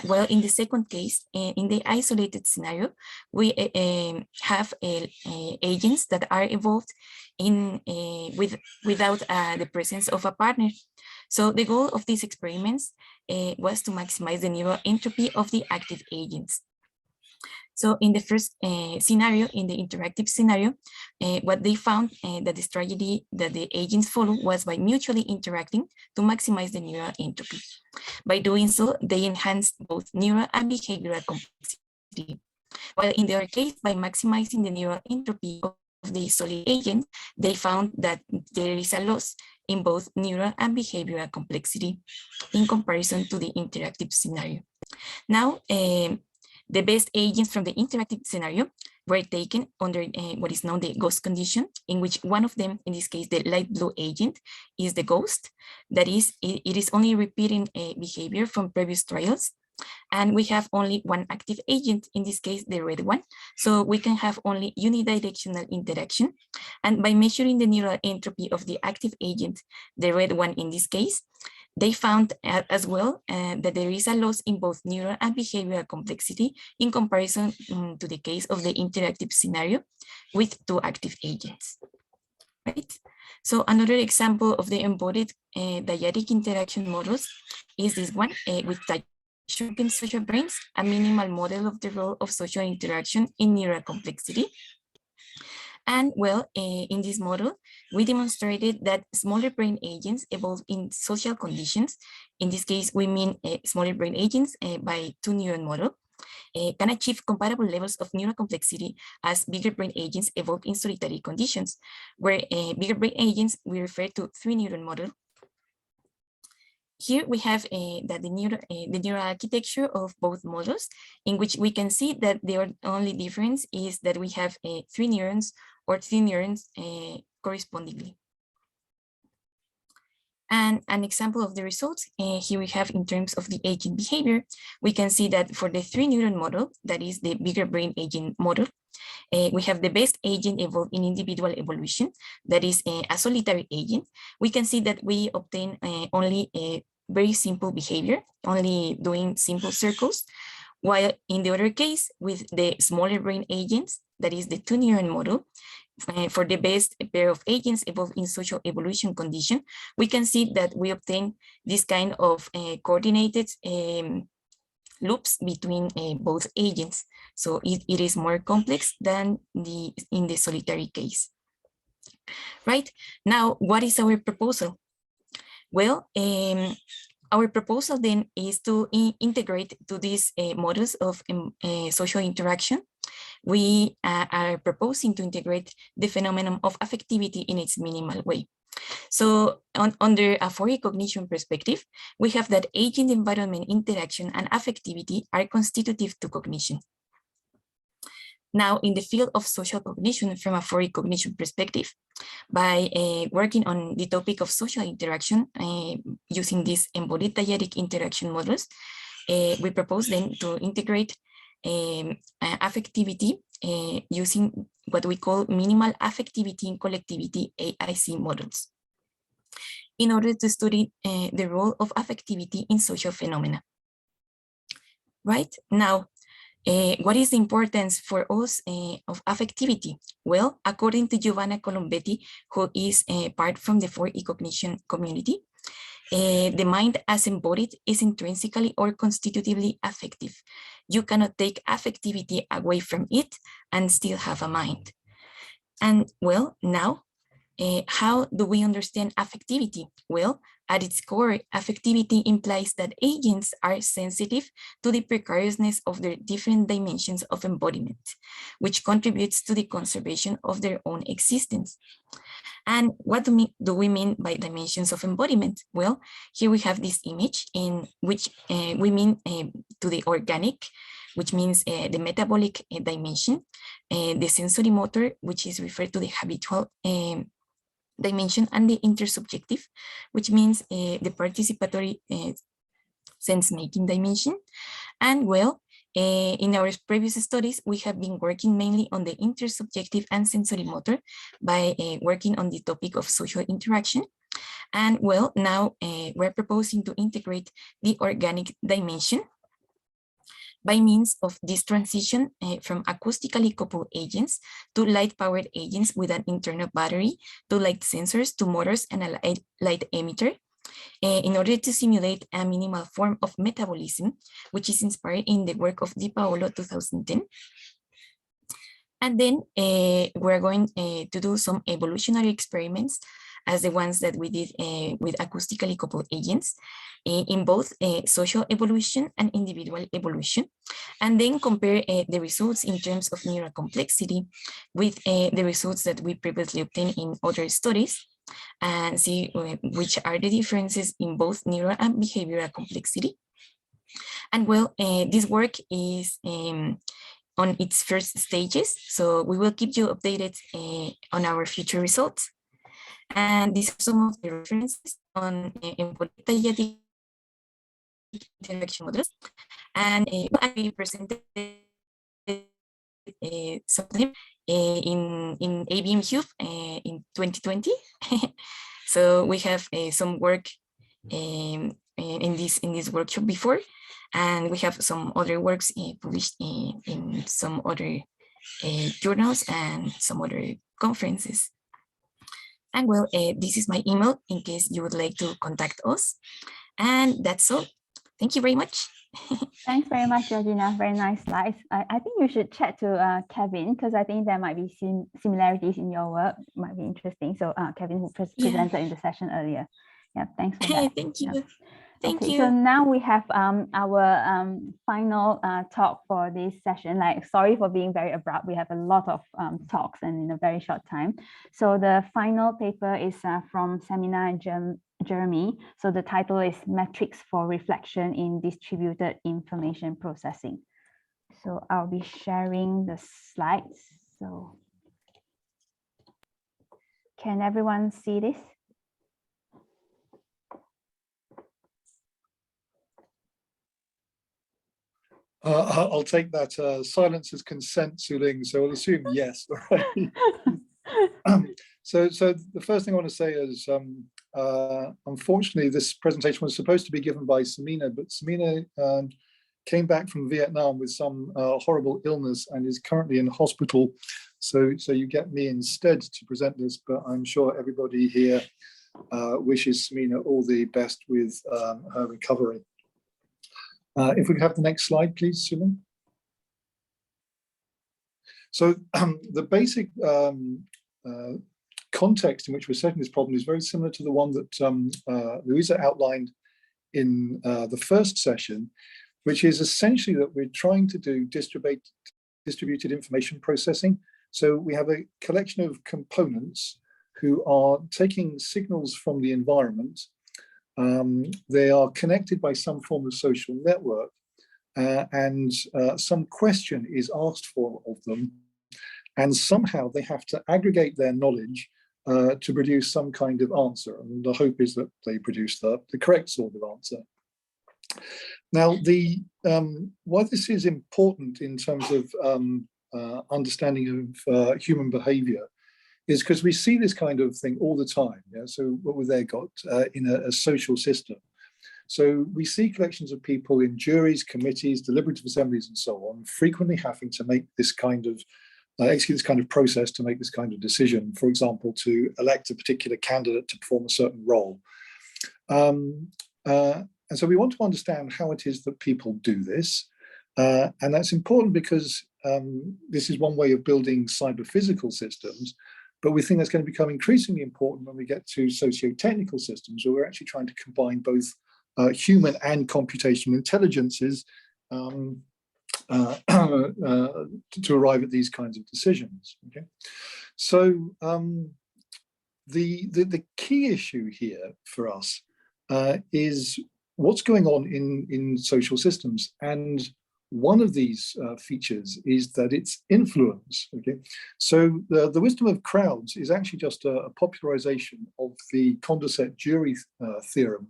Well, in the second case, in the isolated scenario, we have agents that are evolved without the presence of a partner. So the goal of these experiments was to maximize the neural entropy of the active agents. So in the first scenario, in the interactive scenario, what they found that the strategy that the agents follow was by mutually interacting to maximize the neural entropy. By doing so, they enhanced both neural and behavioral complexity. While in the other case, by maximizing the neural entropy of the solid agent, they found that there is a loss in both neural and behavioral complexity in comparison to the interactive scenario. Now, the best agents from the interactive scenario were taken under what is known the ghost condition, in which one of them, in this case, the light blue agent, is the ghost. That is, it is only repeating behavior from previous trials. And we have only one active agent, in this case, the red one. So we can have only unidirectional interaction. And by measuring the neural entropy of the active agent, the red one in this case, they found as well that there is a loss in both neural and behavioral complexity in comparison to the case of the interactive scenario with two active agents. Right? So another example of the embodied dyadic interaction models is this one with shrunken social brains, a minimal model of the role of social interaction in neural complexity. And well, in this model, we demonstrated that smaller brain agents evolve in social conditions. In this case, we mean smaller brain agents by two neuron model can achieve comparable levels of neural complexity as bigger brain agents evolve in solitary conditions, where bigger brain agents we refer to three neuron model. Here we have the neural architecture of both models, in which we can see that the only difference is that we have three neurons or three neurons correspondingly. And an example of the results, here we have in terms of the agent behavior, we can see that for the 3-neuron model, that is the bigger brain agent model, we have the best agent evolved in individual evolution, that is a solitary agent. We can see that we obtain only a very simple behavior, only doing simple circles, while in the other case, with the smaller brain agents, that is the 2-neuron model, for the best pair of agents evolved in social evolution condition, we can see that we obtain this kind of coordinated loops between both agents. So it is more complex than in the solitary case. Right, now, what is our proposal? Well, our proposal then is to integrate to these models of social interaction. We are proposing to integrate the phenomenon of affectivity in its minimal way. So under a Fourier cognition perspective, we have that agent environment interaction and affectivity are constitutive to cognition. Now, in the field of social cognition from a Fourier cognition perspective, by working on the topic of social interaction using these embodied dyadic interaction models, we propose then to integrate affectivity using what we call minimal affectivity in collectivity AIC models in order to study the role of affectivity in social phenomena. Right, now, what is the importance for us of affectivity? Well, according to Giovanna Colombetti, who is part from the Fourier cognition community, the mind as embodied is intrinsically or constitutively affective. You cannot take affectivity away from it and still have a mind. And well, now, how do we understand affectivity? Well, at its core, affectivity implies that agents are sensitive to the precariousness of their different dimensions of embodiment, which contributes to the conservation of their own existence. And what do we mean by dimensions of embodiment? Well, here we have this image in which we mean to the organic, which means the metabolic dimension, the sensory motor, which is referred to the habitual dimension, and the intersubjective, which means the participatory sense-making dimension. And well, in our previous studies, we have been working mainly on the intersubjective and sensory motor by working on the topic of social interaction. And well, now we're proposing to integrate the organic dimension by means of this transition from acoustically coupled agents to light-powered agents with an internal battery, to light sensors, to motors, and a light emitter, in order to simulate a minimal form of metabolism, which is inspired in the work of Di Paolo 2010. And then we're going to do some evolutionary experiments as the ones that we did with acoustically coupled agents in both social evolution and individual evolution, and then compare the results in terms of neural complexity with the results that we previously obtained in other studies, and see which are the differences in both neural and behavioral complexity. And well, this work is on its first stages, so we will keep you updated on our future results. And these are some of the references on embodied dyadic interaction models. And I presented some of them in ABMHuB' in 2020. So we have some work in this workshop before, and we have some other works published in some other journals and some other conferences. And well, this is my email in case you would like to contact us. And that's all. Thank you very much. Thanks very much, Georgina. Very nice slides. I think you should chat to Kevin, because I think there might be similarities in your work. Might be interesting. So Kevin, who presented in the session earlier. Yeah, thanks for that. Thank you. Yeah. Thank you. So now we have our final talk for this session. Like, sorry for being very abrupt. We have a lot of talks and in a very short time. So the final paper is from Seminar and Jeremy. So the title is Metrics for Reflection in Distributed Information Processing. So I'll be sharing the slides. So can everyone see this? I'll take that silence as consent, Ling, so I'll assume yes. So the first thing I want to say is, unfortunately, this presentation was supposed to be given by Samina, but Samina came back from Vietnam with some horrible illness and is currently in hospital. So you get me instead to present this, but I'm sure everybody here wishes Samina all the best with her recovery. If we could have the next slide, please, Suleiman. So the basic context in which we're setting this problem is very similar to the one that Louisa outlined in the first session, which is essentially that we're trying to do distributed information processing. So we have a collection of components who are taking signals from the environment. They are connected by some form of social network, and some question is asked for of them, and somehow they have to aggregate their knowledge to produce some kind of answer. And the hope is that they produce the correct sort of answer. Now, why this is important in terms of understanding of human behavior is because we see this kind of thing all the time. Yeah? So what have they got in a social system? So we see collections of people in juries, committees, deliberative assemblies, and so on, frequently having to make this kind of execute this kind of process to make this kind of decision, for example, to elect a particular candidate to perform a certain role. And so we want to understand how it is that people do this. And that's important because this is one way of building cyber-physical systems, but we think that's going to become increasingly important when we get to socio-technical systems, where we're actually trying to combine both human and computational intelligences to arrive at these kinds of decisions. Okay, so the key issue here for us is what's going on in social systems, and one of these features is that it's influence. Okay, so the wisdom of crowds is actually just a popularization of the Condorcet jury theorem,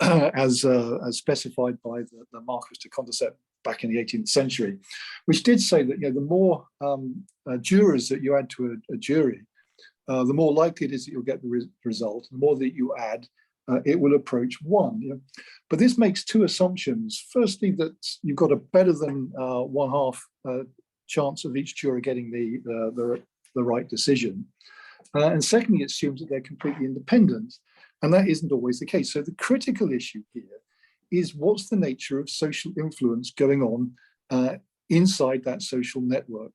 as specified by the Marquis de Condorcet back in the 18th century, which did say that the more jurors that you add to a jury, the more likely it is that you'll get the result. The more that you add, it will approach one. But this makes two assumptions. Firstly, that you've got a better than 1/2 chance of each juror getting the right decision. And secondly, it assumes that they're completely independent. And that isn't always the case. So the critical issue here is what's the nature of social influence going on inside that social network.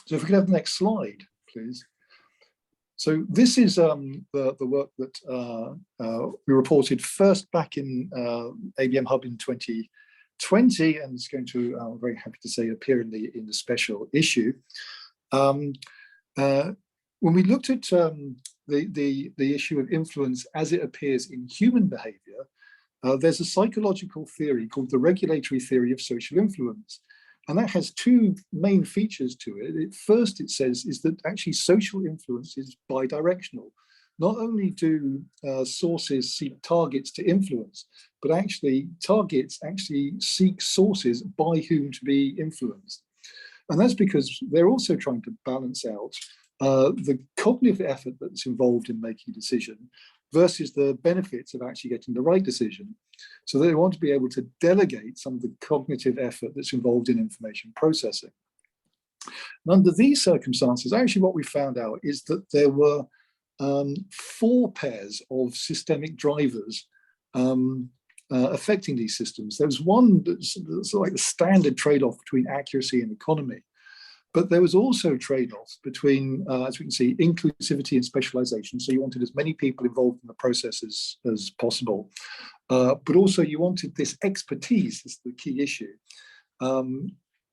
So if we could have the next slide, please. So this is the work that we reported first back in ABMHuB in 2020, and it's going to, I'm very happy to say, appear in the special issue. When we looked at the issue of influence as it appears in human behavior, there's a psychological theory called the regulatory theory of social influence. And that has two main features to it. First, it says is that actually social influence is bidirectional. Not only do sources seek targets to influence, but actually targets actually seek sources by whom to be influenced. And that's because they're also trying to balance out the cognitive effort that's involved in making a decision versus the benefits of actually getting the right decision. So they want to be able to delegate some of the cognitive effort that's involved in information processing. And under these circumstances, actually what we found out is that there were 4 pairs of systemic drivers affecting these systems. There was one that's like the standard trade-off between accuracy and economy. But there was also trade-offs between, as we can see, inclusivity and specialization. So you wanted as many people involved in the process as possible. But also you wanted this expertise, is the key issue,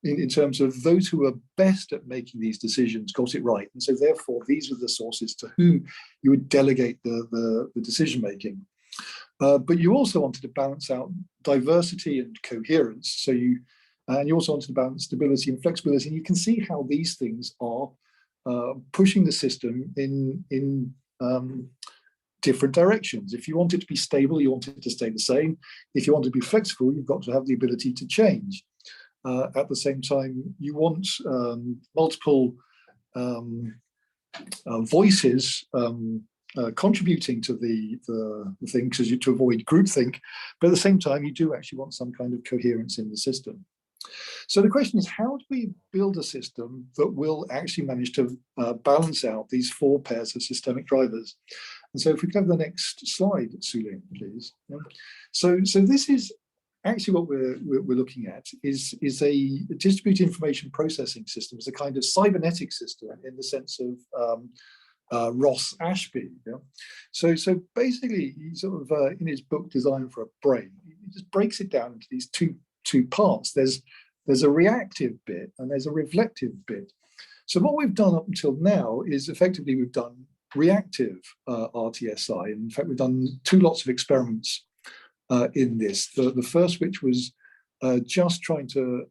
in terms of those who are best at making these decisions got it right. And so therefore, these were the sources to whom you would delegate the decision-making. But you also wanted to balance out diversity and coherence. So you also wanted to balance stability and flexibility. And you can see how these things are pushing the system in different directions. If you want it to be stable, you want it to stay the same. If you want it to be flexible, you've got to have the ability to change. At the same time, you want multiple voices contributing to the thing, because to avoid groupthink, but at the same time, you do actually want some kind of coherence in the system. So the question is, how do we build a system that will actually manage to balance out these 4 pairs of systemic drivers? And so if we could have the next slide, Ling, please. So this is actually what we're looking at is a distributed information processing system. It's a kind of cybernetic system in the sense of Ross Ashby. Yeah? So basically, he sort of in his book Design for a Brain, he just breaks it down into these two parts. There's a reactive bit and there's a reflective bit. So what we've done up until now is effectively we've done reactive RTSI. In fact, we've done 2 lots of experiments in this. The first, which was just trying to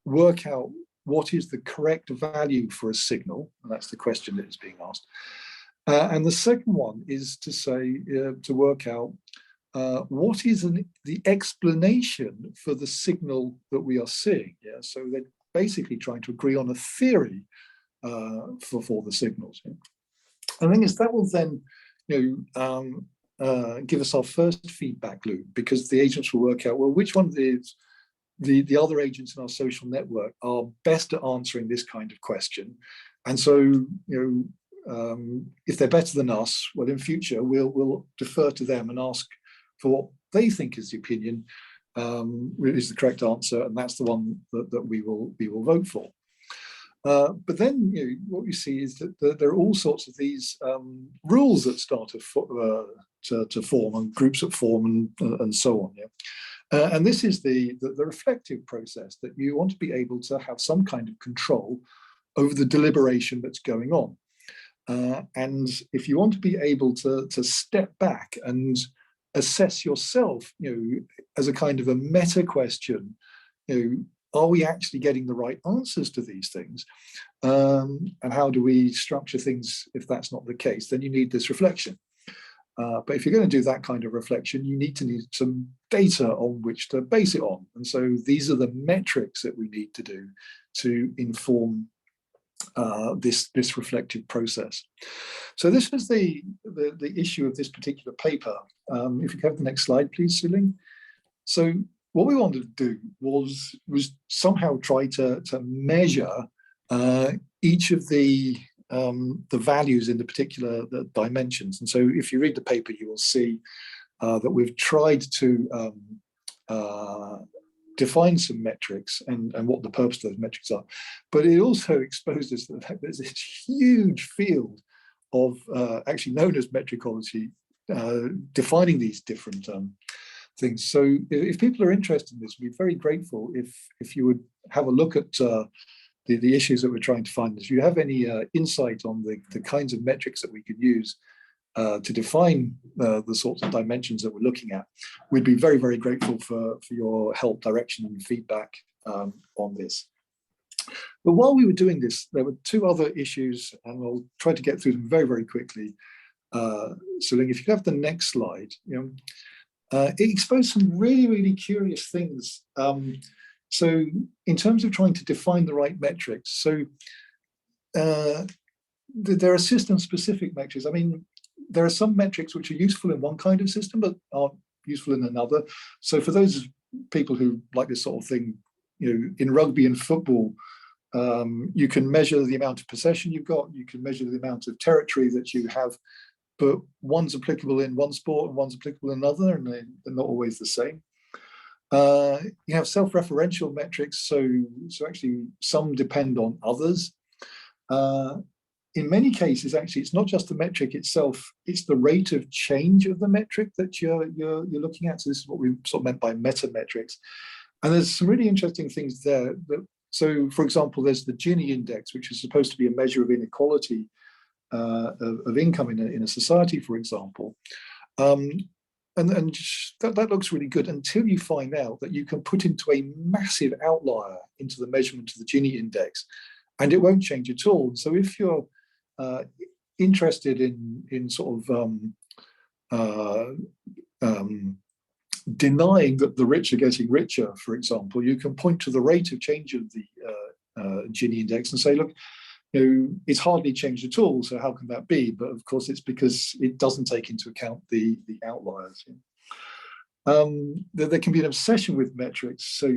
work out what is the correct value for a signal, and that's the question that is being asked. And the second one is to say, to work out what is the explanation for the signal that we are seeing. Yeah, so they're basically trying to agree on a theory for the signals. Yeah? And the thing is, that will then, give us our first feedback loop, because the agents will work out, well, which one of the other agents in our social network are best at answering this kind of question. And so, if they're better than us, well, in future, we'll defer to them and ask for what they think is the opinion, is the correct answer, and that's the one that we will vote for. But then what you see is that there are all sorts of these rules that start to form, and groups that form, and so on. Yeah? And this is the reflective process, that you want to be able to have some kind of control over the deliberation that's going on. And if you want to be able to step back and assess yourself, as a kind of a meta question, are we actually getting the right answers to these things? And how do we structure things if that's not the case? Then you need this reflection. But if you're going to do that kind of reflection, you need some data on which to base it on. And so these are the metrics that we need to do to inform this reflective process. So this was the issue of this particular paper. If you have the next slide, please, Ling. So what we wanted to do was somehow try to measure each of the values in the particular dimensions. And so if you read the paper, you will see that we've tried to define some metrics and what the purpose of those metrics are. But it also exposes the fact that there's this huge field of actually known as metricology, defining these different things. So if people are interested in this, we'd be very grateful if you would have a look at the issues that we're trying to find. If you have any insight on the kinds of metrics that we could use to define the sorts of dimensions that we're looking at, we'd be very, very grateful for your help, direction, and feedback on this. But while we were doing this, there were 2 other issues, and I'll try to get through them very, very quickly. So Ling, if you could have the next slide. It exposed some really, really curious things. So in terms of trying to define the right metrics, so there are system-specific metrics. I mean, there are some metrics which are useful in one kind of system but aren't useful in another. So for those people who like this sort of thing, in rugby and football, you can measure the amount of possession you've got, you can measure the amount of territory that you have, but one's applicable in one sport and one's applicable in another, and they're not always the same. You have self-referential metrics, so actually some depend on others. In many cases, actually, it's not just the metric itself, it's the rate of change of the metric that you're looking at. So this is what we sort of meant by meta metrics. And there's some really interesting things there. So for example, there's the Gini index, which is supposed to be a measure of inequality of income in a society, for example. And that looks really good until you find out that you can put into a massive outlier into the measurement of the Gini index, and it won't change at all. So if you're interested in sort of denying that the rich are getting richer, for example, you can point to the rate of change of the Gini index and say, look, it's hardly changed at all, so how can that be? But of course, it's because it doesn't take into account the outliers. There can be an obsession with metrics. So,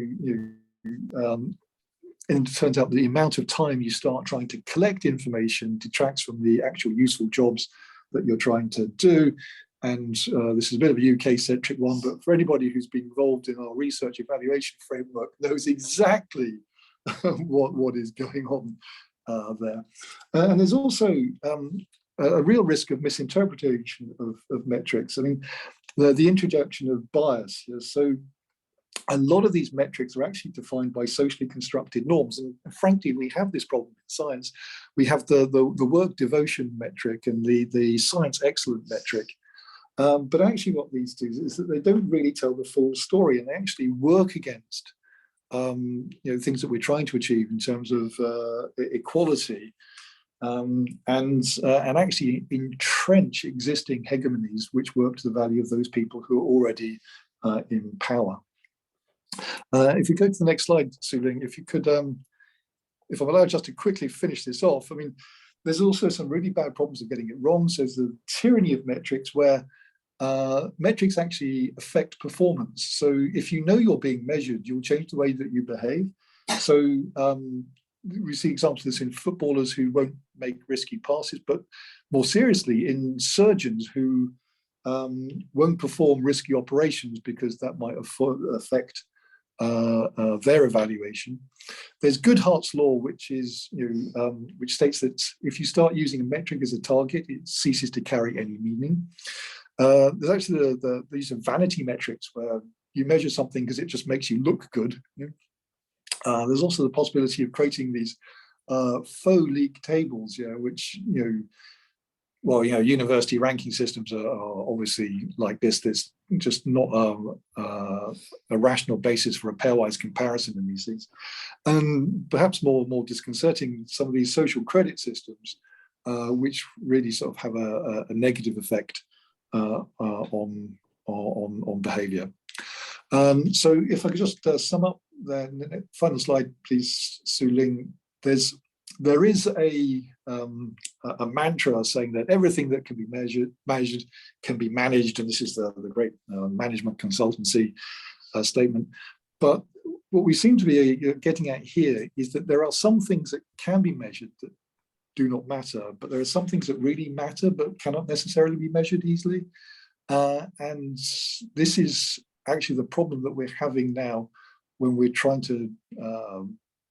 and it turns out the amount of time you start trying to collect information detracts from the actual useful jobs that you're trying to do. And this is a bit of a UK-centric one, but for anybody who's been involved in our research evaluation framework knows exactly what is going on there. And there's also a real risk of misinterpretation of metrics. I mean, the introduction of bias. So a lot of these metrics are actually defined by socially constructed norms. And frankly, we have this problem in science. We have the work devotion metric and the science excellence metric. But actually what these do is that they don't really tell the full story, and they actually work against things that we're trying to achieve in terms of equality, and actually entrench existing hegemonies which work to the value of those people who are already in power. If we go to the next slide, Ling, if you could, if I'm allowed just to quickly finish this off, I mean, there's also some really bad problems of getting it wrong. So there's the tyranny of metrics, where metrics actually affect performance. So if you know you're being measured, you'll change the way that you behave. So we see examples of this in footballers who won't make risky passes, but more seriously in surgeons who won't perform risky operations because that might affect their evaluation. There's Goodhart's law, which is which states that if you start using a metric as a target, it ceases to carry any meaning. There's actually the use of vanity metrics, where you measure something because it just makes you look good. There's also the possibility of creating these faux league tables, which university ranking systems are obviously like this. There's just not a rational basis for a pairwise comparison in these things. And perhaps more disconcerting, some of these social credit systems, which really sort of have a negative effect on behavior. So if I could just sum up, then final slide, please, Ling. There is a mantra saying that everything that can be measured can be managed, and this is the great management consultancy statement. But what we seem to be getting at here is that there are some things that can be measured that do not matter, but there are some things that really matter but cannot necessarily be measured easily. And this is actually the problem that we're having now when we're trying to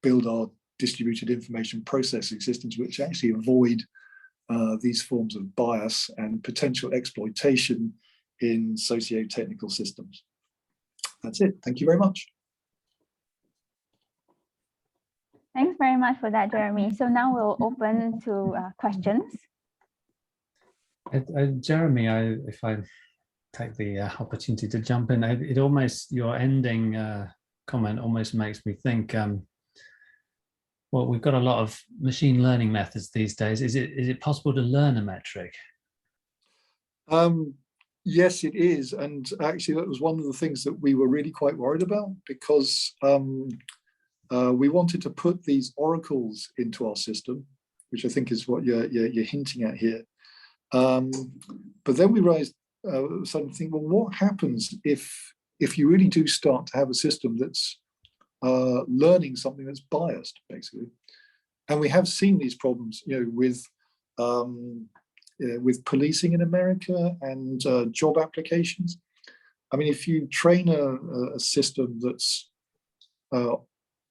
build our distributed information processing systems, which actually avoid these forms of bias and potential exploitation in socio-technical systems. That's it. Thank you very much. Thanks very much for that, Jeremy. So now we'll open to questions. Jeremy, if I take the opportunity to jump in, it almost, your ending comment almost makes me think, well, we've got a lot of machine learning methods these days. Is it possible to learn a metric? Yes, it is. And actually, that was one of the things that we were really quite worried about, because we wanted to put these oracles into our system, which I think is what you're hinting at here. But then we realized, started to think, well, what happens if you really do start to have a system that's learning something that's biased, basically? And we have seen these problems, with policing in America and job applications. I mean, if you train a system that's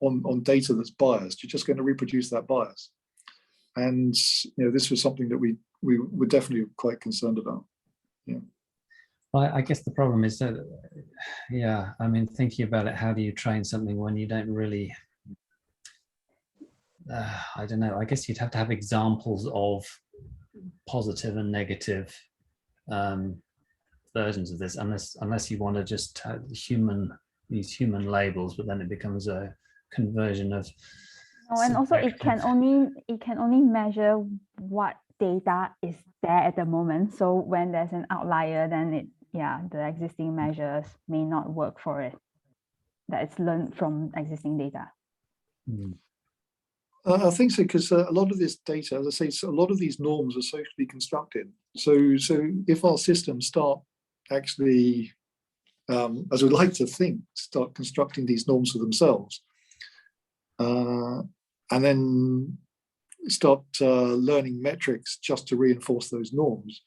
on data that's biased, you're just going to reproduce that bias. And this was something that we were definitely quite concerned about. Yeah. Well, I guess the problem is that, I mean, thinking about it, how do you train something when you don't really, I don't know, I guess you'd have to have examples of positive and negative versions of this, unless you want to just have these human labels, but then it becomes a conversion of. Oh, and also it can only measure what data is there at the moment. So when there's an outlier, then the existing measures may not work for it. That it's learned from existing data. I think so, because a lot of this data, as I say, a lot of these norms are socially constructed. So if our systems start actually, as we like to think, start constructing these norms for themselves, and then start learning metrics just to reinforce those norms,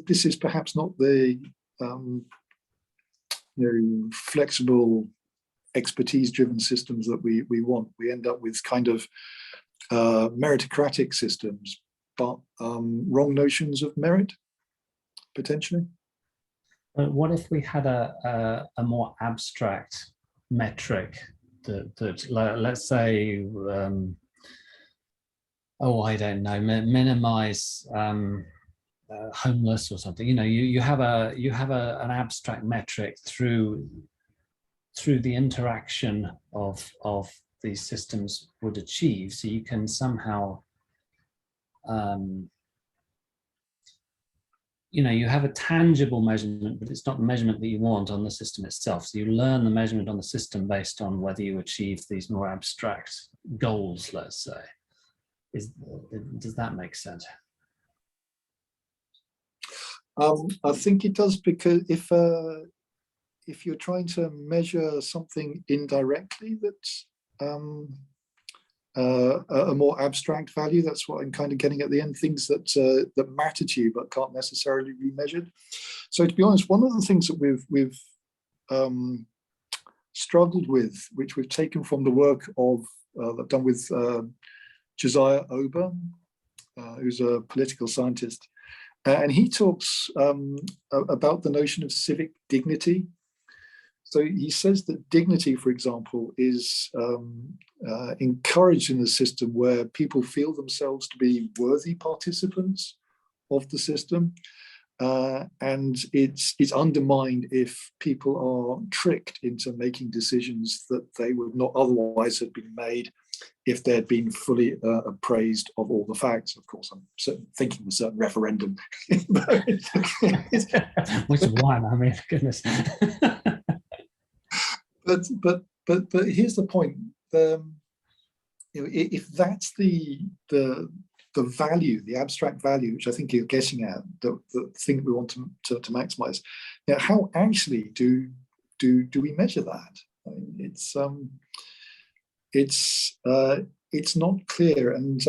this is perhaps not the flexible, expertise-driven systems that we want. We end up with kind of meritocratic systems, but wrong notions of merit, potentially. What if we had a more abstract metric that let's say, I don't know, minimize homeless or something? You have an abstract metric through the interaction of these systems would achieve, so you can somehow you have a tangible measurement, but it's not the measurement that you want on the system itself. So you learn the measurement on the system based on whether you achieve these more abstract goals, let's say. Does that make sense? I think it does, because if you're trying to measure something indirectly that's a more abstract value, that's what I'm kind of getting at the end, things that matter to you but can't necessarily be measured. So to be honest, one of the things that we've struggled with, which we've taken from the work of I've done with Josiah Ober, who's a political scientist, and he talks about the notion of civic dignity. So he says that dignity, for example, is encouraged in a system where people feel themselves to be worthy participants of the system, and it's undermined if people are tricked into making decisions that they would not otherwise have been made if they'd been fully appraised of all the facts. Of course, I'm thinking of a certain referendum. Which one? I mean, goodness. But here's the point. If that's the value, the abstract value, which I think you're getting at, the thing that we want to maximize, how actually do we measure that? I mean, it's not clear, and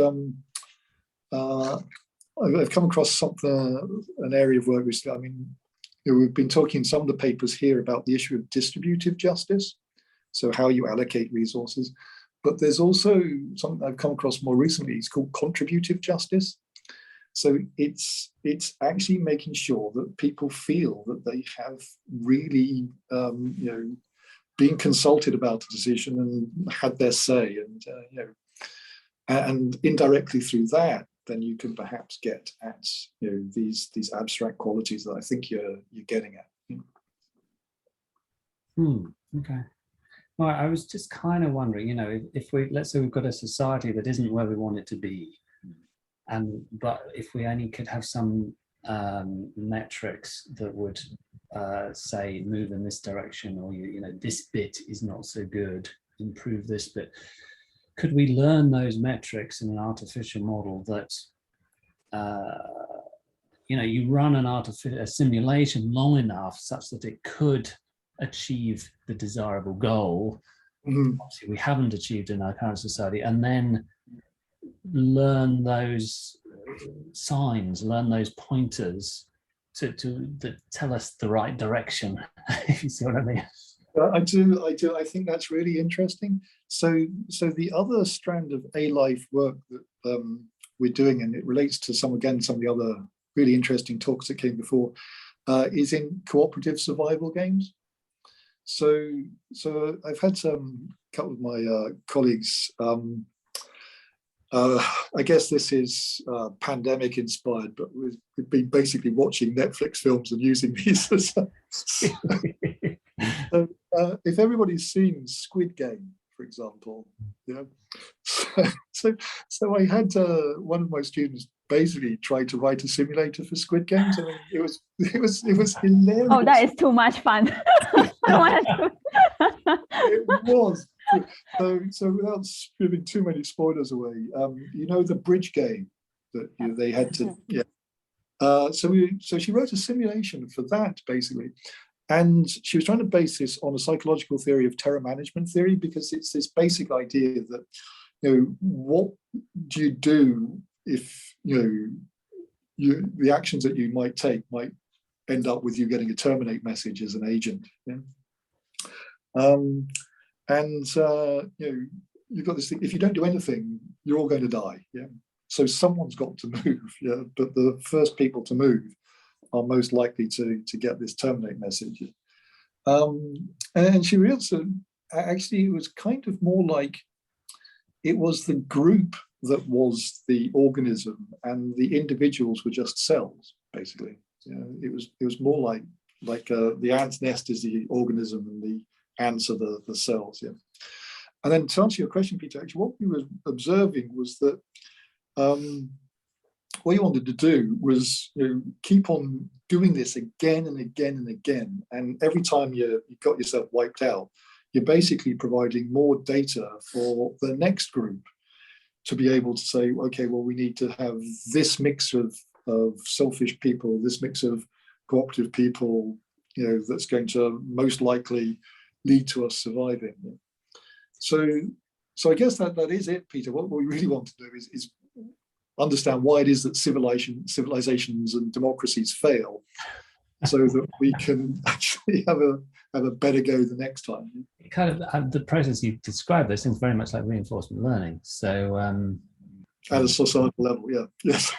I've come across an area of work recently. I mean, we've been talking in some of the papers here about the issue of distributive justice, so how you allocate resources. But there's also something I've come across more recently. It's called contributive justice. So it's actually making sure that people feel that they have really, been consulted about a decision and had their say, and indirectly through that, then you can perhaps get at these abstract qualities that I think you're getting at. Okay. Well, I was just kind of wondering, if let's say we've got a society that isn't where we want it to be, but if we only could have some metrics that would say move in this direction, or this bit is not so good, improve this bit. Could we learn those metrics in an artificial model that, you run a simulation long enough such that it could achieve the desirable goal? Obviously, we haven't achieved in our current society, and then learn those signs, learn those pointers that tell us the right direction, if you see what I mean. I do. I think that's really interesting. So the other strand of ALife work that we're doing, and it relates to some of the other really interesting talks that came before, is in cooperative survival games. So I've had a couple of my colleagues. I guess this is pandemic inspired, but we've been basically watching Netflix films and using these as. So, if everybody's seen Squid Game, for for example. Yeah. So I had one of my students basically try to write a simulator for Squid Games. I mean, it was hilarious. Oh, that is too much fun. It was. So without giving too many spoilers away, you know, the bridge game that they had to, yeah. So she wrote a simulation for that basically, and she was trying to base this on a psychological theory of terror management theory, because it's this basic idea that, you know, what do you do if, you know, the actions that you might take might end up with you getting a terminate message as an agent. Yeah? You know, you've got this thing, if you don't do anything, you're all going to die. Yeah. So someone's got to move. Yeah. But the first people to move are most likely to get this terminate message. And she realized that actually it was kind of more like it was the group that was the organism and the individuals were just cells, basically. You know, it was more like the ant's nest is the organism and the ants are the cells. Yeah. And then to answer your question, Peter, actually what we were observing was that what you wanted to do was, you know, keep on doing this again and again and again. And every time you got yourself wiped out, you're basically providing more data for the next group to be able to say, okay, well, we need to have this mix of selfish people, this mix of cooperative people, you know, that's going to most likely lead to us surviving. So I guess that is it, Peter. What we really want to do is understand why it is that civilizations and democracies fail, so that we can actually have a better go the next time. Kind of the process you described, those things very much like reinforcement learning. So at a societal level, yeah, yes.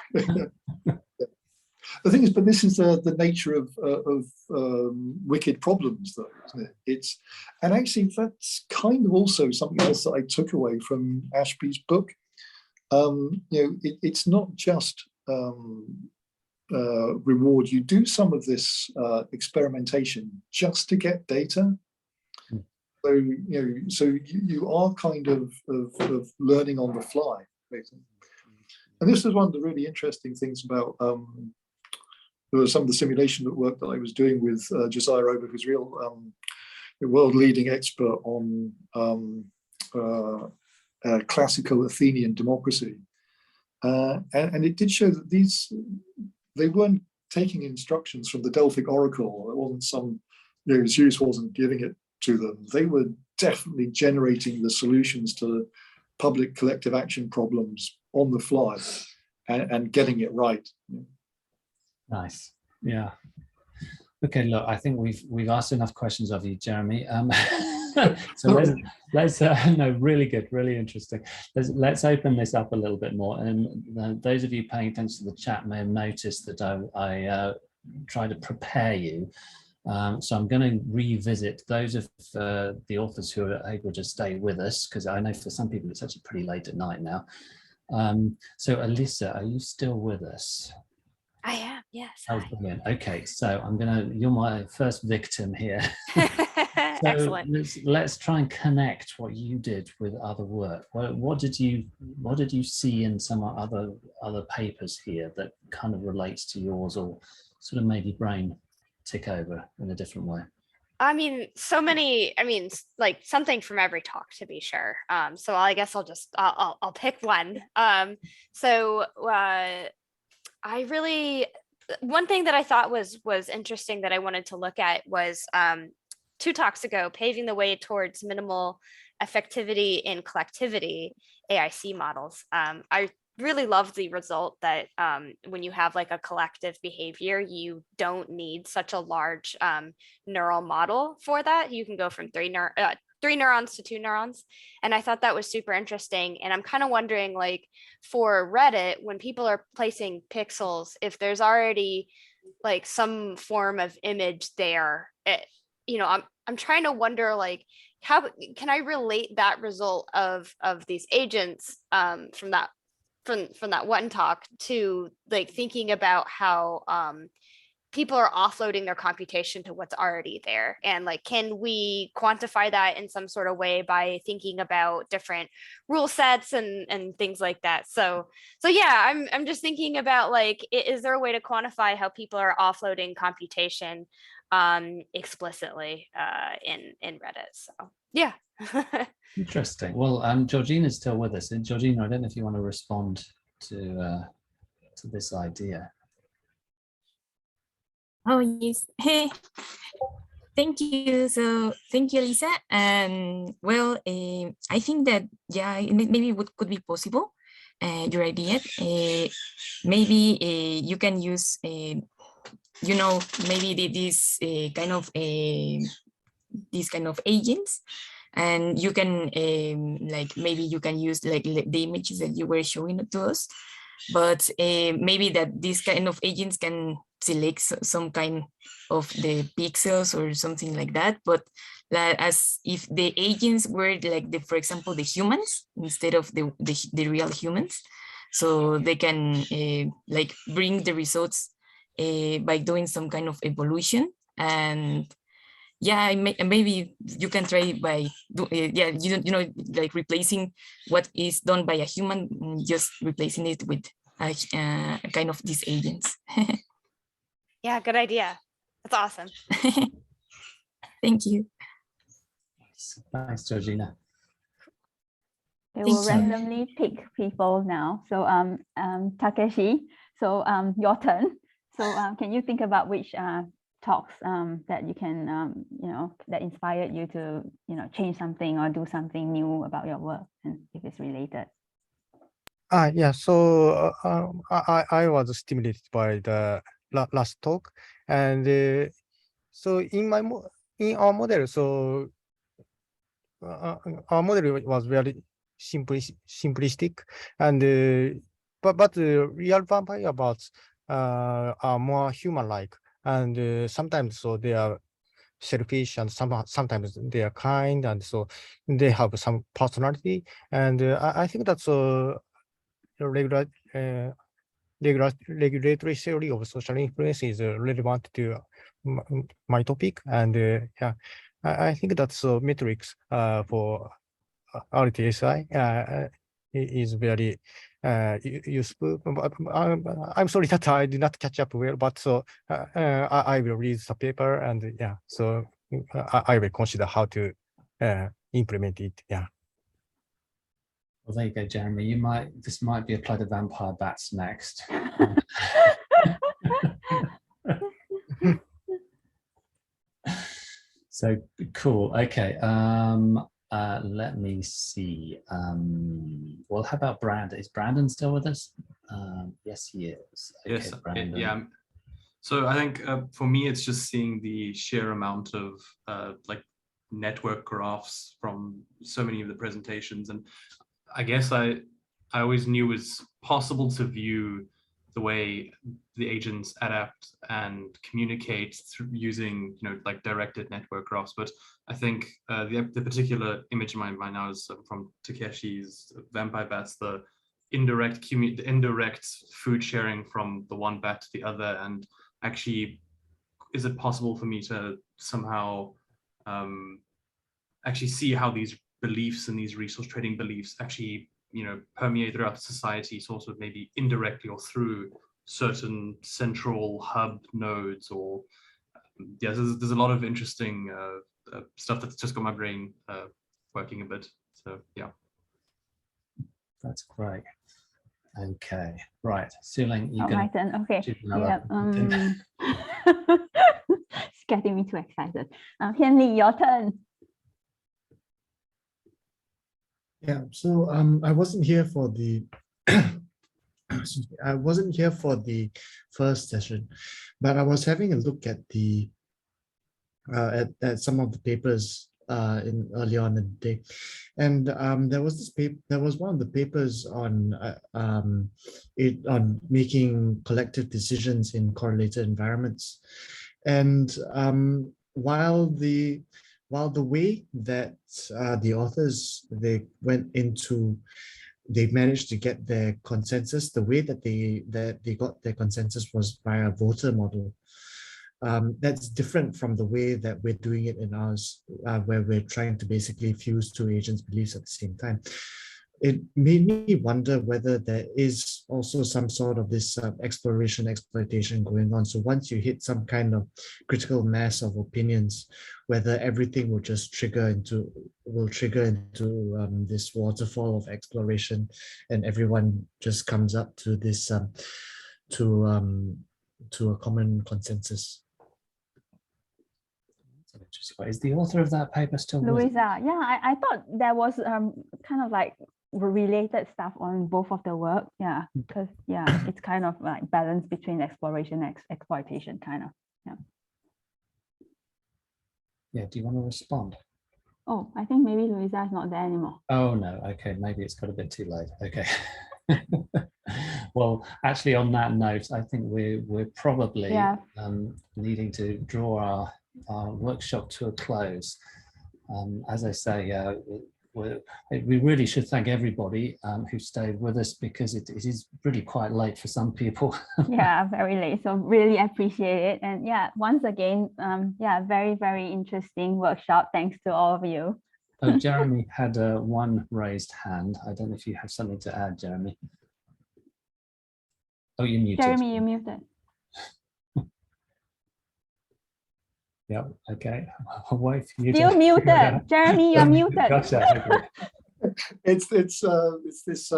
The thing is, but this is the nature of wicked problems, though, isn't it? And actually that's kind of also something else that I took away from Ashby's book. You know, it's not just reward. You do some of this experimentation just to get data. So you are kind of learning on the fly, basically. And this is one of the really interesting things about some of the simulation work that I was doing with Josiah Ober, who's a world-leading expert on classical Athenian democracy. And it did show that they weren't taking instructions from the Delphic Oracle. It wasn't some, you know, Zeus wasn't giving it to them. They were definitely generating the solutions to public collective action problems on the fly and getting it right. Nice. Yeah. Okay, look, I think we've asked enough questions of you, Jeremy. So let's no, really good, really interesting. Let's open this up a little bit more. And those of you paying attention to the chat may have noticed that I try to prepare you. So I'm going to revisit those of the authors who are able to stay with us, because I know for some people it's actually pretty late at night now. So Alyssa, are you still with us? I am, yes. Oh, brilliant. Okay, so you're my first victim here. So excellent. Let's try and connect what you did with other work. What did you see in some other papers here that kind of relates to yours, or sort of made your brain tick over in a different way? I mean, so many, like something from every talk, to be sure. So I guess I'll pick one. One thing that I thought was interesting that I wanted to look at was 2 talks ago, paving the way towards minimal effectivity in collectivity, AIC models. I really love the result that when you have like a collective behavior, you don't need such a large neural model for that. You can go from 3 neurons to 2 neurons. And I thought that was super interesting. And I'm kind of wondering, like, for Reddit, when people are placing pixels, if there's already like some form of image there, I'm trying to wonder, like, how can I relate that result of these agents from that one talk to like thinking about how people are offloading their computation to what's already there, and like, can we quantify that in some sort of way by thinking about different rule sets and things like that? So yeah, I'm just thinking about, like, is there a way to quantify how people are offloading computation explicitly in Reddit? So yeah. Interesting. Well, Georgina's still with us. And Georgina, I don't know if you want to respond to this idea. Oh, yes. Hey, thank you. So thank you, Lisa. And well, I think that, yeah, maybe what could be possible, your idea. Maybe you can use, you know, maybe this kind of these kind of agents, and you can like, maybe you can use like the images that you were showing to us, but maybe that these kind of agents can select some kind of the pixels or something like that, but as if the agents were like the, for example, the humans instead of the real humans, so they can like bring the results by doing some kind of evolution. And yeah, maybe you can try by yeah, you know, like replacing what is done by a human, just replacing it with a kind of these agents. Yeah, good idea. That's awesome. Thank you. Thanks, Georgina. They will randomly pick people now. So Takeshi, so your turn. So can you think about which talks that you can, you know, that inspired you to, you know, change something or do something new about your work, and if it's related? Yeah, so I was stimulated by the last talk, and so in our model, so our model was very simplistic, and but real vampire bats are more human-like, and sometimes so they are selfish, and sometimes they are kind, and so they have some personality, and I think that's regulatory theory of social influence is relevant to my topic, and yeah, I think that's metrics for RTSI is very useful. I'm sorry that I did not catch up well, but so I will read the paper, and yeah, so I will consider how to implement it. Yeah. Well, there you go, Jeremy. This might be applied to vampire bats next. So cool. Okay. Let me see. Well, how about Brandon? Is Brandon still with us? Yes, he is. Okay, Yes. Brandon. Yeah. So I think for me, it's just seeing the sheer amount of like network graphs from so many of the presentations, and I guess I always knew it was possible to view the way the agents adapt and communicate through using, you know, like directed network graphs. But I think the particular image in my mind now is from Takeshi's vampire bats, the indirect food sharing from the one bat to the other. And actually, is it possible for me to somehow actually see how these beliefs and these resource trading beliefs actually, you know, permeate throughout society, sort of maybe indirectly or through certain central hub nodes, or yeah, there's a lot of interesting stuff that's just got my brain working a bit. So yeah, that's great. Okay, right, Ling, you my turn. Okay. Yeah. It's getting me too excited. Hian-Li, your turn. Yeah, so I wasn't here for the I wasn't here for the first session, but I was having a look at the at some of the papers in early on in the day, and there was this paper. There was one of the papers on on making collective decisions in correlated environments, and while the way that the authors they managed to get their consensus, the way that they got their consensus was by a voter model. That's different from the way that we're doing it in ours, where we're trying to basically fuse two agents' beliefs at the same time. It made me wonder whether there is also some sort of this exploration, exploitation going on. So once you hit some kind of critical mass of opinions, whether everything will just trigger into this waterfall of exploration, and everyone just comes up to this to a common consensus. Is the author of that paper still with us? Louisa? Yeah, I thought there was kind of like related stuff on both of the work. Yeah, because yeah, it's kind of like balance between exploration and exploitation, kind of. Yeah. Yeah. Do you want to respond? Oh, I think maybe Louisa is not there anymore. Oh no. Okay, maybe it's got a bit too late. Okay. Well, actually, on that note, I think we're probably needing to draw our workshop to a close. As I say, we really should thank everybody who stayed with us, because it is really quite late for some people. Yeah, very late. So really appreciate it. And yeah, once again, yeah, very, very interesting workshop. Thanks to all of you. Oh, Jeremy had one raised hand. I don't know if you have something to add, Jeremy. Oh, you're muted. Jeremy, you're muted. Yep. Okay. I'll wait for you. Still muted. Jeremy, you're muted. Gotcha. It's this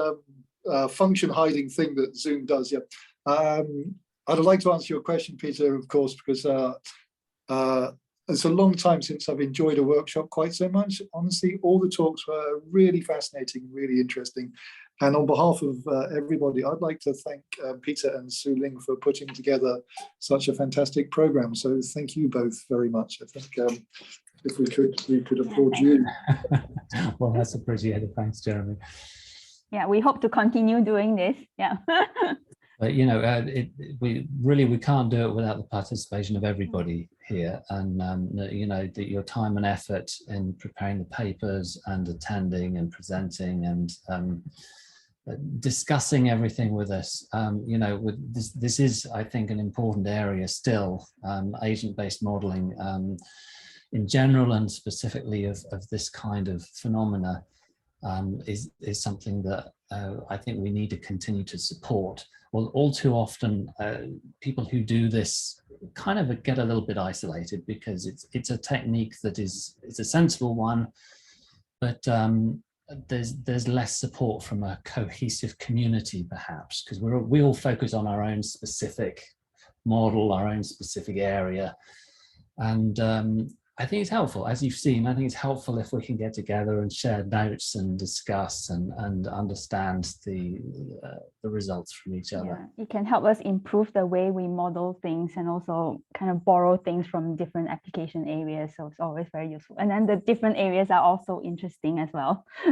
function hiding thing that Zoom does. Yeah. I'd like to answer your question, Peter, of course, because it's a long time since I've enjoyed a workshop quite so much. Honestly, all the talks were really fascinating, really interesting. And on behalf of everybody, I'd like to thank Peter and Su Ling for putting together such a fantastic program. So thank you both very much. I think if we could applaud you. Well, that's appreciated. Thanks, Jeremy. Yeah, we hope to continue doing this. Yeah. But you know, we can't do it without the participation of everybody here, and you know, your time and effort in preparing the papers and attending and presenting and discussing everything with us. You know, this is, I think, an important area still. Agent-based modeling in general, and specifically of this kind of phenomena, is something that I think we need to continue to support. Well, all too often, people who do this kind of get a little bit isolated, because it's a technique that it's a sensible one, but there's less support from a cohesive community, perhaps, because we all focus on our own specific model, our own specific area, and I think it's helpful, as you've seen. I think it's helpful if we can get together and share notes and discuss and understand the results from each other. Yeah, it can help us improve the way we model things, and also kind of borrow things from different application areas. So it's always very useful. And then the different areas are also interesting as well.